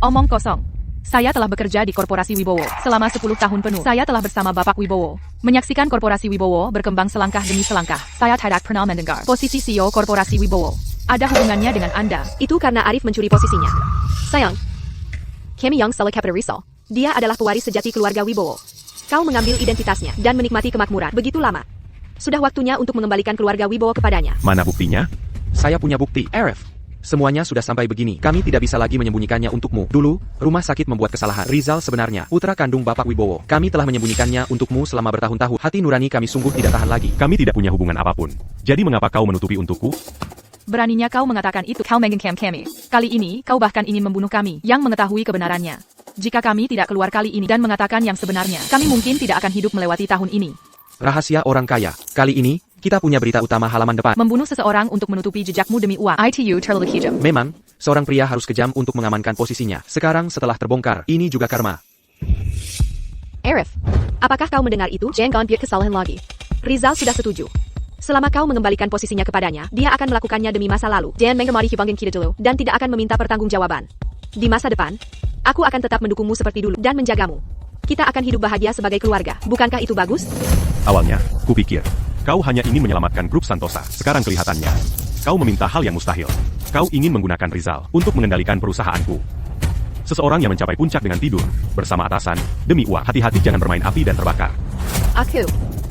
Omong kosong. Saya telah bekerja di korporasi Wibowo selama 10 tahun penuh. Saya telah bersama Bapak Wibowo menyaksikan korporasi Wibowo berkembang selangkah demi selangkah. Saya tidak pernah mendengar posisi CEO korporasi Wibowo ada hubungannya dengan Anda. Itu karena Arif mencuri posisinya. Sayang, kami yang salah kepada Rizal. Dia adalah pewaris sejati keluarga Wibowo. Kau mengambil identitasnya dan menikmati kemakmuran begitu lama. Sudah waktunya untuk mengembalikan keluarga Wibowo kepadanya. Mana buktinya? Saya punya bukti, Arif. Semuanya sudah sampai begini. Kami tidak bisa lagi menyembunyikannya untukmu. Dulu, rumah sakit membuat kesalahan. Rizal sebenarnya putra kandung Bapak Wibowo. Kami telah menyembunyikannya untukmu selama bertahun-tahun. Hati nurani kami sungguh tidak tahan lagi. Kami tidak punya hubungan apapun. Jadi mengapa kau menutupi untukku? Beraninya kau mengatakan itu. Kau mengencam kami. Kali ini, kau bahkan ingin membunuh kami yang mengetahui kebenarannya. Jika kami tidak keluar kali ini dan mengatakan yang sebenarnya, kami mungkin tidak akan hidup melewati tahun ini. Rahasia orang kaya. Kali ini, kita punya berita utama halaman depan. Membunuh seseorang untuk menutupi jejakmu demi uang. ITU terlalu kejam. Memang, seorang pria harus kejam untuk mengamankan posisinya. Sekarang setelah terbongkar, ini juga karma. Arif, apakah kau mendengar itu? Jangan buat kesalahan lagi. Rizal sudah setuju. Selama kau mengembalikan posisinya kepadanya, dia akan melakukannya demi masa lalu. Jangan mengemari hubungan kita dulu, dan tidak akan meminta pertanggungjawaban. Di masa depan, aku akan tetap mendukungmu seperti dulu dan menjagamu. Kita akan hidup bahagia sebagai keluarga. Bukankah itu bagus? Awalnya, kupikir, kau hanya ingin menyelamatkan grup Santosa. Sekarang kelihatannya, kau meminta hal yang mustahil. Kau ingin menggunakan Rizal untuk mengendalikan perusahaanku. Seseorang yang mencapai puncak dengan tidur, bersama atasan, demi uang. Hati-hati jangan bermain api dan terbakar. Aku.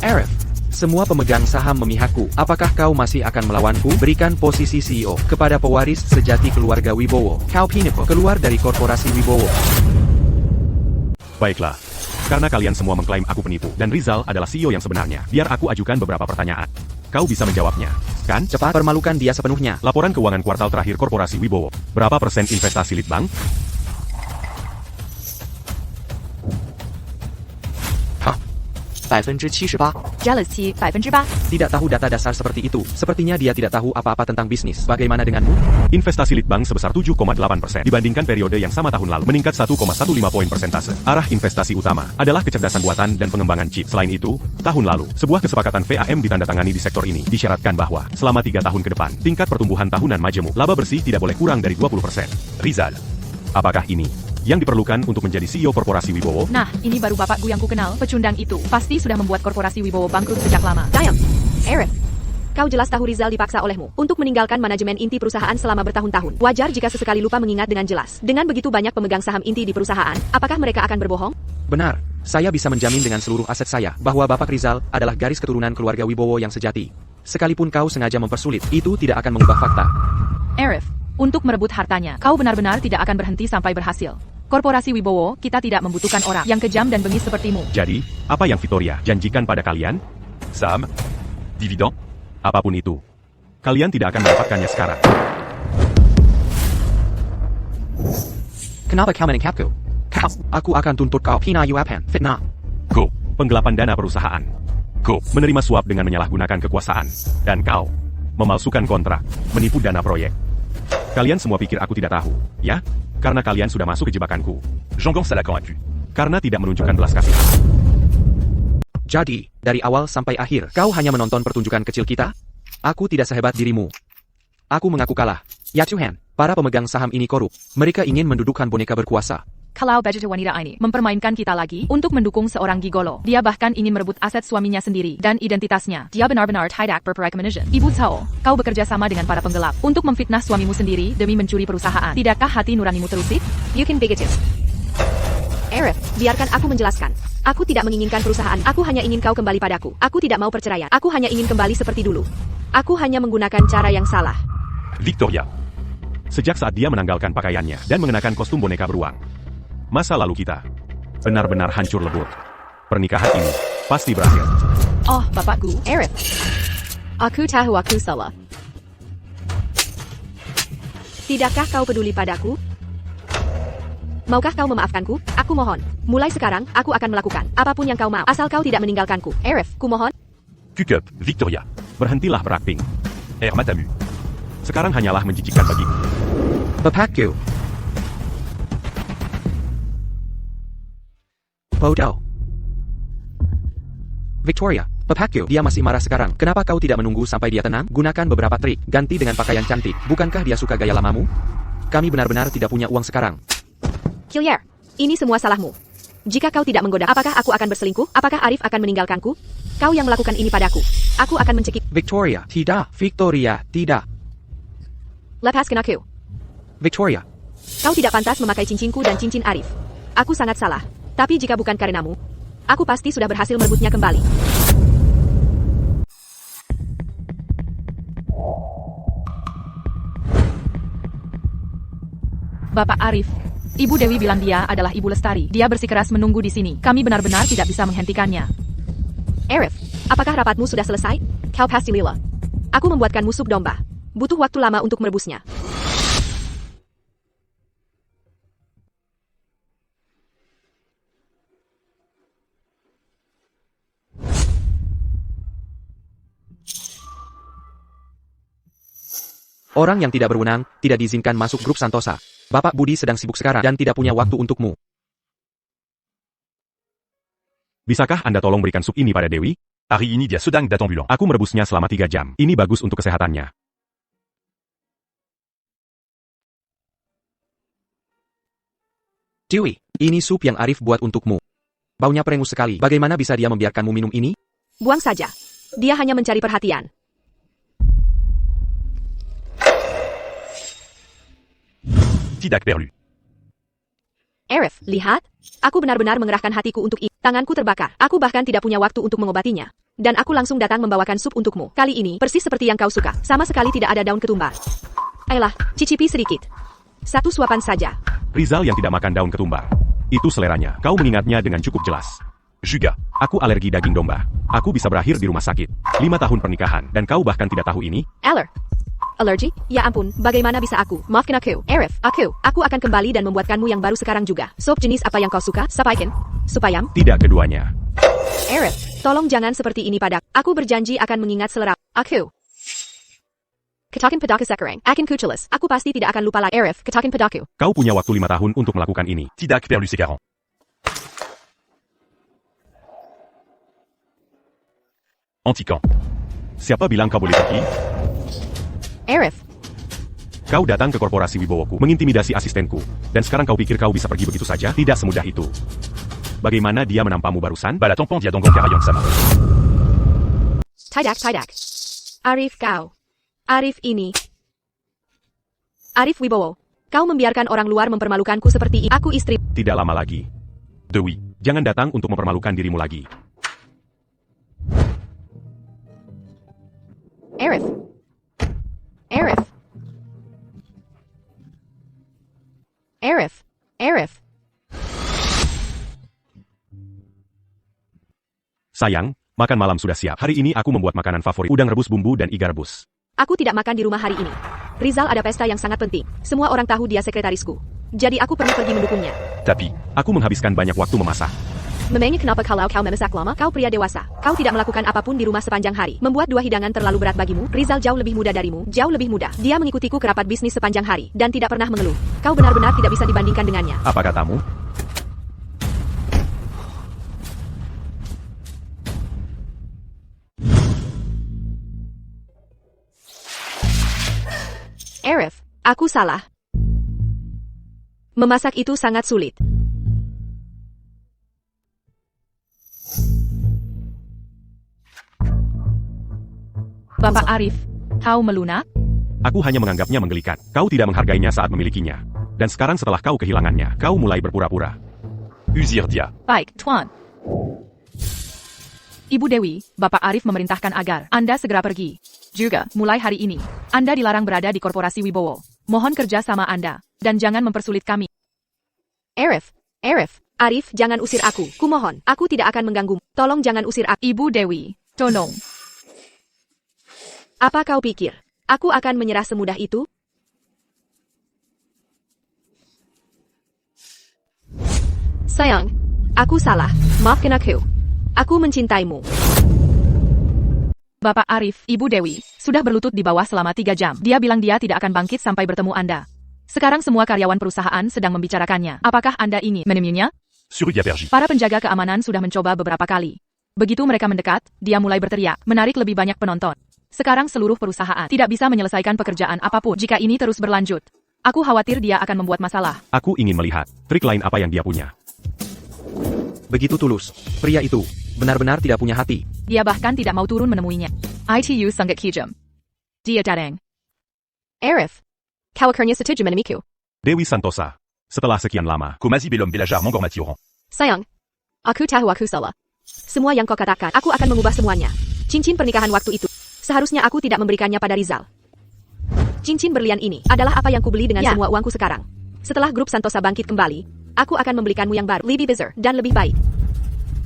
Arif, semua pemegang saham memihakku. Apakah kau masih akan melawanku? Berikan posisi CEO kepada pewaris sejati keluarga Wibowo. Kau penipu keluar dari korporasi Wibowo. Baiklah. Karena kalian semua mengklaim aku penipu, dan Rizal adalah CEO yang sebenarnya, biar aku ajukan beberapa pertanyaan. Kau bisa menjawabnya, kan? Cepat permalukan dia sepenuhnya. Laporan keuangan kuartal terakhir korporasi Wibowo. Berapa persen investasi Litbang? Hah? 78%. Jealousy 8%. Tidak tahu data dasar seperti itu. Sepertinya dia tidak tahu apa-apa tentang bisnis. Bagaimana denganmu? Investasi Litbang sebesar 7,8% dibandingkan periode yang sama tahun lalu, meningkat 1,15 poin persentase. Arah investasi utama adalah kecerdasan buatan dan pengembangan chip. Selain itu, tahun lalu, sebuah kesepakatan VAM ditandatangani di sektor ini. Disyaratkan bahwa, selama 3 tahun ke depan, tingkat pertumbuhan tahunan majemuk laba bersih tidak boleh kurang dari 20%. Rizal, apakah ini yang diperlukan untuk menjadi CEO korporasi Wibowo? Nah, ini baru bapakku yang kukenal. Pecundang itu pasti sudah membuat korporasi Wibowo bangkrut sejak lama. Sayang, Arif. Kau jelas tahu Rizal dipaksa olehmu untuk meninggalkan manajemen inti perusahaan selama bertahun-tahun. Wajar jika sesekali lupa mengingat dengan jelas. Dengan begitu banyak pemegang saham inti di perusahaan, apakah mereka akan berbohong? Benar. Saya bisa menjamin dengan seluruh aset saya bahwa Bapak Rizal adalah garis keturunan keluarga Wibowo yang sejati. Sekalipun kau sengaja mempersulit, itu tidak akan mengubah fakta. Arif, untuk merebut hartanya, kau benar-benar tidak akan berhenti sampai berhasil. Korporasi Wibowo, kita tidak membutuhkan orang yang kejam dan bengis sepertimu. Jadi, apa yang Victoria janjikan pada kalian? Sam, dividend. Apapun itu, kalian tidak akan mendapatkannya sekarang. Kenapa kau menangkapku? Aku akan tuntut kau penayuapan, fitnah. Go, Penggelapan dana perusahaan, go. menerima suap dengan menyalahgunakan kekuasaan, dan kau memalsukan kontrak, menipu dana proyek. Kalian semua pikir aku tidak tahu, ya? Karena kalian sudah masuk ke jebakanku. Jean-Gon Salacan a pu. Karena tidak menunjukkan belas kasihan. Jadi, dari awal sampai akhir, kau hanya menonton pertunjukan kecil kita? Aku tidak sehebat dirimu. Aku mengaku kalah. Ya Tuhan, para pemegang saham ini korup. Mereka ingin mendudukan boneka berkuasa. Kalau budget wanita ini mempermainkan kita lagi untuk mendukung seorang gigolo. Dia bahkan ingin merebut aset suaminya sendiri dan identitasnya. Dia benar-benar tidak berperekonomian. Ibu Cao, kau bekerja sama dengan para penggelap untuk memfitnah suamimu sendiri demi mencuri perusahaan. Tidakkah hati nuranimu terusik? You can bigoted. Arif, biarkan aku menjelaskan. Aku tidak menginginkan perusahaan. Aku hanya ingin kau kembali padaku. Aku tidak mau perceraian. Aku hanya ingin kembali seperti dulu. Aku hanya menggunakan cara yang salah. Victoria, Sejak saat dia menanggalkan pakaiannya dan mengenakan kostum boneka beruang, masa lalu kita benar-benar hancur lebur. Pernikahan ini pasti berakhir. Oh, bapakku. Arif, aku tahu aku salah. Tidakkah kau peduli padaku? Maukah kau memaafkanku? Aku mohon. Mulai sekarang, aku akan melakukan apapun yang kau mau. Asal kau tidak meninggalkanku. Arif, kumohon. Q-Cup, Victoria. Berhentilah berakting. R. Matamu. Sekarang hanyalah menjijikkan bagiku. Bapakku. Bodoh. Victoria, bapakku, dia masih marah sekarang. Kenapa kau tidak menunggu sampai dia tenang? Gunakan beberapa trik, ganti dengan pakaian cantik. Bukankah dia suka gaya lamamu? Kami benar-benar tidak punya uang sekarang. Killier, ini semua salahmu. Jika kau tidak menggoda, apakah aku akan berselingkuh? Apakah Arif akan meninggalkanku? Kau yang melakukan ini padaku. Aku akan mencekik. Victoria, tidak. Victoria, tidak. Lepaskan aku. Victoria, Kau tidak pantas memakai cincinku dan cincin Arif. Aku sangat salah. Tapi jika bukan karenamu, aku pasti sudah berhasil merebutnya kembali. Bapak Arif, Ibu Dewi bilang dia adalah Ibu Lestari. Dia bersikeras menunggu di sini. Kami benar-benar tidak bisa menghentikannya. Arif, apakah rapatmu sudah selesai? Kau pasti lila. Aku membuatkanmu sup domba. Butuh waktu lama untuk merebusnya. orang yang tidak berwenang, tidak diizinkan masuk grup Santosa. Bapak Budi sedang sibuk sekarang dan tidak punya waktu untukmu. Bisakah Anda tolong berikan sup ini pada Dewi? Hari ini dia sedang datang bulan. Aku merebusnya selama 3 jam. Ini bagus untuk kesehatannya. Dewi, ini sup yang Arif buat untukmu. Baunya perengus sekali. Bagaimana bisa dia membiarkanmu minum ini? Buang saja. Dia hanya mencari perhatian. Tidak perlu. Arif, lihat. Aku benar-benar mengerahkan hatiku untuk ini. Tanganku terbakar. Aku bahkan tidak punya waktu untuk mengobatinya. Dan aku langsung datang membawakan sup untukmu. Kali ini, persis seperti yang kau suka. Sama sekali tidak ada daun ketumbar. Ayolah, cicipi sedikit. 1 suapan saja. Rizal yang tidak makan daun ketumbar. Itu seleranya. Kau mengingatnya dengan cukup jelas. Juga. Aku alergi daging domba. Aku bisa berakhir di rumah sakit. 5 tahun pernikahan, dan kau bahkan tidak tahu ini? Alergi? Ya ampun, bagaimana bisa aku? Maafkan aku. Arif, aku akan kembali dan membuatkanmu yang baru sekarang juga. Sup jenis apa yang kau suka? Sapaikan? Sup ayam? Tidak keduanya. Arif, tolong jangan seperti ini padaku. Aku berjanji akan mengingat selera. Aku. Katakan padaku sekarang. Akan kuculis. Aku pasti tidak akan lupa lagi. Arif, katakan padaku. Kau punya waktu 5 tahun untuk melakukan ini. Tidak perlu sekarang. Antikan. Siapa bilang kau boleh pergi? Arif, Kau datang ke korporasi Wibowoku, mengintimidasi asistenku. Dan sekarang kau pikir kau bisa pergi begitu saja? Tidak semudah itu. Bagaimana dia menampamu barusan? Bala tampon dia dongong karayong sama. tidak. Arif kau. Arif ini. Arif Wibowo. Kau membiarkan orang luar mempermalukanku seperti ini. Aku istri. Tidak lama lagi. Dewi, jangan datang untuk mempermalukan dirimu lagi. Arif. Sayang, makan malam sudah siap. Hari ini aku membuat makanan favorit, udang rebus bumbu dan iga rebus. Aku tidak makan di rumah hari ini. Rizal ada pesta yang sangat penting. Semua orang tahu dia sekretarisku. Jadi aku perlu pergi mendukungnya. Tapi, Aku menghabiskan banyak waktu memasak. Memangnya kenapa kalau kau memasak lama? Kau pria dewasa. Kau tidak melakukan apapun di rumah sepanjang hari. Membuat 2 hidangan terlalu berat bagimu. Rizal jauh lebih muda darimu. Jauh lebih muda. Dia mengikutiku ke rapat bisnis sepanjang hari. Dan tidak pernah mengeluh. Kau benar-benar tidak bisa dibandingkan dengannya. Apa katamu? Arif, aku salah. Memasak itu sangat sulit. Bapak Arif, kau melunak? Aku hanya menganggapnya menggelikan. Kau tidak menghargainya saat memilikinya. Dan sekarang setelah kau kehilangannya, kau mulai berpura-pura. usir dia. Baik, Tuan. Ibu Dewi, Bapak Arif memerintahkan agar Anda segera pergi. Juga, mulai hari ini, Anda dilarang berada di korporasi Wibowo. Mohon kerja sama Anda, dan jangan mempersulit kami. Arif, Arif, jangan usir aku. Kumohon, aku tidak akan mengganggu. Tolong jangan usir aku. Ibu Dewi, tolong. Apa kau pikir? Aku akan menyerah semudah itu? Sayang, aku salah. Maafkan aku. Aku mencintaimu. Bapak Arif, Ibu Dewi, sudah berlutut di bawah selama 3 jam. Dia bilang dia tidak akan bangkit sampai bertemu Anda. Sekarang semua karyawan perusahaan sedang membicarakannya. Apakah Anda ingin menemuinya? Sur Udiapergie. Para penjaga keamanan sudah mencoba beberapa kali. Begitu mereka mendekat, dia mulai berteriak, menarik lebih banyak penonton. Sekarang seluruh perusahaan tidak bisa menyelesaikan pekerjaan apapun jika ini terus berlanjut. Aku khawatir dia akan membuat masalah. Aku ingin melihat trik lain apa yang dia punya. Begitu tulus. Pria itu benar-benar tidak punya hati. Dia bahkan tidak mau turun menemuinya. ITU sangat kejam. Dia datang. Arif, kau akhirnya setuju menemuiku. Dewi Santosa. Setelah sekian lama, Komazi Bellum Belajar Mangormati Oran. Sayang, aku tahu aku salah. Semua yang kau katakan, aku akan mengubah semuanya. Cincin pernikahan waktu itu. Seharusnya aku tidak memberikannya pada Rizal. Cincin berlian ini adalah apa yang kubeli dengan semua uangku sekarang. Setelah grup Santosa bangkit kembali, aku akan membelikanmu yang baru, lebih besar, dan lebih baik.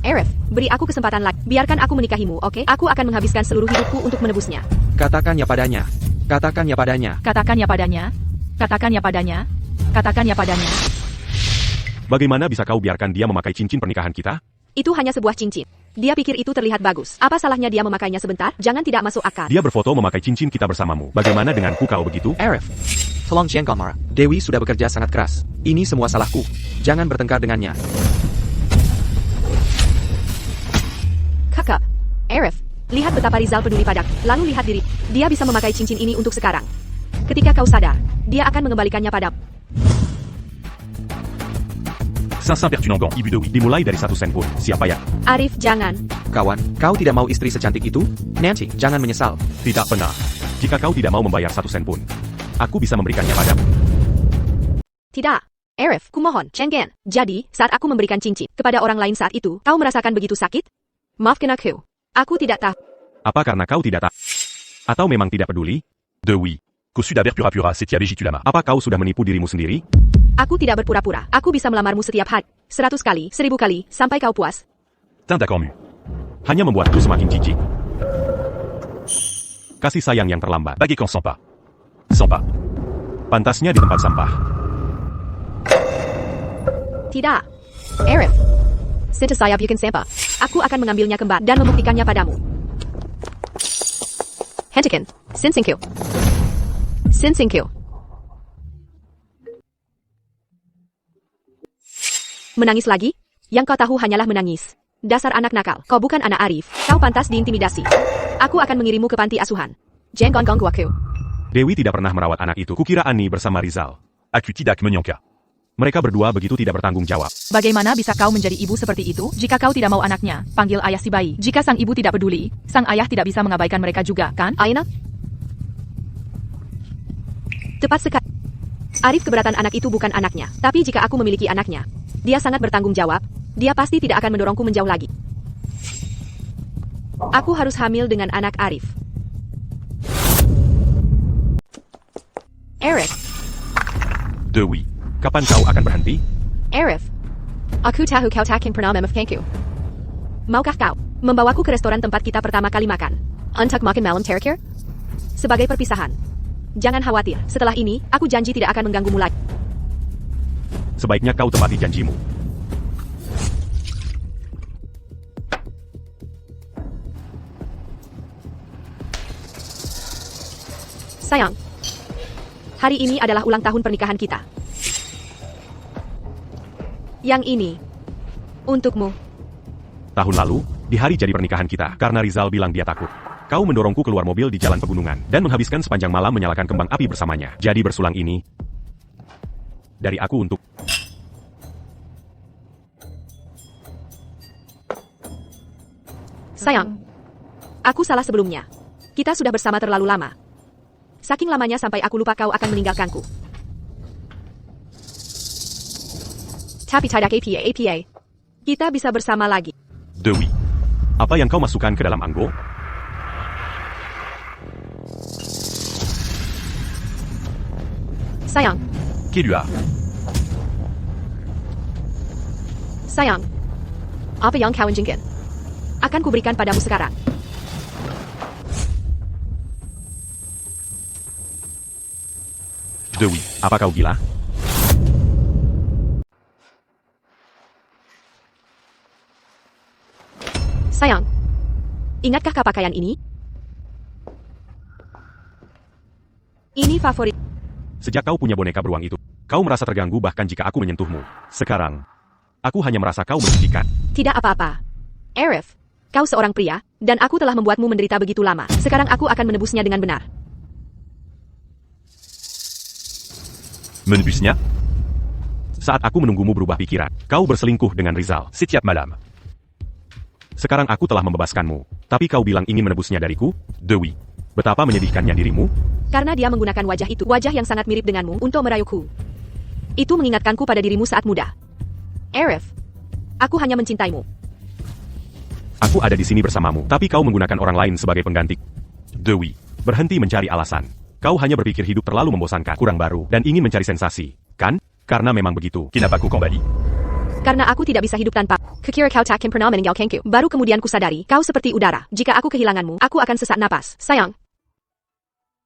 Arif, beri aku kesempatan lagi. Biarkan aku menikahimu, oke? Aku akan menghabiskan seluruh hidupku untuk menebusnya. Katakannya padanya. Katakannya padanya. Katakannya padanya. Katakannya padanya. Katakannya padanya. bagaimana bisa kau biarkan dia memakai cincin pernikahan kita? Itu hanya sebuah cincin. Dia pikir itu terlihat bagus. Apa salahnya dia memakainya sebentar? Jangan tidak masuk akal. Dia berfoto memakai cincin kita bersamamu. Bagaimana denganku kau begitu? Arif, tolong jangan marah. Dewi sudah bekerja sangat keras. Ini semua salahku. Jangan bertengkar dengannya. Kakak, Arif, lihat betapa Rizal peduli padaku. Lalu lihat diri. Dia bisa memakai cincin ini untuk sekarang. Ketika kau sadar, dia akan mengembalikannya padamu. Saint Pertunangan, Ibu Dewi. Dimulai dari 1 sen pun. Siapa ya? Arif, jangan. Kawan, kau tidak mau istri secantik itu? Nancy, jangan menyesal. Tidak pernah. Jika kau tidak mau membayar 1 sen pun, aku bisa memberikannya padamu. Tidak. Arif, kumohon, jangan. Jadi, saat aku memberikan cincin kepada orang lain saat itu, kau merasakan begitu sakit? Maafkan aku. Aku tidak tahu. Apa karena kau tidak tahu? Atau memang tidak peduli? Dewi. Qu'au sud Pura Pura, c'est Tia Legitulama. Apa kau sudah menipu dirimu sendiri? Aku tidak berpura-pura. Aku bisa melamarmu setiap hari. 100 kali, 1000 kali, sampai kau puas. Teint d'accord mu. Hanya membuatku semakin jijik. Kasih sayang yang terlambat. Baguette quand sans pas. Sans pas. Pantasnya di tempat sampah. Tidak. Arif. Sinta saya bikin sampah. Aku akan mengambilnya kembali dan membuktikannya padamu. Hentikan. Sinsingku. Sinsingku. Menangis lagi? Yang kau tahu hanyalah menangis. Dasar anak nakal. Kau bukan anak Arif. Kau pantas diintimidasi. Aku akan mengirimmu ke panti asuhan. Jangan ganggu aku. Dewi tidak pernah merawat anak itu. Kukira Ani bersama Rizal. Aku tidak menyangka. Mereka berdua begitu tidak bertanggung jawab. Bagaimana bisa kau menjadi ibu seperti itu? Jika kau tidak mau anaknya, panggil ayah si bayi. Jika sang ibu tidak peduli, sang ayah tidak bisa mengabaikan mereka juga, kan? Aina? Tepat sekali. Arif keberatan anak itu bukan anaknya. Tapi jika aku memiliki anaknya, dia sangat bertanggung jawab. Dia pasti tidak akan mendorongku menjauh lagi. Aku harus hamil dengan anak Arif. Arif. Dewi, kapan kau akan berhenti? Arif. Aku tahu kau takkan pernah memaafkanku. Maukah kau membawaku ke restoran tempat kita pertama kali makan? Untuk makan malam terakhir? Sebagai perpisahan. Jangan khawatir, setelah ini, aku janji tidak akan mengganggumu lagi. Sebaiknya kau tepati janjimu. Sayang, hari ini adalah ulang tahun pernikahan kita. Yang ini, untukmu. Tahun lalu, di hari jadi pernikahan kita, karena Rizal bilang dia takut. Kau mendorongku keluar mobil di jalan pegunungan, dan menghabiskan sepanjang malam menyalakan kembang api bersamanya. Jadi bersulang ini, dari aku untuk... Sayang, aku salah sebelumnya. Kita sudah bersama terlalu lama. Saking lamanya sampai aku lupa kau akan meninggalkanku. Tapi tidak apa. Kita bisa bersama lagi. Dewi, apa yang kau masukkan ke dalam anggo? Sayang, Qui lui a? sayang. Apa yang kau inginkan? Akan kuberikan padamu sekarang. Dewi, apa kau gila? Sayang, ingatkah kau pakaian ini? Ini favorit. Sejak kau punya boneka beruang itu, kau merasa terganggu bahkan jika aku menyentuhmu. Sekarang, aku hanya merasa kau merugikan. Tidak apa-apa. Arif, kau seorang pria, dan aku telah membuatmu menderita begitu lama. Sekarang aku akan menebusnya dengan benar. Menebusnya? Saat aku menunggumu berubah pikiran, kau berselingkuh dengan Rizal. Setiap malam. Sekarang aku telah membebaskanmu, tapi kau bilang ingin menebusnya dariku? Oui. Betapa menyedihkannya dirimu? Karena dia menggunakan wajah itu, wajah yang sangat mirip denganmu, untuk merayuku. Itu mengingatkanku pada dirimu saat muda. Arif, aku hanya mencintaimu. Aku ada di sini bersamamu, tapi kau menggunakan orang lain sebagai pengganti. Oui. Berhenti mencari alasan. Kau hanya berpikir hidup terlalu membosankan, kurang baru, dan ingin mencari sensasi, kan? Karena memang begitu. Kenapa kau kembali? Karena aku tidak bisa hidup tanpa. Kukira kau tak pernah meninggalkanku. Baru kemudian kusadari, kau seperti udara. Jika aku kehilanganmu, aku akan sesak napas. Sayang.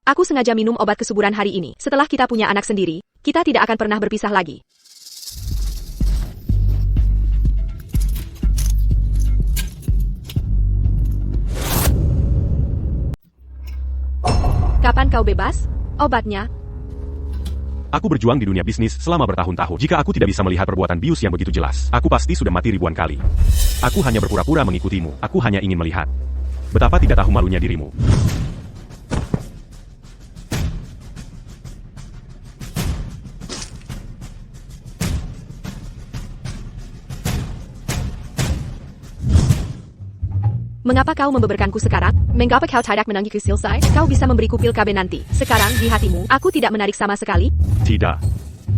Aku sengaja minum obat kesuburan hari ini. Setelah kita punya anak sendiri, kita tidak akan pernah berpisah lagi. Kapan kau bebas? Obatnya? Aku berjuang di dunia bisnis selama bertahun-tahun. Jika aku tidak bisa melihat perbuatan bius yang begitu jelas, aku pasti sudah mati ribuan kali. Aku hanya berpura-pura mengikutimu. Aku hanya ingin melihat. Betapa tidak tahu malunya dirimu. Mengapa kau membeberkanku sekarang? Mengapa kau tidak menangiku selesai? Kau bisa memberiku pil KB nanti. Sekarang, di hatimu, aku tidak menarik sama sekali. Tidak.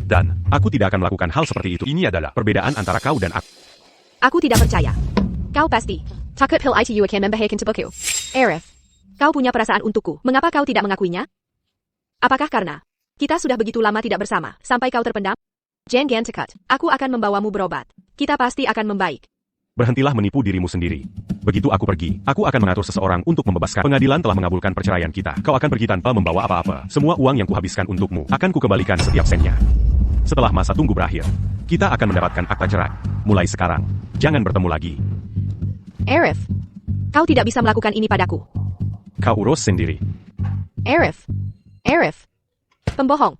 Dan, aku tidak akan melakukan hal seperti itu. Ini adalah perbedaan antara kau dan aku. Aku tidak percaya. Kau pasti. Takut pil itu akan membahayakan tubuhku. Arif, kau punya perasaan untukku. Mengapa kau tidak mengakuinya? Apakah karena kita sudah begitu lama tidak bersama, sampai kau terpendam? Jangan takut. Aku akan membawamu berobat. Kita pasti akan membaik. Berhentilah menipu dirimu sendiri. Begitu aku pergi, aku akan mengatur seseorang untuk membebaskan. Pengadilan telah mengabulkan perceraian kita. Kau akan pergi tanpa membawa apa-apa. Semua uang yang kuhabiskan untukmu akan kukembalikan setiap sennya. Setelah masa tunggu berakhir, kita akan mendapatkan akta cerai. Mulai sekarang, jangan bertemu lagi. Arif, kau tidak bisa melakukan ini padaku. Kau urus sendiri. Arif, pembohong.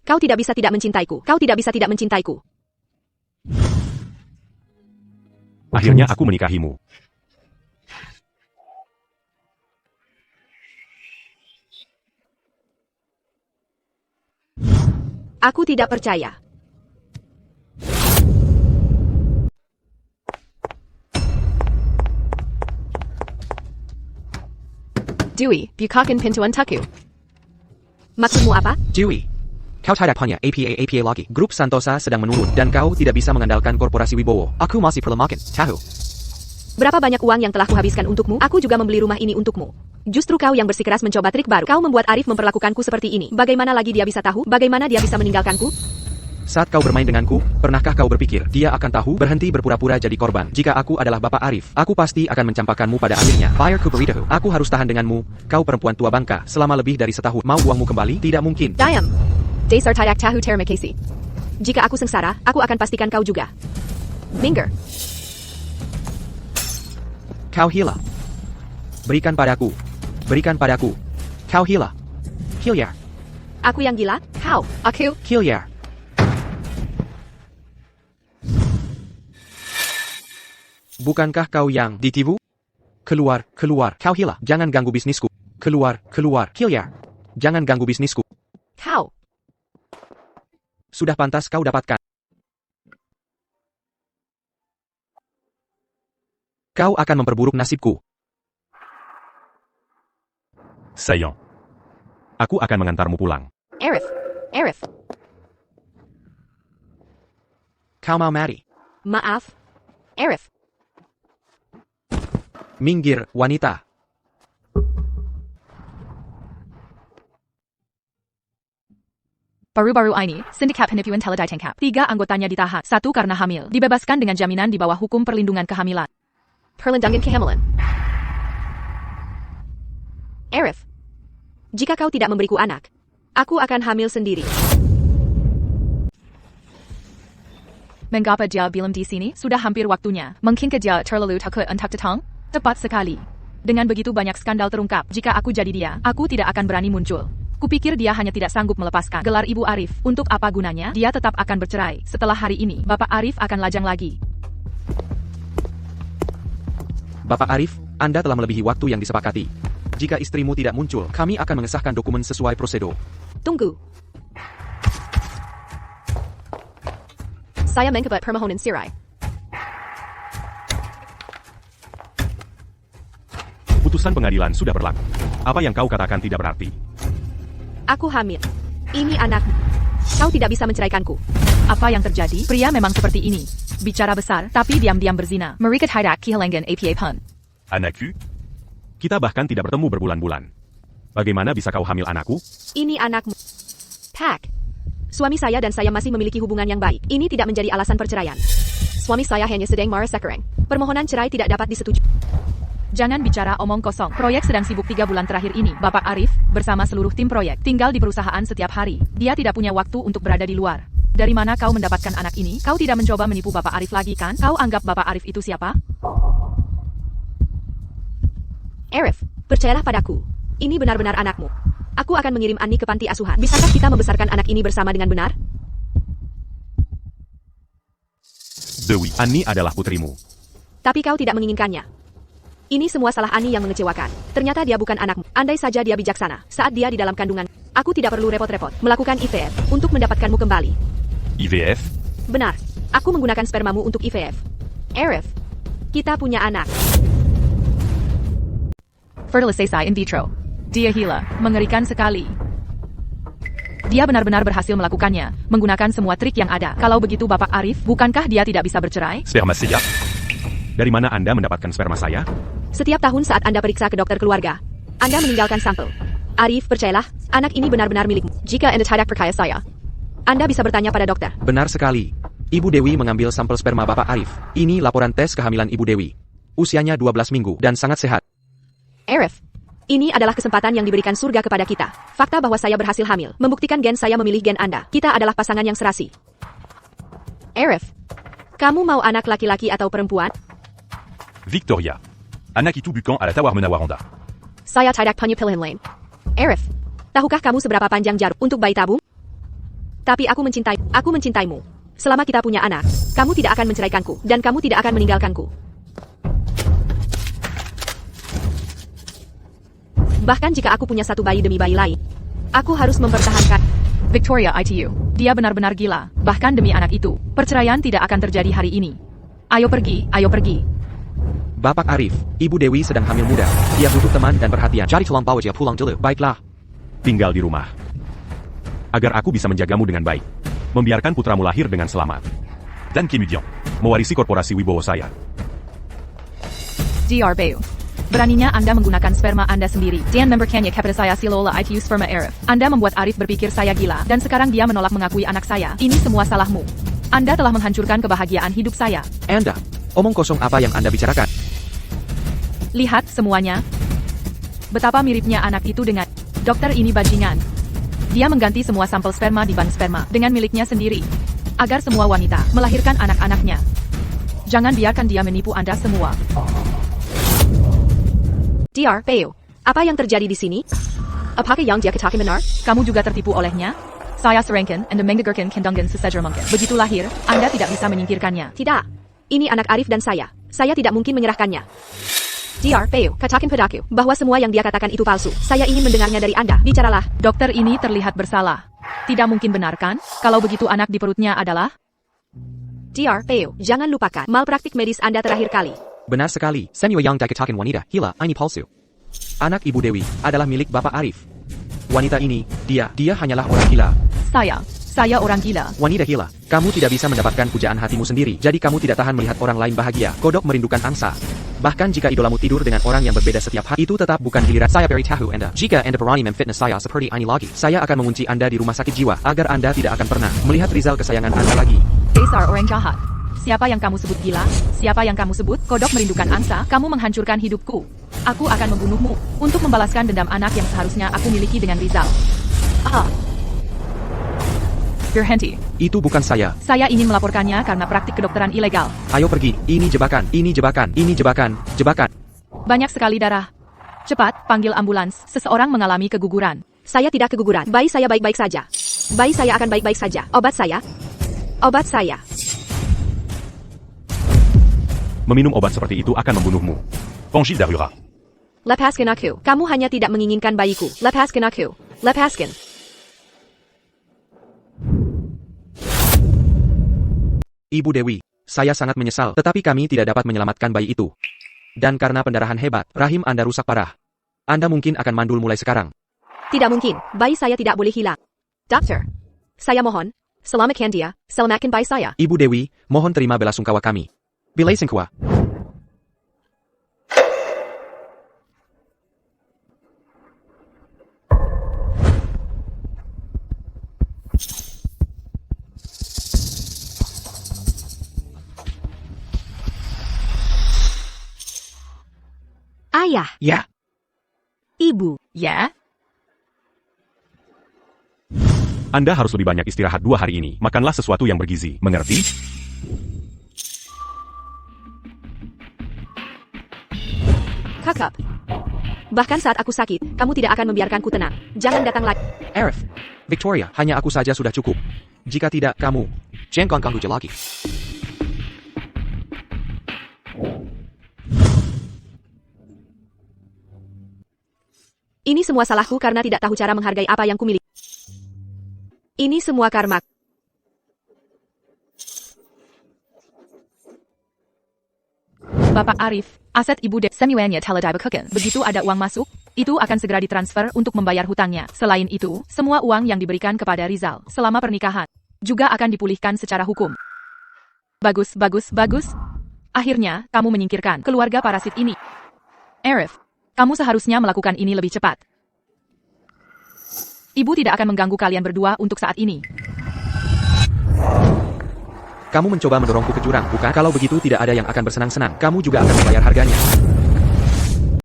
Kau tidak bisa tidak mencintaiku. Kau tidak bisa tidak mencintaiku. Akhirnya aku menikahimu. Aku tidak percaya. Dewey, bukakan pintuan taku. Maksudmu apa? Dewey, kau tidak punya APA lagi. Grup Santosa sedang menurun, dan kau tidak bisa mengandalkan korporasi Wibowo. Aku masih perlu makan, tahu. Berapa banyak uang yang telah kuhabiskan untukmu? Aku juga membeli rumah ini untukmu. Justru kau yang bersikeras mencoba trik baru. Kau membuat Arif memperlakukanku seperti ini. Bagaimana lagi dia bisa tahu? Bagaimana dia bisa meninggalkanku? Saat kau bermain denganku, pernahkah kau berpikir dia akan tahu? Berhenti berpura-pura jadi korban. Jika aku adalah Bapak Arif, aku pasti akan mencampakkanmu pada akhirnya. Fire Kuberito. Aku harus tahan denganmu. Kau perempuan tua bangka selama lebih dari setahun. Mau uangmu kembali? Tidak mungkin. Diam. Dasar tidak tahu terima kasih. Jika aku sengsara, aku akan pastikan kau juga. Minggir. Kau hila. Berikan padaku. Berikan padaku. Kau hila. Hilliar. Aku yang gila? Kau. Aku. Hilliar. Bukankah kau yang ditipu? Keluar, keluar. Kau hila. Jangan ganggu bisnisku. Keluar, keluar. Hilliar. Jangan ganggu bisnisku. Kau. Sudah pantas kau dapatkan. Kau akan memperburuk nasibku. Saillant. Aku akan mengantarmu pulang. Arif. Kau mau mati. Maaf. Arif. Minggir, wanita. Baru-baru ini, sindikat penipuan teleditangkap. 3 anggotanya ditahan. 1 karena hamil. Dibebaskan dengan jaminan di bawah hukum perlindungan kehamilan. Perlindungan kehamilan. Arif. Jika kau tidak memberiku anak, aku akan hamil sendiri. Mengapa dia belum di sini? Sudah hampir waktunya. Mungkinkah dia terlalu takut untuk datang? Tepat sekali. Dengan begitu banyak skandal terungkap, jika aku jadi dia, aku tidak akan berani muncul. Kupikir dia hanya tidak sanggup melepaskan gelar Ibu Arif. Untuk apa gunanya? Dia tetap akan bercerai. Setelah hari ini, Bapak Arif akan lajang lagi. Bapak Arif, Anda telah melebihi waktu yang disepakati. Jika istrimu tidak muncul, kami akan mengesahkan dokumen sesuai prosedur. Tunggu. Saya mengkebut permohonan cerai. Putusan pengadilan sudah berlaku. Apa yang kau katakan tidak berarti. Aku hamil. Ini anakmu. Kau tidak bisa menceraikanku. Apa yang terjadi? Pria memang seperti ini. Bicara besar, tapi diam-diam berzina. Mereka tidak kehilangan APA pun. Anaku? Kita bahkan tidak bertemu berbulan-bulan. Bagaimana bisa kau hamil anakku? Ini anakmu. Pak. Suami saya dan saya masih memiliki hubungan yang baik. Ini tidak menjadi alasan perceraian. Suami saya hanya sedang marah sekarang. Permohonan cerai tidak dapat disetujui. Jangan bicara omong kosong. Proyek sedang sibuk 3 bulan terakhir ini. Bapak Arif, bersama seluruh tim proyek, tinggal di perusahaan setiap hari. Dia tidak punya waktu untuk berada di luar. Dari mana kau mendapatkan anak ini? Kau tidak mencoba menipu Bapak Arif lagi kan? Kau anggap Bapak Arif itu siapa? Arif, percayalah padaku. Ini benar-benar anakmu. Aku akan mengirim Annie ke panti asuhan. Bisakah kita membesarkan anak ini bersama dengan benar? Dewi, Annie adalah putrimu. Tapi kau tidak menginginkannya. Ini semua salah Annie yang mengecewakan. Ternyata dia bukan anakmu. Andai saja dia bijaksana. Saat dia di dalam kandungan, aku tidak perlu repot-repot melakukan IVF untuk mendapatkanmu kembali. IVF? Benar. Aku menggunakan spermamu untuk IVF. Arif, kita punya anak. Fertilisasi in vitro. Dia gila, mengerikan sekali. Dia benar-benar berhasil melakukannya, menggunakan semua trik yang ada. Kalau begitu Bapak Arif, bukankah dia tidak bisa bercerai? Spermacea? Dari mana Anda mendapatkan sperma saya? Setiap tahun saat Anda periksa ke dokter keluarga, Anda meninggalkan sampel. Arif, percayalah, anak ini benar-benar milikmu. Jika Anda tidak percaya saya, Anda bisa bertanya pada dokter. Benar sekali. Ibu Dewi mengambil sampel sperma Bapak Arif. Ini laporan tes kehamilan Ibu Dewi. Usianya 12 minggu dan sangat sehat. Arif, ini adalah kesempatan yang diberikan surga kepada kita. Fakta bahwa saya berhasil hamil membuktikan gen saya memilih gen Anda. Kita adalah pasangan yang serasi. Arif, kamu mau anak laki-laki atau perempuan? Victoria. Anakitu Bukan à la Tawarmena Waranda. Saya tidak punya pilihan lain. Arif, tahukah kamu seberapa panjang jarum untuk bayi tabung? Tapi aku mencintaimu. Selama kita punya anak, kamu tidak akan menceraikanku, dan kamu tidak akan meninggalkanku. Bahkan jika aku punya satu bayi demi bayi lain, aku harus mempertahankan. Victoria ITU. Dia benar-benar gila, bahkan demi anak itu. Perceraian tidak akan terjadi hari ini. Ayo pergi, ayo pergi. Bapak Arif, Ibu Dewi sedang hamil muda. Dia butuh teman dan perhatian. Jadi tolong bawa dia pulang dulu. Baiklah. Tinggal di rumah. Agar aku bisa menjagamu dengan baik. Membiarkan putramu lahir dengan selamat. Dan Kemudian. Mewarisi korporasi Wibowo saya. Dr. Bayu. Beraninya Anda menggunakan sperma Anda sendiri. Dan memberkannya kepada saya silola ITU sperma Arif. Anda membuat Arif berpikir saya gila, dan sekarang dia menolak mengakui anak saya. Ini semua salahmu. Anda telah menghancurkan kebahagiaan hidup saya. Anda, omong kosong apa yang Anda bicarakan? Lihat semuanya. Betapa miripnya anak itu dengan dokter ini bajingan. Dia mengganti semua sampel sperma di bank sperma dengan miliknya sendiri. Agar semua wanita melahirkan anak-anaknya. Jangan biarkan dia menipu Anda semua. Dr. Bayu, apa yang terjadi di sini? Apakah yang dia katakan benar? Kamu juga tertipu olehnya? Saya serangkan Anda menggegurkan kendanggan sesejar mungkin. Begitu lahir, Anda tidak bisa menyingkirkannya. Tidak. Ini anak Arif dan saya. Saya tidak mungkin menyerahkannya. Dr. Bayu, katakan padaku bahwa semua yang dia katakan itu palsu. Saya ingin mendengarnya dari Anda. Bicaralah. Dokter ini terlihat bersalah. Tidak mungkin benar kan? Kalau begitu anak di perutnya adalah? Dr. Bayu, jangan lupakan malpraktik medis Anda terakhir kali. Benar sekali. Senyo yang dikatakan wanita gila, ini palsu. Anak Ibu Dewi adalah milik Bapak Arif. Wanita ini, dia hanyalah orang gila. Saya orang gila. Wanita gila, kamu tidak bisa mendapatkan pujaan hatimu sendiri, jadi kamu tidak tahan melihat orang lain bahagia. Kodok merindukan angsa. Bahkan jika idolamu tidur dengan orang yang berbeda setiap hari, itu tetap bukan giliran. Saya beri tahu Anda, jika Anda berani memfitnah saya seperti ini lagi, saya akan mengunci Anda di rumah sakit jiwa, agar Anda tidak akan pernah melihat Rizal kesayangan Anda lagi. Dasar orang jahat. Siapa yang kamu sebut gila? Siapa yang kamu sebut kodok merindukan angsa? Kamu menghancurkan hidupku. Aku akan membunuhmu untuk membalaskan dendam anak yang seharusnya aku miliki dengan Rizal. Berhenti. Itu bukan saya. Saya ingin melaporkannya karena praktik kedokteran ilegal. Ayo pergi. Ini jebakan. Ini jebakan. Ini jebakan. Jebakan. Banyak sekali darah. Cepat, panggil ambulans. Seseorang mengalami keguguran. Saya tidak keguguran. Bayi saya baik-baik saja. Bayi saya akan baik-baik saja. Obat saya. Obat saya. Meminum obat seperti itu akan membunuhmu. Pangil Darura. Lepaskan aku. Kamu hanya tidak menginginkan bayiku. Lepaskan aku. Lepaskan. Ibu Dewi, saya sangat menyesal, tetapi kami tidak dapat menyelamatkan bayi itu. Dan karena pendarahan hebat, rahim Anda rusak parah. Anda mungkin akan mandul mulai sekarang. Tidak mungkin. Bayi saya tidak boleh hilang. Dokter. Saya mohon. Selamatkan dia. Selamatkan bayi saya. Ibu Dewi, mohon terima belasungkawa kami. Bilay singkwa. Ayah. Ya, Ibu. Ya? Anda harus lebih banyak istirahat 2 hari ini. Makanlah sesuatu yang bergizi. Mengerti? Kakak. Bahkan saat aku sakit, kamu tidak akan membiarkanku tenang. Jangan datang lagi. Arif. Victoria, hanya aku saja sudah cukup. Jika tidak, kamu. Jangan ganggu lagi. Ini semua salahku karena tidak tahu cara menghargai apa yang kumiliki. Ini semua karma. Bapak Arif, aset Ibu Dewi semuanya telah dibekukan. Begitu ada uang masuk, itu akan segera ditransfer untuk membayar hutangnya. Selain itu, semua uang yang diberikan kepada Rizal selama pernikahan juga akan dipulihkan secara hukum. Bagus, bagus, bagus. Akhirnya, kamu menyingkirkan keluarga parasit ini. Arif, kamu seharusnya melakukan ini lebih cepat. Ibu tidak akan mengganggu kalian berdua untuk saat ini. Kamu mencoba mendorongku ke jurang, bukan? Kalau begitu tidak ada yang akan bersenang-senang. Kamu juga akan membayar harganya.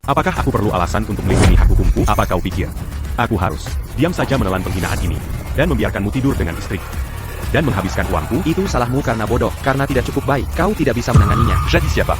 Apakah aku perlu alasan untuk melindungi hak hukumku? Apa kau pikir? Aku harus diam saja menelan penghinaan ini dan membiarkanmu tidur dengan istri dan menghabiskan uangku? Itu salahmu karena bodoh, karena tidak cukup baik. Kau tidak bisa menanganinya. Jadis siapa?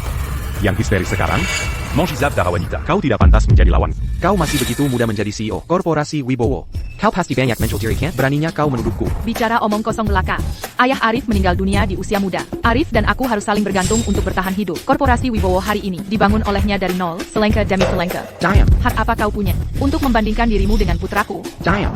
Yang histeris sekarang? Mangizab Darawanita. Kau tidak pantas menjadi lawan. Kau masih begitu muda menjadi CEO Korporasi Wibowo. Kau pasti banyak mencuri, kan? Beraninya kau menuduhku. Bicara omong kosong belaka. Ayah Arif meninggal dunia di usia muda. Arif dan aku harus saling bergantung untuk bertahan hidup. Korporasi Wibowo hari ini dibangun olehnya dari nol, selengke demi selengke. Diam. Hak apa kau punya untuk membandingkan dirimu dengan putraku? Diam.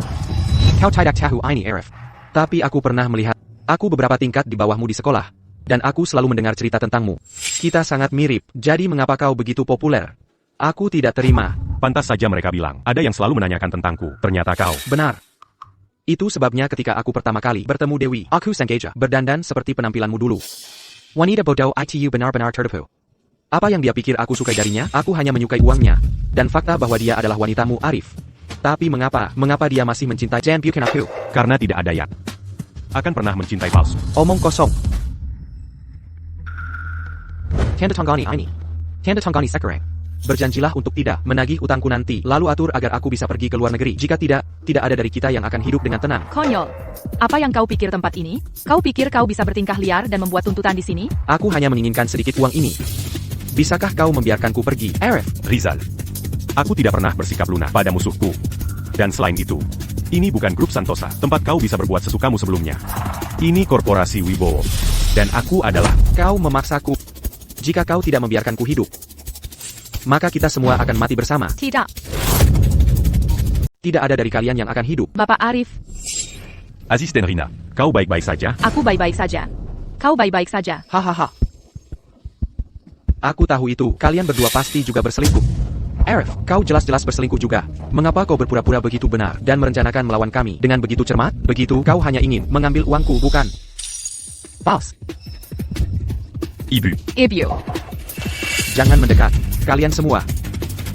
Kau tidak tahu ini, Arif. Tapi aku pernah melihat. Aku beberapa tingkat di bawahmu di sekolah. Dan aku selalu mendengar cerita tentangmu. Kita sangat mirip, jadi mengapa kau begitu populer? Aku tidak terima. Pantas saja mereka bilang, ada yang selalu menanyakan tentangku. Ternyata kau. Benar. Itu sebabnya ketika aku pertama kali bertemu Dewi, aku sengaja berdandan seperti penampilanmu dulu. Wanita bodoh itu benar-benar tertipu. Apa yang dia pikir aku suka darinya? Aku hanya menyukai uangnya. Dan fakta bahwa dia adalah wanitamu, Arif. Tapi mengapa? Mengapa dia masih mencintai Jan Bukan aku? Karena tidak ada yang akan pernah mencintai palsu. Omong kosong. Tanda tanggani ini. Tanda tanggani sekarang. Berjanjilah untuk tidak menagih utangku nanti, lalu atur agar aku bisa pergi ke luar negeri. Jika tidak ada dari kita yang akan hidup dengan tenang. Konyol. Apa yang kau pikir tempat ini? Kau pikir kau bisa bertingkah liar dan membuat tuntutan di sini? Aku hanya menginginkan sedikit uang ini. Bisakah kau membiarkanku pergi, Arif? Rizal, aku tidak pernah bersikap lunak pada musuhku. Dan selain itu, ini bukan grup Santosa, tempat kau bisa berbuat sesukamu sebelumnya. Ini korporasi Wibowo. Dan aku adalah... Kau memaksaku. Jika kau tidak membiarkanku hidup, maka kita semua akan mati bersama. Tidak. Tidak ada dari kalian yang akan hidup. Bapak Arif, Aziz dan Rina. Kau baik-baik saja? aku baik-baik saja. Kau baik-baik saja. Hahaha. Aku tahu itu, kalian berdua pasti juga berselingkuh. Arif, kau jelas-jelas berselingkuh juga. Mengapa kau berpura-pura begitu benar dan merencanakan melawan kami dengan begitu cermat? Begitu kau hanya ingin mengambil uangku, bukan? Pals. Ibu. Ibu. Jangan mendekat. Kalian semua.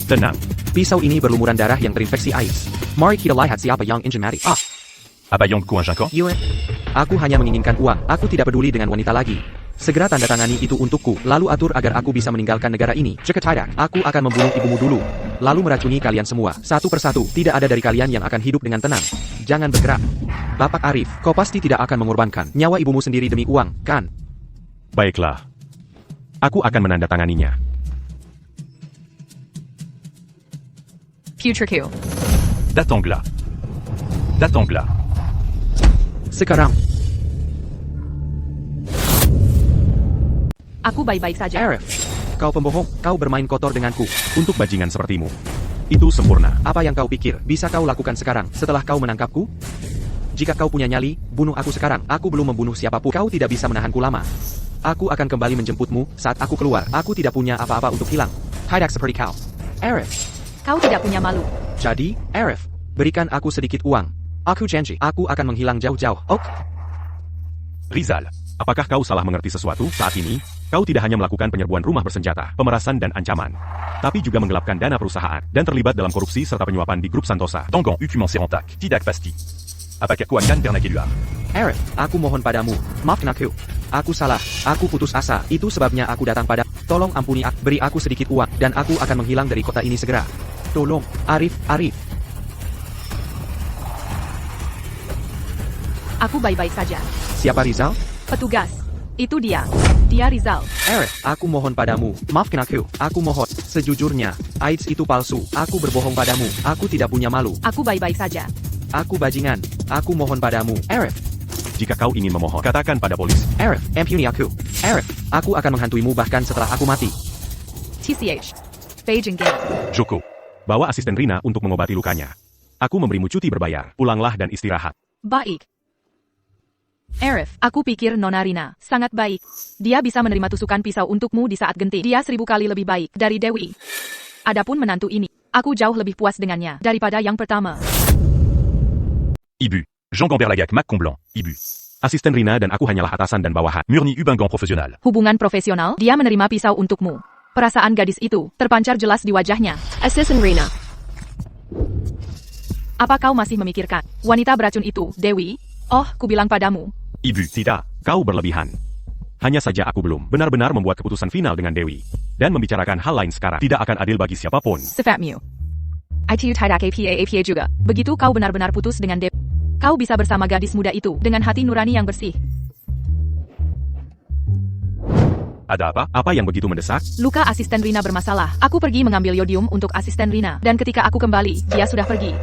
Tenang. Pisau ini berlumuran darah yang terinfeksi AIDS. Mari kita lihat siapa yang ingin mati. Abayong convaincant. Yue. Aku hanya menginginkan uang. Aku tidak peduli dengan wanita lagi. Segera tanda tangani itu untukku, lalu atur agar aku bisa meninggalkan negara ini. Cekat Hadak, aku akan membunuh ibumu dulu. Lalu meracuni kalian semua, satu persatu. Tidak ada dari kalian yang akan hidup dengan tenang. Jangan bergerak. Bapak Arif, kau pasti tidak akan mengorbankan nyawa ibumu sendiri demi uang, kan? Baiklah. Aku akan menandatanganinya. Future Q. Datanglah. Datanglah. Sekarang, Aku baik-baik saja. Arif, kau pembohong, kau bermain kotor denganku. Untuk bajingan sepertimu. Itu sempurna. Apa yang kau pikir bisa kau lakukan sekarang setelah kau menangkapku? Jika kau punya nyali, bunuh aku sekarang. Aku belum membunuh siapapun. Kau tidak bisa menahanku lama. Aku akan kembali menjemputmu saat aku keluar. Aku tidak punya apa-apa untuk hilang. Hadak seperti kau. Arif, Kau tidak punya malu. jadi, Arif, berikan aku sedikit uang. Aku janji, aku akan menghilang jauh-jauh. Ok? Rizal, apakah kau salah mengerti sesuatu saat ini? Kau tidak hanya melakukan penyerbuan rumah bersenjata, pemerasan dan ancaman, tapi juga menggelapkan dana perusahaan dan terlibat dalam korupsi serta penyuapan di grup Santosa. Tangan Hukuman Serentak. Tidak pasti. Apakah kau akan Bernac Eduard? Arif, aku mohon padamu, maafkan aku. Aku salah, aku putus asa. Itu sebabnya aku datang pada. Tolong ampuni aku, beri aku sedikit uang, dan aku akan menghilang dari kota ini segera. Tolong, Arif. Aku baik-baik saja. Siapa Rizal? Petugas. Itu dia. Dia Rizal. Arif, aku mohon padamu, maafkan aku. Aku mohon, sejujurnya, AIDS itu palsu. Aku berbohong padamu, aku tidak punya malu. Aku baik-baik saja. Aku bajingan, aku mohon padamu. Arif, Jika kau ingin memohon, katakan pada polisi. Arif, ampuni aku. Arif, aku akan menghantuimu bahkan setelah aku mati. TCH. Beijing Game. Joko, bawa asisten Rina untuk mengobati lukanya. Aku memberimu cuti berbayar. Pulanglah dan istirahat. Baik. Arif, aku pikir Nona Rina sangat baik. Dia bisa menerima tusukan pisau untukmu di saat genting. Dia 1000 kali lebih baik dari Dewi. Adapun menantu ini, aku jauh lebih puas dengannya daripada yang pertama. Ibu. Jean Gambert Lagac Mac Comblanc. Ibu. Asisten Rina dan aku hanyalah atasan dan bawahan. Murni Hubingan professionnel. Hubungan profesional, dia menerima pisau untukmu. Perasaan gadis itu terpancar jelas di wajahnya. Assistant Rina. Apa kau masih memikirkan wanita beracun itu, Dewi? Oh, kubilang padamu. Ibu, tidak, kau berlebihan. Hanya saja aku belum benar-benar membuat keputusan final dengan Dewi. Dan membicarakan hal lain sekarang tidak akan adil bagi siapapun. Sefatmu. ITU tidak APA juga. Begitu kau benar-benar putus dengan Dewi, kau bisa bersama gadis muda itu dengan hati nurani yang bersih. Ada apa? Apa yang begitu mendesak? Luka asisten Rina bermasalah. Aku pergi mengambil yodium untuk asisten Rina. Dan ketika aku kembali, dia sudah pergi.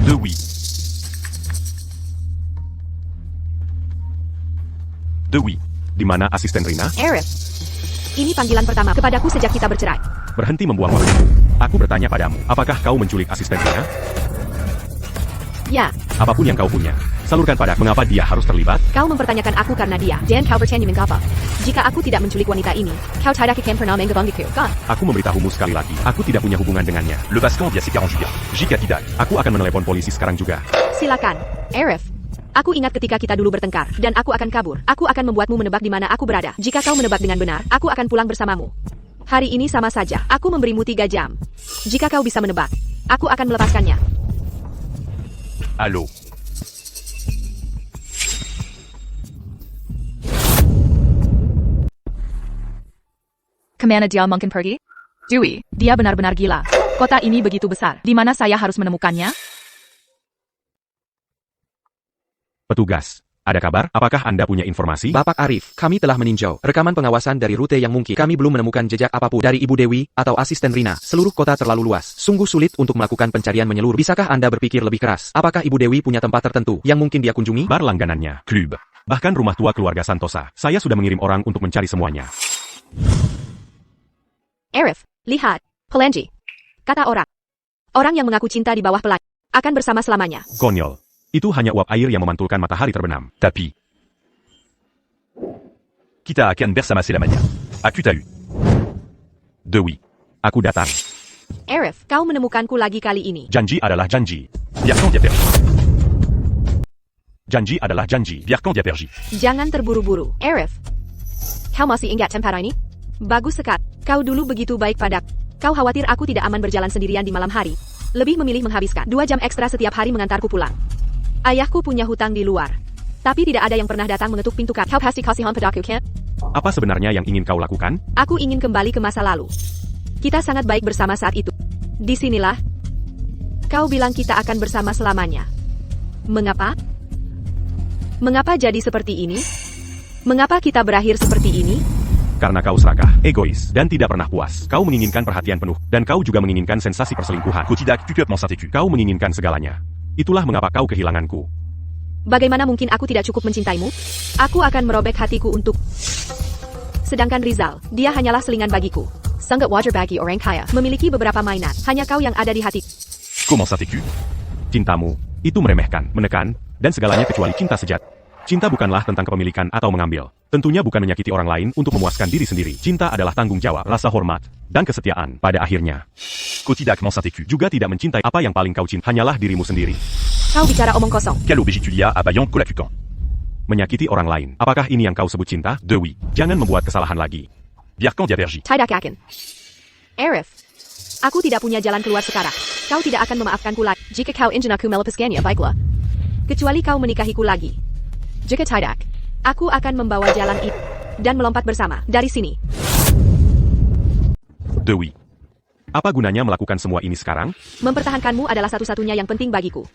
Dewi. Dewi, di mana asisten Rina? Arif. Ini panggilan pertama kepadaku sejak kita bercerai. Berhenti membuang waktu. Aku bertanya padamu, apakah kau menculik asisten Rina? Ya, Apapun yang kau punya, salurkan pada mengapa dia harus terlibat? kau mempertanyakan aku karena dia. Dan kau bertanya mengapa. Jika aku tidak menculik wanita ini, kau tidak akan pernah menggabungku, kan? Aku memberitahumu sekali lagi, aku tidak punya hubungan dengannya. Le Bascan via ses 40 gigas. Jika tidak, Aku akan menelepon polisi sekarang juga. Silakan. Arif. Aku ingat ketika kita dulu bertengkar, dan aku akan kabur. Aku akan membuatmu menebak di mana aku berada. Jika kau menebak dengan benar, aku akan pulang bersamamu. Hari ini sama saja, aku memberimu 3 jam. Jika kau bisa menebak, aku akan melepaskannya. allô. Kemana dia mungkin pergi? Dewi, dia benar-benar gila. Kota ini begitu besar. Di mana saya harus menemukannya? Petugas, ada kabar? Apakah Anda punya informasi? Bapak Arif, kami telah meninjau rekaman pengawasan dari rute yang mungkin. Kami belum menemukan jejak apapun dari Ibu Dewi atau asisten Rina. Seluruh kota terlalu luas. Sungguh sulit untuk melakukan pencarian menyeluruh. Bisakah Anda berpikir lebih keras? Apakah Ibu Dewi punya tempat tertentu yang mungkin dia kunjungi? Bar langganannya, klub, bahkan rumah tua keluarga Santosa. Saya sudah mengirim orang untuk mencari semuanya. Arif, lihat. Pelangi. Kata orang. Orang yang mengaku cinta di bawah pelangi akan bersama selamanya. Konyol. Itu hanya uap air yang memantulkan matahari terbenam. Tapi. Kita akan bersama selamanya. Aku tahu. Dewi, aku datang. Arif, kau menemukanku lagi kali ini. Janji adalah janji. Biarkan dia pergi. Janji adalah janji. Biarkan dia pergi. Jangan terburu-buru. Arif. Kau masih ingat tempat ini? Bagus sekali. Kau dulu begitu baik padaku. Kau khawatir aku tidak aman berjalan sendirian di malam hari. Lebih memilih menghabiskan 2 jam ekstra setiap hari mengantarku pulang. Ayahku punya hutang di luar. Tapi tidak ada yang pernah datang mengetuk pintu kami. Kau pasti kasihan padaku, kan? Apa sebenarnya yang ingin kau lakukan? Aku ingin kembali ke masa lalu. Kita sangat baik bersama saat itu. Disinilah. Kau bilang kita akan bersama selamanya. Mengapa? Mengapa jadi seperti ini? Mengapa kita berakhir seperti ini? Karena kau serakah, egois, dan tidak pernah puas. Kau menginginkan perhatian penuh, dan kau juga menginginkan sensasi perselingkuhan. Kotidak, tu mon Saint-Écu. Kau menginginkan segalanya. Itulah mengapa kau kehilanganku. Bagaimana mungkin aku tidak cukup mencintaimu? Aku akan merobek hatiku untuk... Sedangkan Rizal, dia hanyalah selingan bagiku. Sangat wajar bagi orang kaya. Memiliki beberapa mainan, hanya kau yang ada di hati. Comment Saint-Écu? Cintamu, itu meremehkan, menekan, dan segalanya kecuali cinta sejati. Cinta bukanlah tentang kepemilikan atau mengambil. Tentunya bukan menyakiti orang lain untuk memuaskan diri sendiri. Cinta adalah tanggung jawab, rasa hormat, dan kesetiaan. Pada akhirnya, Kotidak, mon Saint-Écu. juga tidak mencintai apa yang paling kau cinta, hanyalah dirimu sendiri. Kau bicara omong kosong. Quelle aubergine tu lia à Bayan Colacucan? Menyakiti orang lain. Apakah ini yang kau sebut cinta? De oui. Jangan membuat kesalahan lagi. Bierkan Diabergi. Tidak yakin. Arif, aku tidak punya jalan keluar sekarang. Kau tidak akan memaafkanku lagi. Jika kau ingin aku melepaskannya, baiklah. Kecuali kau menikahiku lagi. Jika tidak, Aku akan membawa jalan itu. Dan melompat bersama. Dari sini. Dewi. Apa gunanya melakukan semua ini sekarang? Mempertahankanmu adalah satu-satunya yang penting bagiku.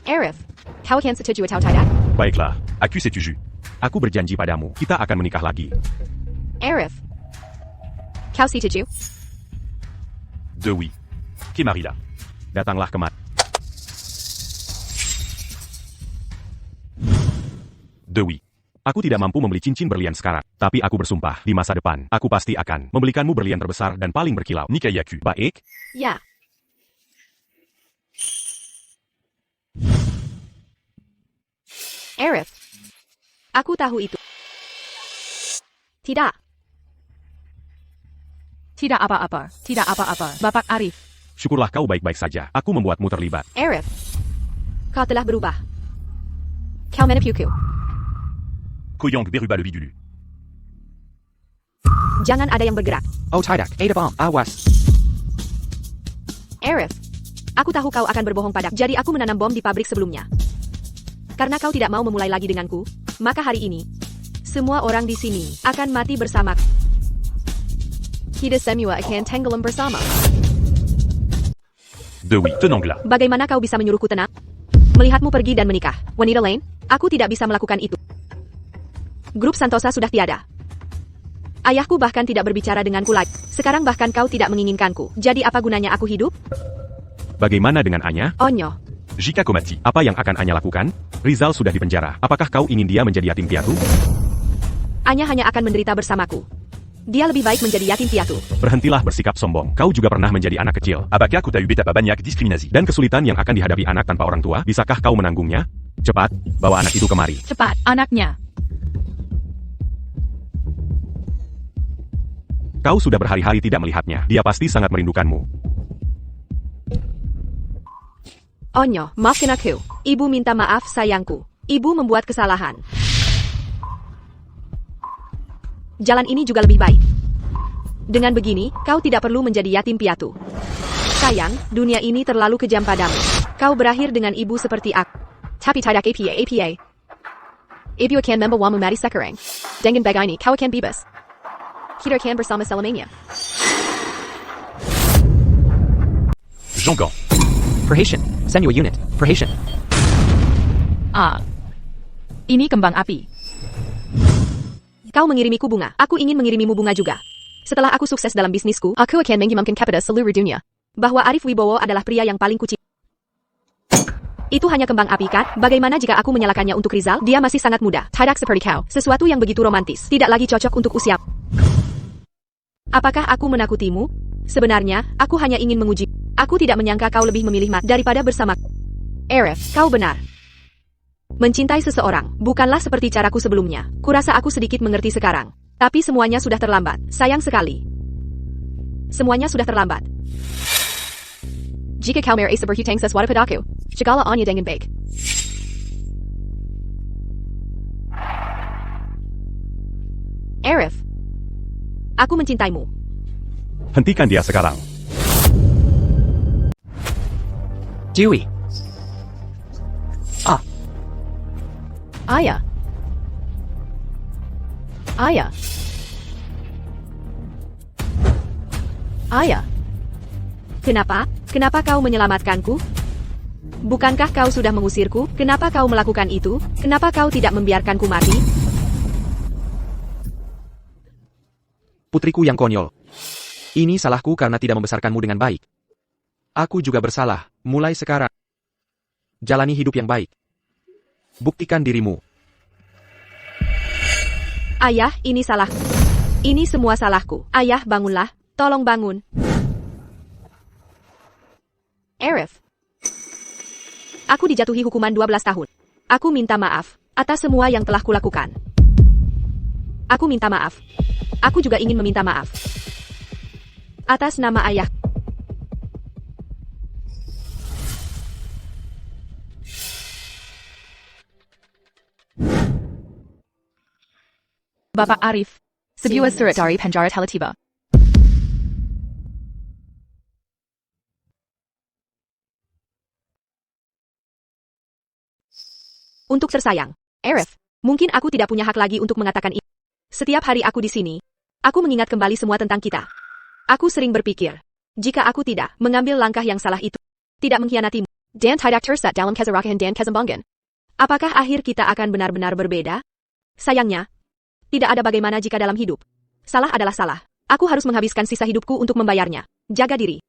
Arif, kau akan setuju atau tidak? Baiklah. Accuse tu jus. Aku berjanji padamu, kita akan menikah lagi. Arif, kau setuju? De oui. Qu'est Marilla? Datanglah kemari. Dewi. Aku tidak mampu membeli cincin berlian sekarang. Tapi aku bersumpah, di masa depan, aku pasti akan membelikanmu berlian terbesar dan paling berkilau. Nikayaku. Baik? Ya. Arif, Aku tahu itu. Tidak. tidak apa-apa, tidak apa-apa, Bapak Arif. Syukurlah kau baik-baik saja. Aku membuatmu terlibat. Arif, Kau telah berubah. kau menipuku. Koyang Beruba le bidulu. Jangan ada yang bergerak. Oh tidak, ada bom, awas. Arif, Aku tahu kau akan berbohong padaku. Jadi aku menanam bom di pabrik sebelumnya. Karena kau tidak mau memulai lagi denganku, maka hari ini, semua orang di sini akan mati bersama. kita semua akan tenggelam bersama. De oui. Tenangla. Bagaimana kau bisa menyuruhku tenang? Melihatmu pergi dan menikah. Wanita lain, aku tidak bisa melakukan itu. Grup Santosa sudah tiada. Ayahku bahkan tidak berbicara denganku lagi. Sekarang bahkan kau tidak menginginkanku. Jadi apa gunanya aku hidup? Bagaimana dengan Anya? Onyo. Jika Komati. Apa yang akan Anya lakukan? Rizal sudah dipenjara. Apakah kau ingin dia menjadi yatim piatu? Anya hanya akan menderita bersamaku. Dia lebih baik menjadi yatim piatu. Berhentilah bersikap sombong. Kau juga pernah menjadi anak kecil. Abaka Kota Ubeta Banyak diskriminasi. Dan kesulitan yang akan dihadapi anak tanpa orang tua, bisakah kau menanggungnya? Cepat, bawa anak itu kemari. Cepat, anaknya. Kau sudah berhari-hari tidak melihatnya. Dia pasti sangat merindukanmu. Onyo, maafkan aku. Ibu minta maaf sayangku. Ibu membuat kesalahan. Jalan ini juga lebih baik. Dengan begini, kau tidak perlu menjadi yatim piatu. Sayang, dunia ini terlalu kejam padamu. Kau berakhir dengan ibu seperti aku. Tapi tidak apa. Ibu akan membawamu mati sekarang. Dengan begini, kau akan bebas. Kita akan bersama selamanya. Jongan. Perhatian, Senua unit, perhatian. Ini kembang api. Kau mengirimiku bunga. Aku ingin mengirimimu bunga juga. Setelah aku sukses dalam bisnisku, Aku akan mengimamkan kepada seluruh dunia. bahwa Arif Wibowo adalah pria yang paling kuci. Itu hanya kembang api kan? Bagaimana jika aku menyalakannya untuk Rizal? Dia masih sangat muda. Tidak seperti kau. Sesuatu yang begitu romantis. Tidak lagi cocok untuk usia. Apakah aku menakutimu? Sebenarnya, aku hanya ingin menguji. Aku tidak menyangka kau lebih memilih mati daripada bersama. Arif, Kau benar. Mencintai seseorang, bukanlah seperti caraku sebelumnya. Kurasa aku sedikit mengerti sekarang. Tapi semuanya sudah terlambat. Sayang sekali. Semuanya sudah terlambat. jika kau merasa berhutang sesuatu padaku, jagalah Anya dengan baik. Arif. Aku mencintaimu. Hentikan dia sekarang. Jiwi. Ayah. Ayah. Ayah. Kenapa? Kenapa kau menyelamatkanku? Bukankah kau sudah mengusirku? Kenapa kau melakukan itu? Kenapa kau tidak membiarkanku mati? Putriku yang konyol. Ini salahku karena tidak membesarkanmu dengan baik. Aku juga bersalah. Mulai sekarang, jalani hidup yang baik. Buktikan dirimu. Ayah, ini salahku. Ini semua salahku. Ayah, bangunlah. Tolong bangun. Arif. Aku dijatuhi hukuman 12 tahun. Aku minta maaf atas semua yang telah kulakukan. Aku minta maaf. Aku juga ingin meminta maaf. Atas nama ayah. Bapak Arif. Sebuah surat dari penjara telah tiba. Untuk tersayang, Arif, mungkin aku tidak punya hak lagi untuk mengatakan ini. Setiap hari aku di sini, aku mengingat kembali semua tentang kita. Aku sering berpikir, jika aku tidak mengambil langkah yang salah itu, tidak mengkhianatimu, Dan tidak tersat dalam kezerahan dan kezembongan. apakah akhir kita akan benar-benar berbeda? Sayangnya, tidak ada bagaimana jika dalam hidup. Salah adalah salah. Aku harus menghabiskan sisa hidupku untuk membayarnya. Jaga diri.